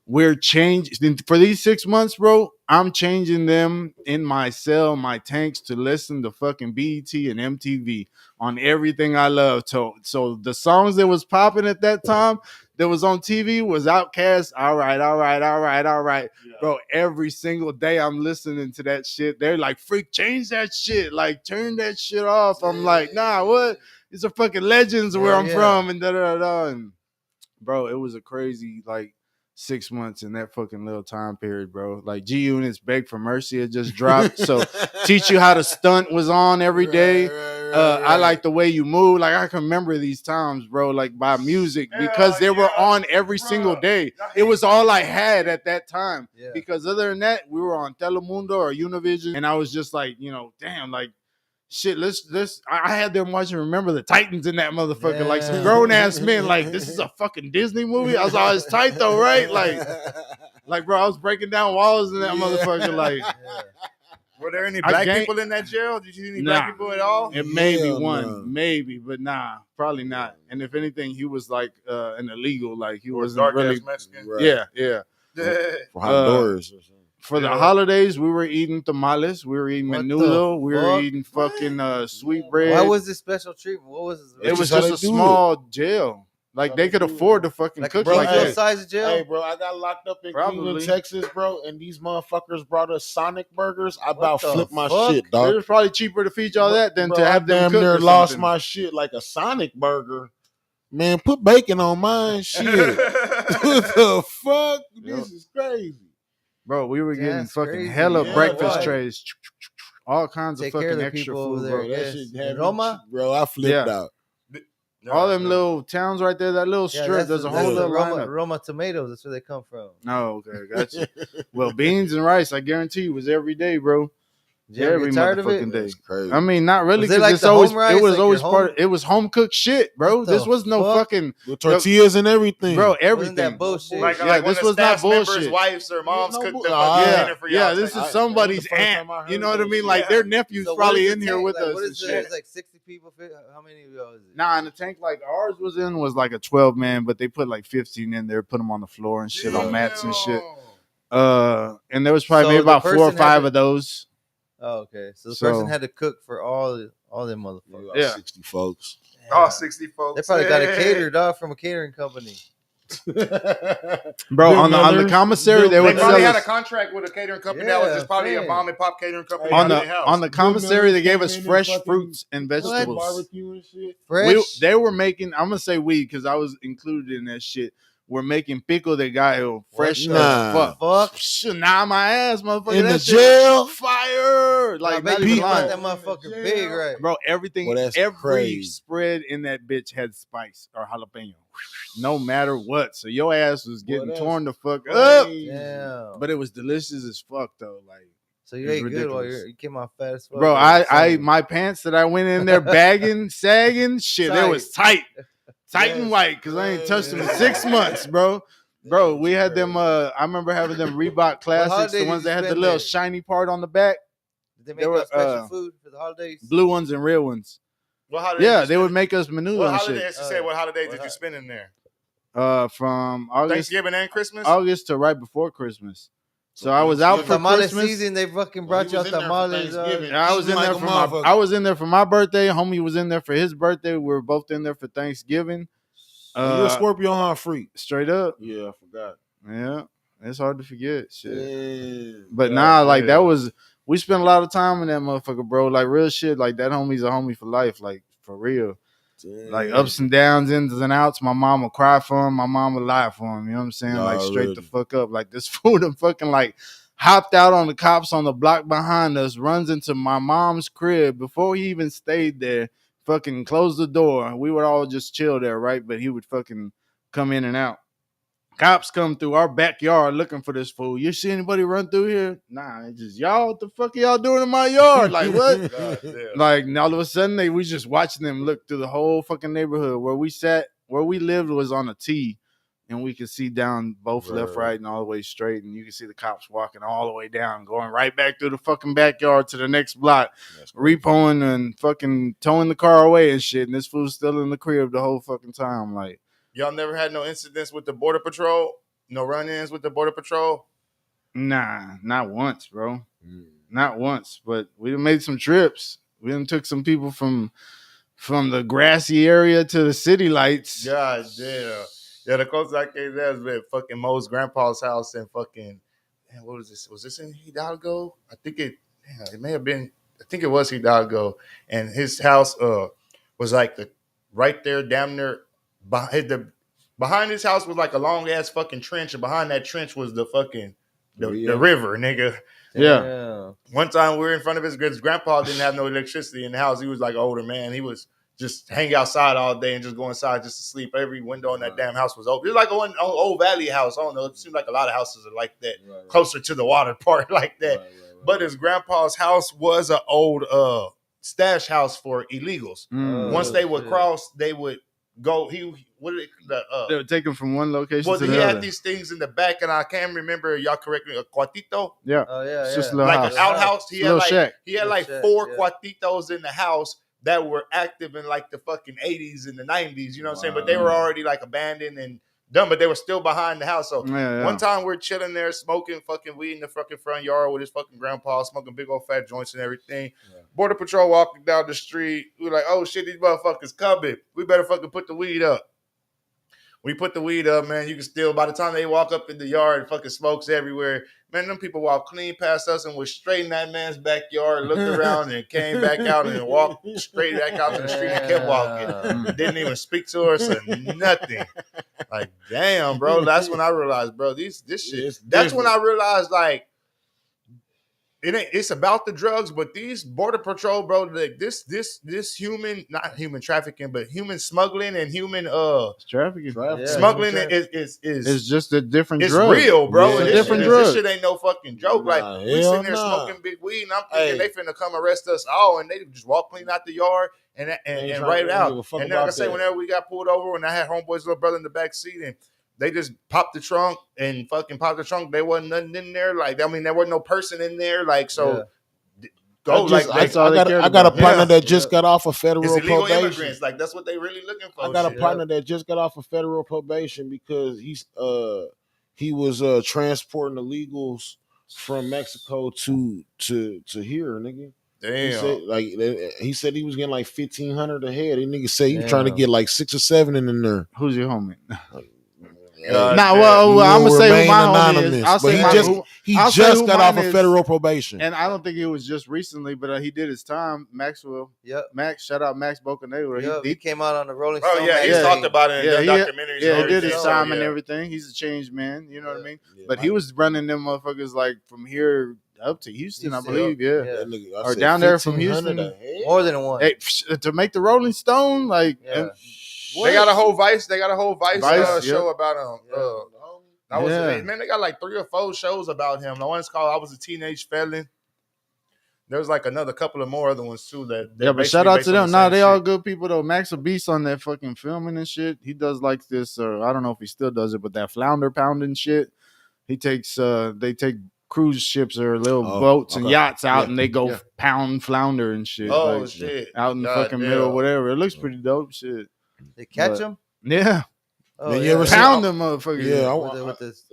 We're changing for these 6 months, bro. I'm changing them in my cell, my tanks to listen to fucking BET and MTV on everything I love. So the songs that was popping at that time that was on TV was Outkast. All right. Yeah. Bro, every single day I'm listening to that shit. They're like, freak, change that shit. Like, turn that shit off. I'm like, nah, what? These are fucking legends where I'm from and da-da-da-da. And bro, it was a crazy, like, 6 months in that fucking little time period, bro. Like G Unit's Beg for Mercy had just dropped. So Teach You How to Stunt was on every day. I like the way you move. Like I can remember these times, bro, like by music because they were on every single day. It was all I had at that time. Yeah. Because other than that, we were on Telemundo or Univision. And I was just like, damn, like, shit, I had them watching Remember the Titans in that motherfucker, like some grown ass men. Like, this is a fucking Disney movie. I was always tight though, right? Like, bro, I was breaking down walls in that motherfucker. Like, were there any black people in that jail? Did you see any black people at all? It may be one, maybe, but nah, probably not. And if anything, he was like an illegal, like he wasn't dark really Mexican. Right. Yeah. For Honduras or something. For the holidays, we were eating tamales. We were eating menudo. We were eating fucking sweet bread. Why was this special treatment? What was this? It was just a small jail. Like, they could afford to fucking cook bro, like that. Size of jail? Hey, bro, I got locked up in Cleveland, Texas, bro, and these motherfuckers brought us Sonic burgers. I about flipped my shit, dog. It was probably cheaper to feed y'all that than to have them cook. I damn near lost my shit like a Sonic burger. Man, put bacon on mine, shit. What the fuck? This is crazy. Bro, we were getting fucking hella breakfast trays. All kinds of fucking extra food, bro. That shit had Roma? Bro, I flipped out. All them little towns right there, that little strip, there's a whole little Roma tomatoes. That's where they come from. Oh, okay, gotcha. Well, beans and rice, I guarantee you, was every day, bro. Every motherfucking day. Crazy. I mean, not really, because it was always part of it. Was home cooked shit, bro. This was no fucking with tortillas and everything, bro. Everything. That bullshit. Like this was not bullshit. Wives or moms cooked them dinner for y'all. This is somebody's aunt. You know what I mean? Like their nephew's probably in here with us. What is it? It's like 60 people. How many of y'all is it? Nah, in the tank like ours was like a 12-man, but they put like 15 in there, put them on the floor and shit on mats and shit. And there was probably maybe about 4 or 5 of those. Oh, okay. So the person had to cook for all them motherfuckers. Yeah. 60 folks. All 60 folks. They probably got a caterer, dog, from a catering company. Bro, on the commissary, they would probably sell had a us. contract with a catering company that was just probably a mom and pop catering company On out of house. the commissary, they gave us Them fresh fucking fruits and vegetables. barbecue and shit. Fresh. They were making. I'm gonna say we because I was included in that shit. We're making pickle that got fresh fuck. Nah, my ass, motherfucker. In that the shit jail? fire. Like, I bet not you even can lying. that motherfucker big, right? Bro, everything, Well, that's every crazy. spread in that bitch had spice or jalapeno. No matter what. So your ass was getting that's torn the fuck up. Damn. But it was delicious as fuck though. Like, So you it's ate good while ridiculous. you came out fat as fuck. bro, my pants that I went in there bagging, sagging, shit, they was tight and white because I ain't touched them in 6 months, bro. Bro, we had them. I remember having them Reebok Classics, the ones that had the little shiny part on the back. Did they make us special food for the holidays? Blue ones and red ones. What holiday? Yeah, they would make us menus What and holidays? shit. You said what holidays did you spend in there? From August, Thanksgiving and Christmas. August to right before Christmas. So I was out for tamales Christmas. season. They fucking brought you out tamales. I was in there for I was in there for my birthday. Homie was in there for his birthday. We were both in there for Thanksgiving. You a Scorpio, huh? Freak. Straight up. Yeah, I forgot. Yeah, it's hard to forget. Shit. Yeah. But that was, we spent a lot of time in that motherfucker, bro. Like real shit. Like that homie's a homie for life. Like for real. Damn. Like ups and downs, ins and outs. My mom will cry for him. My mom will lie for him. You know what I'm saying? Like straight the fuck up. Like this fool done fucking like hopped out on the cops on the block behind us, runs into my mom's crib before he even stayed there. Fucking closed the door. We would all just chill there, right? But he would fucking come in and out. Cops come through our backyard looking for this fool. You see anybody run through here? Nah, it's just y'all. What the fuck are y'all doing in my yard? Like what? Like all of a sudden we just watching them look through the whole fucking neighborhood. Where we lived was on a T, and we could see down both left, right, and all the way straight. And you can see the cops walking all the way down, going right back through the fucking backyard to the next block, repoing and fucking towing the car away and shit. And this fool's still in the crib the whole fucking time. Like, y'all never had no incidents with the Border Patrol? No run-ins with the Border Patrol? Nah, not once, bro. Not once. But we done made some trips. We done took some people from the grassy area to the city lights. God damn. Yeah, the closest I came there was at fucking Mo's grandpa's house in fucking, man, what was this? Was this in Hidalgo? I think it may have been, I think it was Hidalgo. And his house was like right there, damn near, behind his house was like a long ass fucking trench. And behind that trench was the fucking, the river, nigga. Yeah. One time we were in front of his grandpa didn't have no electricity in the house. He was like an older man. He was just hang outside all day and just go inside just to sleep. Every window in that damn house was open. It was like an old valley house. I don't know. It seemed like a lot of houses are like that, closer to the water part like that. But his grandpa's house was an old stash house for illegals. Once they would cross, they would go. They would take him from one location to the other. Well, he had these things in the back, and I can't remember. Y'all correct me. A cuartito. Yeah. Oh yeah. It's just a little like house. an outhouse. He had like shack, 4 cuartitos in the house that were active in like the fucking 80s and the 90s, you know what I'm saying? But they were already like abandoned and done, but they were still behind the house. So one time we're chilling there, smoking fucking weed in the fucking front yard with his fucking grandpa, smoking big old fat joints and everything. Border Patrol walking down the street. We were like, oh shit, these motherfuckers coming. We better fucking put the weed up. We put the weed up, man. You can still, by the time they walk up in the yard, fucking smokes everywhere. Man, them people walked clean past us and was straight in that man's backyard, looked around and came back out and walked straight back out to the street and kept walking. Didn't even speak to us or nothing. Like, damn, bro. That's when I realized, bro, this shit. That's when I realized, like, it's about the drugs, but these Border Patrol, bro, like this human, not human trafficking, but human smuggling and human trafficking. Smuggling is just a different it's drug. real, bro. It's a different drug. This shit ain't no fucking joke. Like we sitting there smoking big weed, and I'm thinking they finna come arrest us all, and they just walk clean out the yard and write it out. And then like I say, whenever we got pulled over, and I had homeboy's little brother in the back seat, and they just popped the trunk and fucking popped the trunk. There wasn't nothing in there. Like, I mean, there wasn't no person in there. Like, so go. I got a partner that just got off of federal illegal probation. Immigrants. Like, that's what they really looking for. I got a partner that just got off of federal probation because he was transporting illegals from Mexico to here, nigga. He said Damn. he said he was getting like 1,500 a head. That nigga say he was trying to get like 6 or 7 in there. Who's your homie? Hey, Nah, you well, I'm will gonna say who remain my homie anonymous. is. I'll But say he I'll say just who got off mine of is. federal probation. And I don't think it was just recently, but he did his time. Maxwell. Yep. Max, shout out Max Bocanegra. Yep. He came out on the Rolling Oh Stone. yeah, he's talked about it in documentaries. Yeah, and he did everything, his so, time and yeah. everything. He's a changed man. You know what I mean? Yeah, But he was running them motherfuckers like from here up to Houston, I believe. Yeah. That nigga, I Or said down there from 1,500 Houston. a head? More than one. Hey, to make the Rolling Stone, like They got a whole Vice. They got a whole Vice, Vice, show about him. That was man. They got like 3 or 4 shows about him. The one's called "I Was a Teenage Felon." There's like another couple of more other ones too. But shout out to them. Nah, they all good people though. Max a beast on that fucking filming and shit. He does like this. I don't know if he still does it, but that flounder pounding shit. He takes. They take cruise ships or little boats and yachts out, and they go pound flounder and shit. Oh like, shit! Out in the fucking middle, whatever. It looks pretty dope. Shit. They catch him. Yeah. Oh, you ever pound them motherfuckers? Yeah,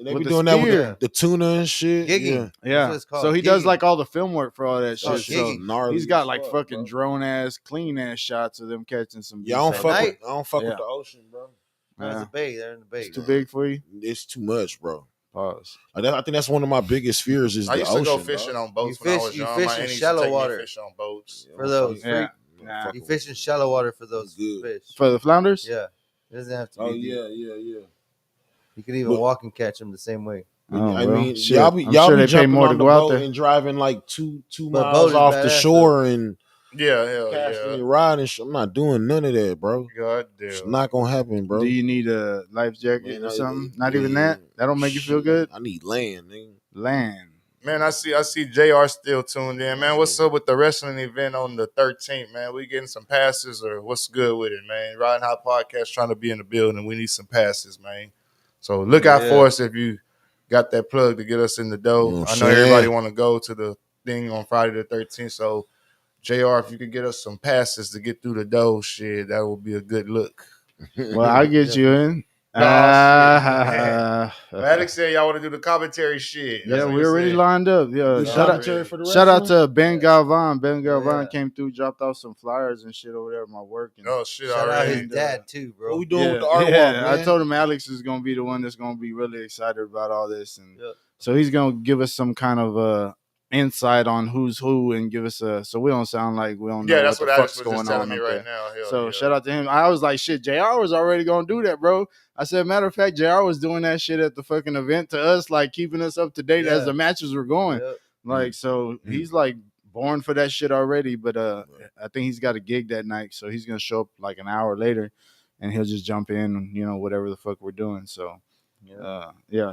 they be doing that with the tuna and shit. Gigging. Yeah. So he does like all the film work for all that shit. So gnarly he's got like fuck, fucking bro. drone ass, clean ass shots of them catching some. Yeah, I don't fuck with the ocean, bro. There's a bay. They're in the bay. It's too big for you. It's too much, bro. Pause. I think that's one of my biggest fears is the ocean. I used to go fishing on boats when I was young. You fish in shallow water. Fish on boats For those. Yeah. You fish in shallow water for those fish. For the flounders? Yeah. It doesn't have to be. Oh yeah. You could even walk and catch them the same way. I mean, shit. y'all be jumping more on the boat and driving like two miles off the shore and casting your rod and shit. I'm not doing none of that, bro. God damn. It's not gonna happen, bro. Do you need a life jacket or something? Not even that. That don't make you feel good. I need land, nigga. Land. Man, I see JR still tuned in. Man, what's up with the wrestling event on the 13th, man? We getting some passes or what's good with it, man? Riding Hot Podcast trying to be in the building. We need some passes, man. So look out for us if you got that plug to get us in the dough. I know everybody want to go to the thing on Friday the 13th. So JR, if you could get us some passes to get through the dough, shit, that would be a good look. Well, I'll get you in. Alex said y'all want to do the commentary shit. That's we already lined up. Yeah, shout out to Ben Galvan. Ben Galvan came through, dropped off some flyers and shit over there at my work. And shit! Shout out his dad too, bro. What we doing with the art walk, man? I told him Alex is gonna be the one that's gonna be really excited about all this, and so he's gonna give us some kind of insight on who's who and give us so we don't sound like we don't know that's what what the Alex fuck's was going telling on me right now. So shout out to him. I was like, shit, JR was already gonna do that, bro. I said, matter of fact, JR was doing that shit at the fucking event to us, like keeping us up to date as the matches were going. Like, so he's like born for that shit already, but I think he's got a gig that night, so he's gonna show up like an hour later and he'll just jump in, whatever the fuck we're doing. So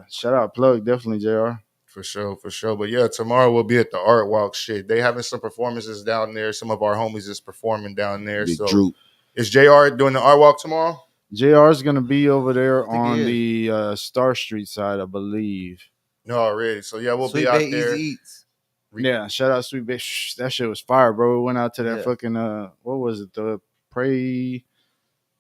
shout out, plug, definitely JR. For sure. But yeah, tomorrow we'll be at the Art Walk shit. They having some performances down there. Some of our homies is performing down there. Big so Droop. Is JR doing the Art Walk tomorrow? JR is gonna be over there on the Star Street side, I believe. No, already. So yeah, we'll Sweet be out Bay there. Easy Eats. Yeah, shout out Sweet Bay. That shit was fire, bro. We went out to that fucking what was it? The Pray.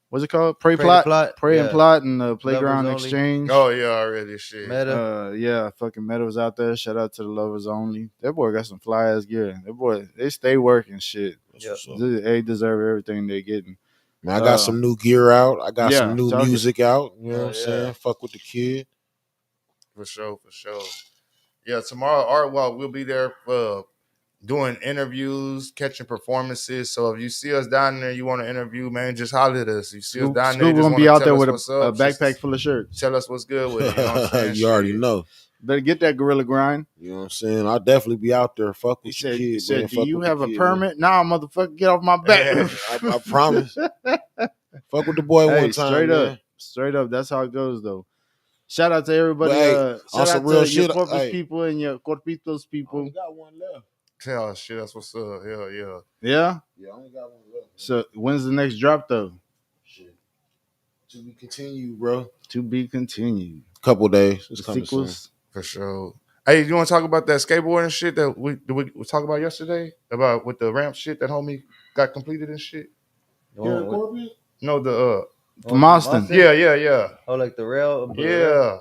What's it called? Pray Plot. Pray and Plot and the Playground Exchange. Oh yeah, already shit. Meta. Fucking Meta was out there. Shout out to the Lovers Only. That boy got some fly ass gear. That boy, they stay working shit. They deserve everything they getting. Man, I got some new gear out. I got some new music out. You know what I'm saying? Fuck with the kid. For sure. Yeah, tomorrow Art Walk, we'll be there doing interviews, catching performances. So if you see us down there, you want to interview, man, just holler at us. You see us down there, just gonna be out there with a backpack full of shirts. Tell us what's good with it. You know what I'm saying? You already know. Better get that gorilla grind. You know what I'm saying? I'll definitely be out there. Fuck with your kid. He said, do you have a permit? Nah, motherfucker, get off my back. I promise. Fuck with the boy one time. Straight up. That's how it goes, though. Shout out to everybody. Shout out to your Corpus people and your Corpitos people. I only got one left. Oh, shit, that's what's up. Hell yeah. Yeah? Yeah, I only got one left. So when's the next drop, though? Shit. To be continued, bro. To be continued. Couple days. It's coming soon. For sure. Hey, you want to talk about that skateboarding shit that we talked about yesterday? About with the ramp shit that homie got completed and shit? Corbin? No, the from Austin. Yeah. Oh, like the rail? Yeah.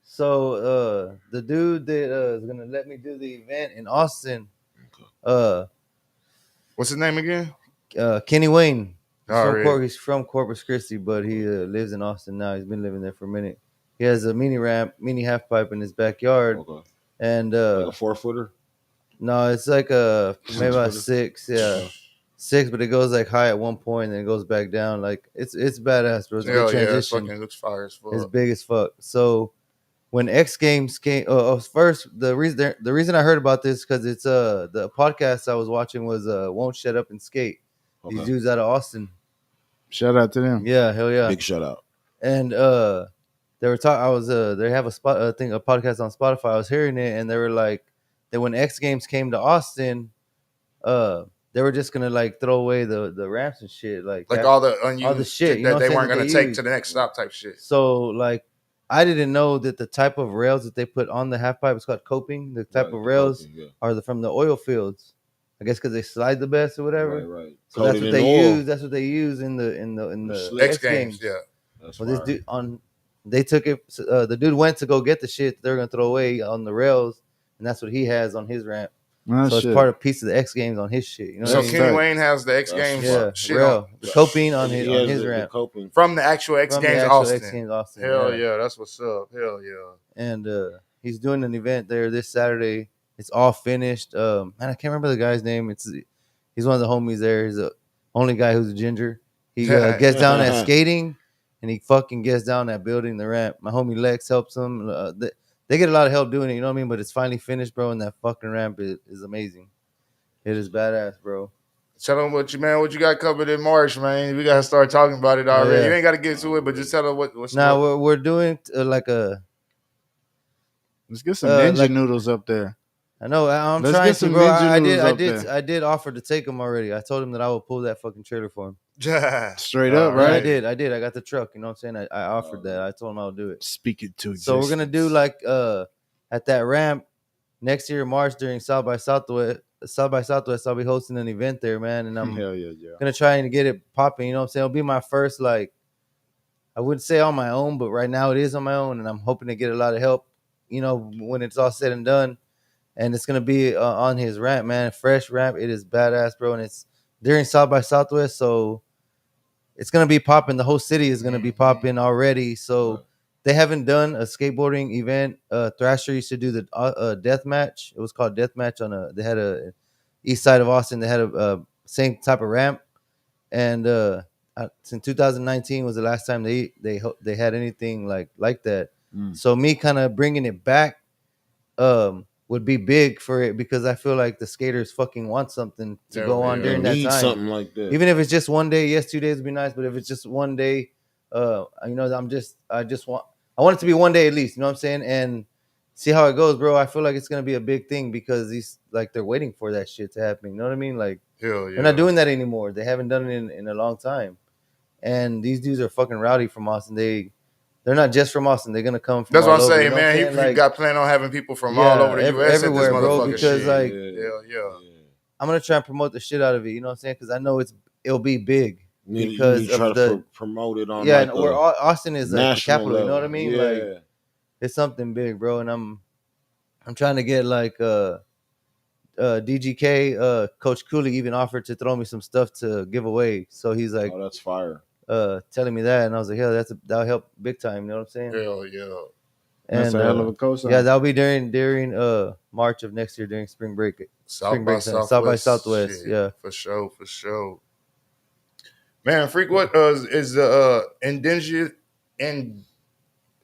So the dude that is gonna let me do the event in Austin, What's his name again? Kenny Wayne. Alright. He's from Corpus Christi, but he lives in Austin now. He's been living there for a minute. He has a mini ramp, mini half pipe in his backyard, and like a 4-footer. no, it's like a maybe about 6-footer? 6, yeah. 6, but it goes like high at one point and then it goes back down. Like it's badass, bro. It's a good transition. Fucking looks fire as fuck. It's big as fuck. So when X Games came, first the reason I heard about this because it's the podcast I was watching was Won't Shut Up and Skate. These dudes out of Austin. Shout out to them. Yeah, hell yeah. Big shout out. And they were talking. I was they have a podcast on Spotify. I was hearing it, and they were like that when X Games came to Austin, they were just gonna like throw away the ramps and shit, like all the shit that they weren't gonna take to the next stop type shit. So like, I didn't know that the type of rails that they put on the half pipe is called coping. The type of rails are from the oil fields. I guess because they slide the best or whatever. Right. So that's what they use. That's what they use in the X Games. Yeah. Well, this dude they took it. The dude went to go get the shit they're gonna throw away on the rails, and that's what he has on his ramp. So it's part of piece of the X Games on his shit. You know so Kenny Wayne has the X Games shit on the coping on his ramp from the actual X Games Austin. Hell yeah, that's what's up. Hell yeah. And he's doing an event there this Saturday. It's all finished. Man, I can't remember the guy's name. He's one of the homies there. He's the only guy who's a ginger. He gets down at skating, and he fucking gets down at building the ramp. My homie Lex helps him. They get a lot of help doing it, you know what I mean? But it's finally finished, bro, and that fucking ramp is amazing. It is badass, bro. Tell them what you got covered in March, man. We gotta start talking about it already. You ain't gotta get to it, but just tell them what's. Now we're doing like a. Let's get some ninja noodles up there. I know. I'm trying to, bro. I did offer to take him already. I told him that I would pull that fucking trailer for him. Straight up, right? I did. I got the truck. You know what I'm saying? I offered that. I told him I'll do it. Speak it to existence. So we're gonna do like at that ramp next year in March during South by Southwest. I'll be hosting an event there, man, and I'm gonna try and get it popping. You know what I'm saying? It'll be my first, like, I wouldn't say on my own, but right now it is on my own, and I'm hoping to get a lot of help. You know, when it's all said and done. And it's gonna be on his ramp, man. Fresh ramp. It is badass, bro. And it's during South by Southwest, so it's gonna be popping. The whole city is gonna be popping already. So they haven't done a skateboarding event. Thrasher used to do the death match. It was called death match They had a east side of Austin. They had a same type of ramp, and since 2019 was the last time they had anything like that. So me kind of bringing it back. Would be big for it because I feel like the skaters fucking want something to go on during that time. Something like that. Even if it's just one day, yes, 2 days would be nice. But if it's just one day, you know, I want it to be one day at least. You know what I'm saying? And see how it goes, bro. I feel like it's gonna be a big thing because they're waiting for that shit to happen. You know what I mean? Like, they're not doing that anymore. They haven't done it in a long time. And these dudes are fucking rowdy from Austin. They're not just from Austin. They're gonna come from. That's what I'm saying, you know man. He got planned on having people from all over the U.S. everywhere, bro. Because like, I'm gonna try and promote the shit out of it. You know what I'm saying? Because I know it'll be big. Because you try to promote it on. And where Austin is like the capital. Level. You know what I mean? Yeah. Like, it's something big, bro. And I'm trying to get like DGK. Coach Cooley even offered to throw me some stuff to give away. So he's like, "Oh, that's fire." Telling me that, and I was like, "Yeah, that'll help big time." You know what I'm saying? Hell yeah! And that's a hell of a cosign. Yeah, that'll be during March of next year during spring break. South by Southwest. Shit. Yeah, for sure. Man, freak, what is the indigenous and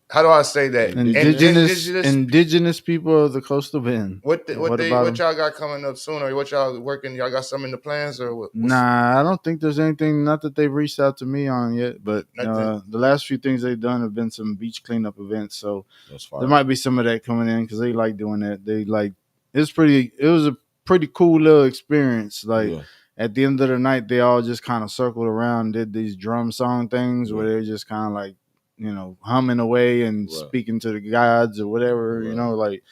how do I say that? Indigenous people of the coastal bend. What y'all got coming up soon, or what y'all working? Y'all got something in the plans, or what? Nah, I don't think there's anything. Not that they've reached out to me on yet, but the last few things they've done have been some beach cleanup events. So there might be some of that coming in because they like doing that. They like it was a pretty cool little experience. Like at the end of the night, they all just kind of circled around, did these drum song things where they're just kind of like, you know, humming away and speaking to the gods or whatever, you know, like,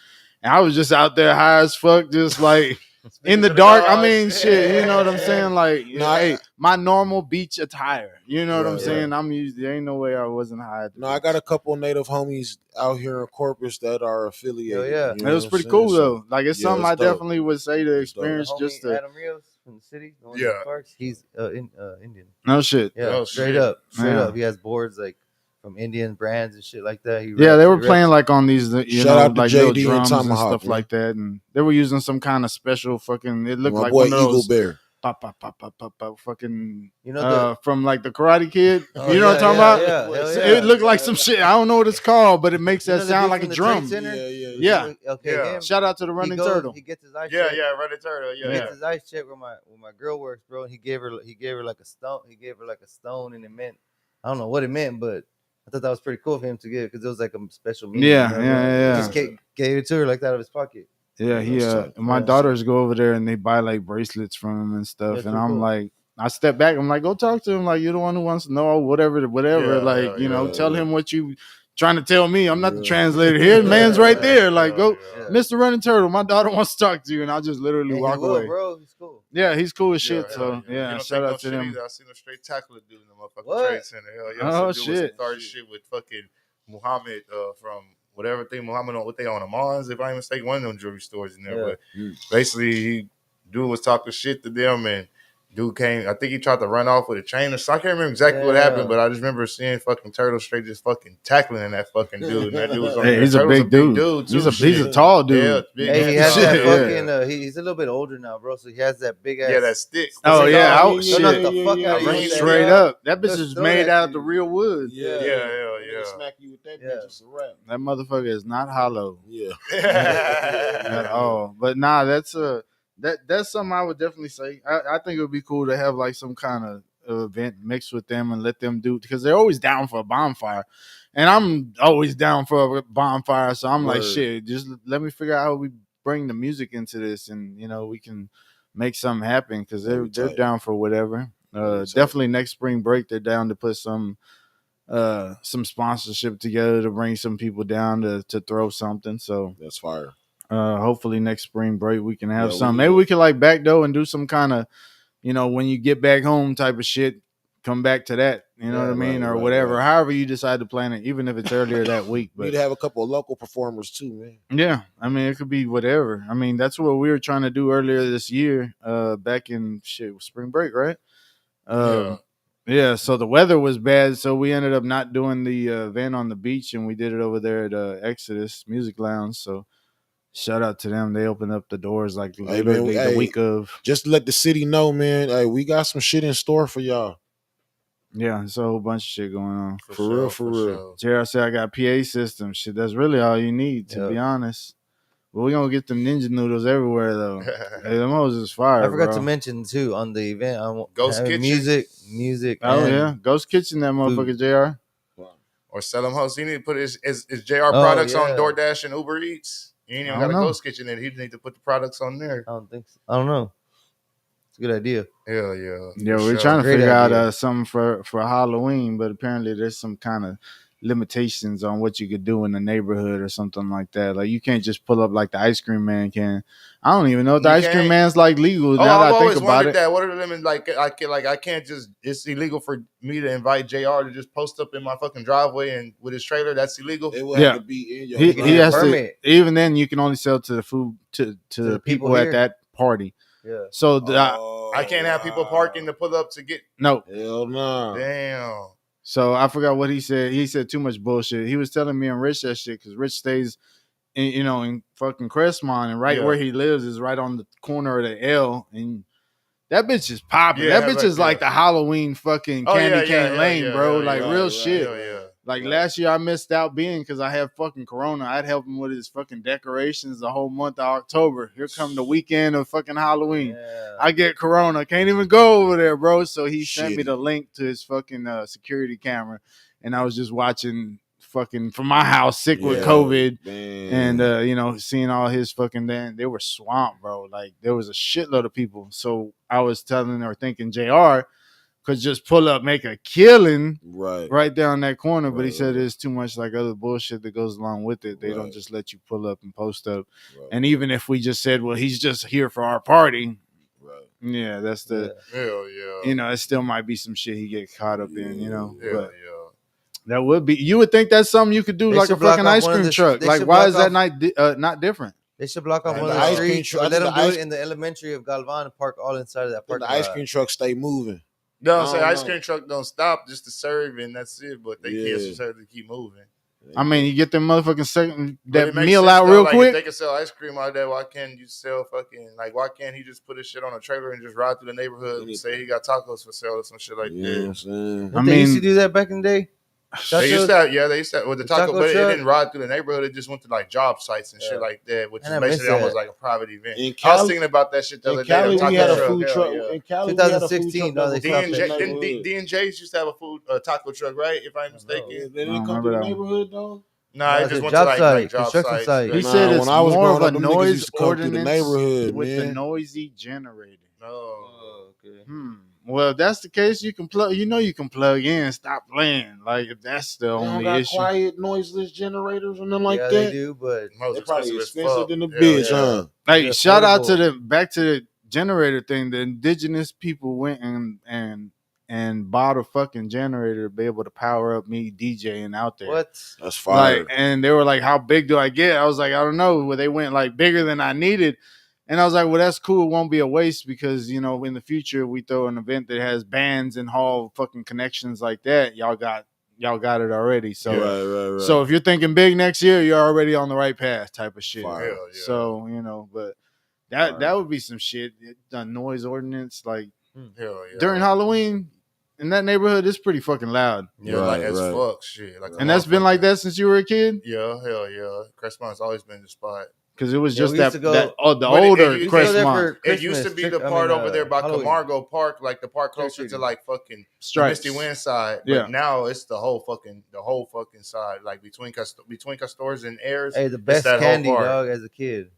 and I was just out there high as fuck, just like in the to the dark. I gods. mean, shit, you know what I'm saying? Like, No, hey, my normal beach attire. You know what I'm Right, saying? I'm used. There ain't no way I wasn't high at the No, I beach. got a couple native homies out here in Corpus that are affiliated. yeah. You It know was what I'm pretty saying? cool So, though. Like it's yeah, something it's I dope. definitely would say to It's dope. The experience. homie Just to Adam Rios from the city, the one Yeah. in Parks, he's Indian. no shit. Yeah, Oh, straight shit. up, straight Yeah. up. He has boards like from Indian brands and shit like that. He Yeah, reps, they he were reps. playing like on these, you Shout know, out to like little JD and drums and Tomahawk, stuff man. like that, and they were using some kind of special fucking. It looked My like boy one of Eagle those Bear. pop, pop, pop, pop, pop, pop, fucking You know the from like the Karate Kid. Oh, You know what I'm yeah, talking about? hell So yeah. it looked like some shit. I don't know what it's called, but it makes You that know the sound dude like a from the drum. Trade Center? Yeah. Okay, Yeah. him. Shout out to the He Running goes, Turtle. he gets his eyes Yeah, checked. yeah, Running Turtle. He Yeah. gets his eyes checked where my girl works, bro. And he gave her like a stone. He gave her like a stone, and it meant I don't know what it meant, but I thought that was pretty cool for him to give because it was like a special meaning. Yeah, you know what I mean? yeah. He just gave it to her like that out of his pocket. Yeah, he That's tight. my Yeah. daughters go over there and they buy like bracelets from him and stuff. That's And pretty I'm cool. like, I step back, I'm like, go talk to him. Like, you're the one who wants to know whatever. Yeah, like, you know, yeah, tell yeah. him what you trying to tell me. I'm not the Yeah. translator here. Man's right there. Like, go, Yeah. Mr. Running Turtle, my daughter wants to talk to you. And I'll just literally And he walk will, away. bro. He's cool. Yeah, he's cool as Yeah, shit. So You yeah, don't shout take no out to shit them. either. I seen him straight tackle a dude in the motherfucking What? Trade Center. Hell yeah. Oh, Some dude was shit. starting shit with fucking Muhammad from whatever thing Muhammad on what they on Amons, if I'm not mistaken, one of them jewelry stores in there. Yeah. But basically dude was talking shit to them and dude came, I think he tried to run off with a chain or something. I can't remember exactly what happened, but I just remember seeing fucking Turtle straight just fucking tackling that fucking dude. And that dude was on Hey, there. he's a Turtle's big dude. too. He's a Shit. tall dude. Yeah, big Hey, he has tall, that yeah. fucking. He's a little bit older now, bro. So he has that big ass. Yeah, that stick. Oh yeah, Oh, out yeah, Don't knock shit. the fuck out of yeah. you. Straight up. That bitch Just is throw made that out to of the you. real wood. Yeah. Yeah. Smack you with that Yeah. bitch, it's a wrap. That motherfucker is not hollow. Yeah. At all. But nah, that's something I would definitely say. I think it would be cool to have like some kind of event mixed with them and let them do, because they're always down for a bonfire, and I'm always down for a bonfire. So I'm like, Word. shit, just let me figure out how we bring the music into this, and you know we can make something happen because they're That'd be tight. down for whatever. That'd be tight. Definitely next spring break they're down to put some sponsorship together to bring some people down to throw something. So That's fire. hopefully next spring break we can have Yeah, some. we Maybe can- we can like backdoor and do some kind of, you know, when you get back home type of shit. Come back to that, you know what I mean, or whatever. Right. However you decide to plan it, even if it's earlier that week. We need But to have a couple of local performers too, man. yeah, I mean it could be whatever. I mean that's what we were trying to do earlier this year, back in spring break, right? Yeah, so the weather was bad, so we ended up not doing the event on the beach, and we did it over there at Exodus Music Lounge. So shout out to them. They opened up the doors like Hey, literally man, the hey, week of. Just to let the city know, man. Hey, we got some shit in store for y'all. Yeah, it's a whole bunch of shit going on. For real. JR said I got PA system. Shit, that's really all you need, to be honest. But we're gonna get them ninja noodles everywhere though. Hey, them hoes is fire. I forgot bro. to mention too on the event. Ghost having Kitchen. music. Oh and yeah, Ghost Kitchen, that motherfucker, JR. Or sell them hosts. He need to put his JR products on DoorDash and Uber Eats. You ain't even got a Ghost Kitchen in. He need to put the products on there. I don't think so. I don't know. It's a good idea. Hell yeah. Yeah, For we're sure. trying to Great figure idea. out something for Halloween, but apparently there's some kind of limitations on what you could do in the neighborhood or something like that. Like you can't just pull up like the ice cream man can. I don't even know if the You ice cream can't? man's like legal. Oh, Now that I've I always think about wondered it, that. What are the limits? Like I can't just. It's illegal for me to invite JR to just post up in my fucking driveway and with his trailer. That's illegal. It will Yeah. have to be in your he need a has to. permit. Even then, you can only sell to the food to the people at here. that party. Yeah. So I can't have people parking to pull up to get. no. Hell no. Damn. So I forgot what he said. He said too much bullshit. He was telling me and Rich that shit because Rich stays, in fucking Crestmont, and right where he lives is right on the corner of the L, and that bitch is popping. Yeah, that bitch is like the Halloween fucking candy cane lane, bro. Like real shit. Yeah. Like last year I missed out being because I had fucking Corona. I'd help him with his fucking decorations the whole month of October. Here come the weekend of fucking Halloween. Yeah. I get Corona. Can't even go over there, bro. So he sent me Shitty. the link to his fucking security camera. And I was just watching fucking from my house sick with Yeah, COVID. man. And, seeing all his fucking, they were swamped, bro. Like there was a shitload of people. So I was telling or thinking, JR, could just pull up, make a killing right there on that corner. But he Right, said right. there's too much like other bullshit that goes along with it. They don't Right. just let you pull up and post up. Right. And even if we just said, well, he's just here for our party, Right. yeah, that's the, Hell yeah. you know, it still might be some shit he get caught up in, you know. Yeah. Hell But yeah. that would be, you would think that's something you could do They like a should block fucking off ice one of cream the- truck. they Like, should why block is that off- not different? They should block off And one of the the ice cream streets truck- or I let think them the do ice- it in the elementary of Galvan and park all inside of that Then parking the ice lot. cream truck stay moving. No, I'm I saying don't ice know. cream truck don't stop just to serve and that's it. But they Yeah. can't serve to keep moving. I mean, you get them motherfucking second But that it makes meal sense, out though, real like, If quick. they can sell ice cream out there, why can't you sell fucking like? Why can't he just put his shit on a trailer and just ride through the neighborhood and say he got tacos for sale or some shit like You know what I'm that? saying? I They used to mean, do that back in the day. They used Tacos? to, they used to with the The taco, taco but it truck? didn't ride through the neighborhood. It just went to like job sites and shit like that, which Man, is I miss basically almost that. like a private event. In I was Cali- thinking about that shit the other In day. Cali, the we taco had a truck, food hell truck. yeah. In Cali, we had a food 2016, truck. no, they that was stopped in the that shit. neighborhood. D&J's used to have a taco truck, right? If I'm mistaken. They I didn't don't come to remember the that one. neighborhood though. Nah, No, it it's just a went job to like site, job construction sites. site. He Yeah. said it's when I was more of growing a up, them niggas used noise to come through the ordinance neighborhood, with the man. noisy generator. No. Okay. Well, if that's the case, you can plug. You know, you can plug in. Stop playing. Like if that's the They don't only got issue. quiet, noiseless generators or nothing like Yeah, that. they do, but Most They're probably expensive as expensive fuck. than the Hell bitch, yeah. huh? Hey, They're shout out to affordable. back to the generator thing. The indigenous people went and bought a fucking generator to be able to power up me DJing out there. what? That's fire. Like, and they were like, "How big do I get?" I was like, "I don't know." Well, they went like bigger than I needed, and I was like, "Well, that's cool. It won't be a waste because you know in the future we throw an event that has bands and hall fucking connections like that. Y'all got it already. So, right. so if you're thinking big next year, you're already on the right path, type of shit. Fire. Hell yeah. So you know, but Fire. that would be some shit. The noise ordinance, like Hell yeah. during Halloween in that neighborhood, it's pretty fucking loud. Yeah, like Right, as right. fuck shit. Like And that's been like that since you were a kid, Yeah, hell yeah. Crestmont's always been the spot. because it was Yeah, just we that used to go- the But older you go there Crestmont for It used to Christmas, be the trick- I part mean, over there by Halloween. Camargo Park, like the park closer to Trick-or-treating. like fucking stripes. Misty Wind side. But Yeah. now it's the whole fucking side, like between Castors and Ayers. Hey, the it's best that whole candy, part. dog, as a kid.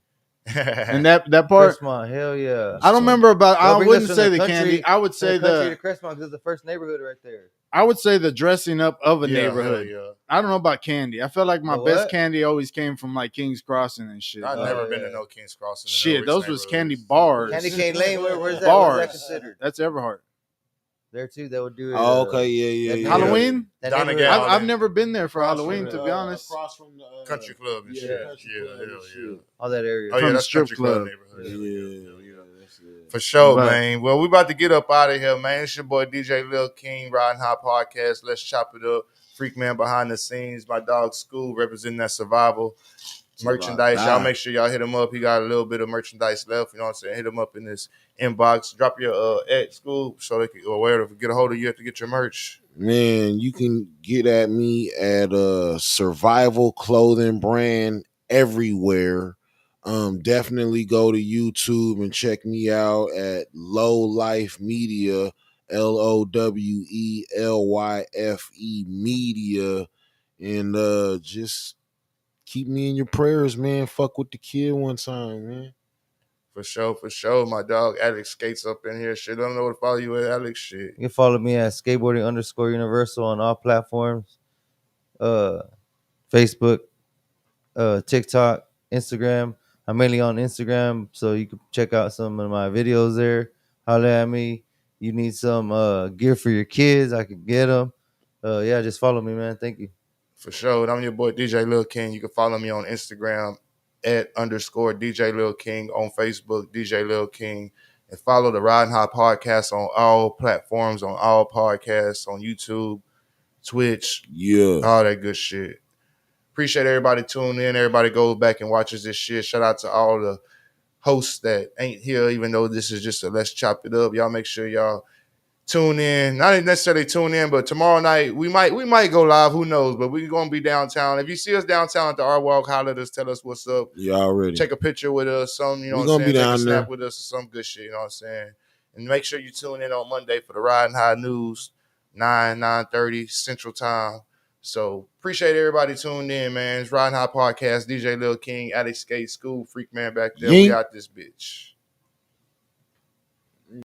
And that part, Crestmont, hell yeah. I don't remember about. They'll I bring wouldn't us say from the the candy. country I would say country to the. Crestmont because it's the first neighborhood right there. I would say the dressing up of a Yeah, neighborhood. hell yeah. I don't know about candy. I felt like my The best what? candy always came from like King's Crossing and shit. I've dog. never been yeah. to no King's Crossing. Shit, those was candy bars. Candy cane lane, where's that? Bars. Where's that considered? That's Everhart. There too, they would do it. Oh, okay, yeah. that Halloween. That Donna neighborhood- Gal- I've never been there for Across Halloween, from to be honest. across from the Country club and yeah, shit. country Yeah, club hell and yeah. shit. all that area. Oh From yeah, the that's strip country club club. neighborhood. Yeah, that's it. For sure, But- man. Well, we about to get up out of here, man. It's your boy DjLil King, Riding High Podcast. Let's chop it up. Freak man behind the scenes. My dog School representing that survival merchandise. Y'all make sure y'all hit him up. He got a little bit of merchandise left. You know what I'm saying? Hit him up in this inbox. Drop your at School so they can or where to get a hold of you have to get your merch. Man, you can get at me at Survival Clothing Brand everywhere. Definitely go to YouTube and check me out at Low Life Media, LOWELYFE Media, and just keep me in your prayers, man. Fuck with the kid one time, man. For sure. My dog Alex Skates up in here. Shit, I don't know what to follow you at, Alex. Shit. You can follow me at skateboarding_universal on all platforms. Facebook, TikTok, Instagram. I'm mainly on Instagram, so you can check out some of my videos there. Holler at me. You need some gear for your kids, I can get them. Yeah, just follow me, man. Thank you. For sure. And I'm your boy DjLil King. You can follow me on Instagram at _DjLil King, on Facebook, DjLil King. And follow the Riding High Podcast on all platforms, on all podcasts, on YouTube, Twitch, Yeah. all that good shit. Appreciate everybody tuning in. Everybody goes back and watches this shit. Shout out to all the hosts that ain't here, even though this is just a Let's Chop It Up. Y'all make sure y'all tune in. Not necessarily tune in, but tomorrow night we might go live. Who knows? But we're gonna be downtown. If you see us downtown at the Art Walk, holler at us, tell us what's up. You already. Take a picture with us, some, you know We what gonna I'm saying? be Take down a snap there. with us or some good shit, you know what I'm saying? And make sure you tune in on Monday for the Riding High News, 9:30 Central Time. So appreciate everybody tuned in, man. It's Riding High Podcast, DjLil King, Alex Skate School, Freak Man back there. We Yeet. out this bitch.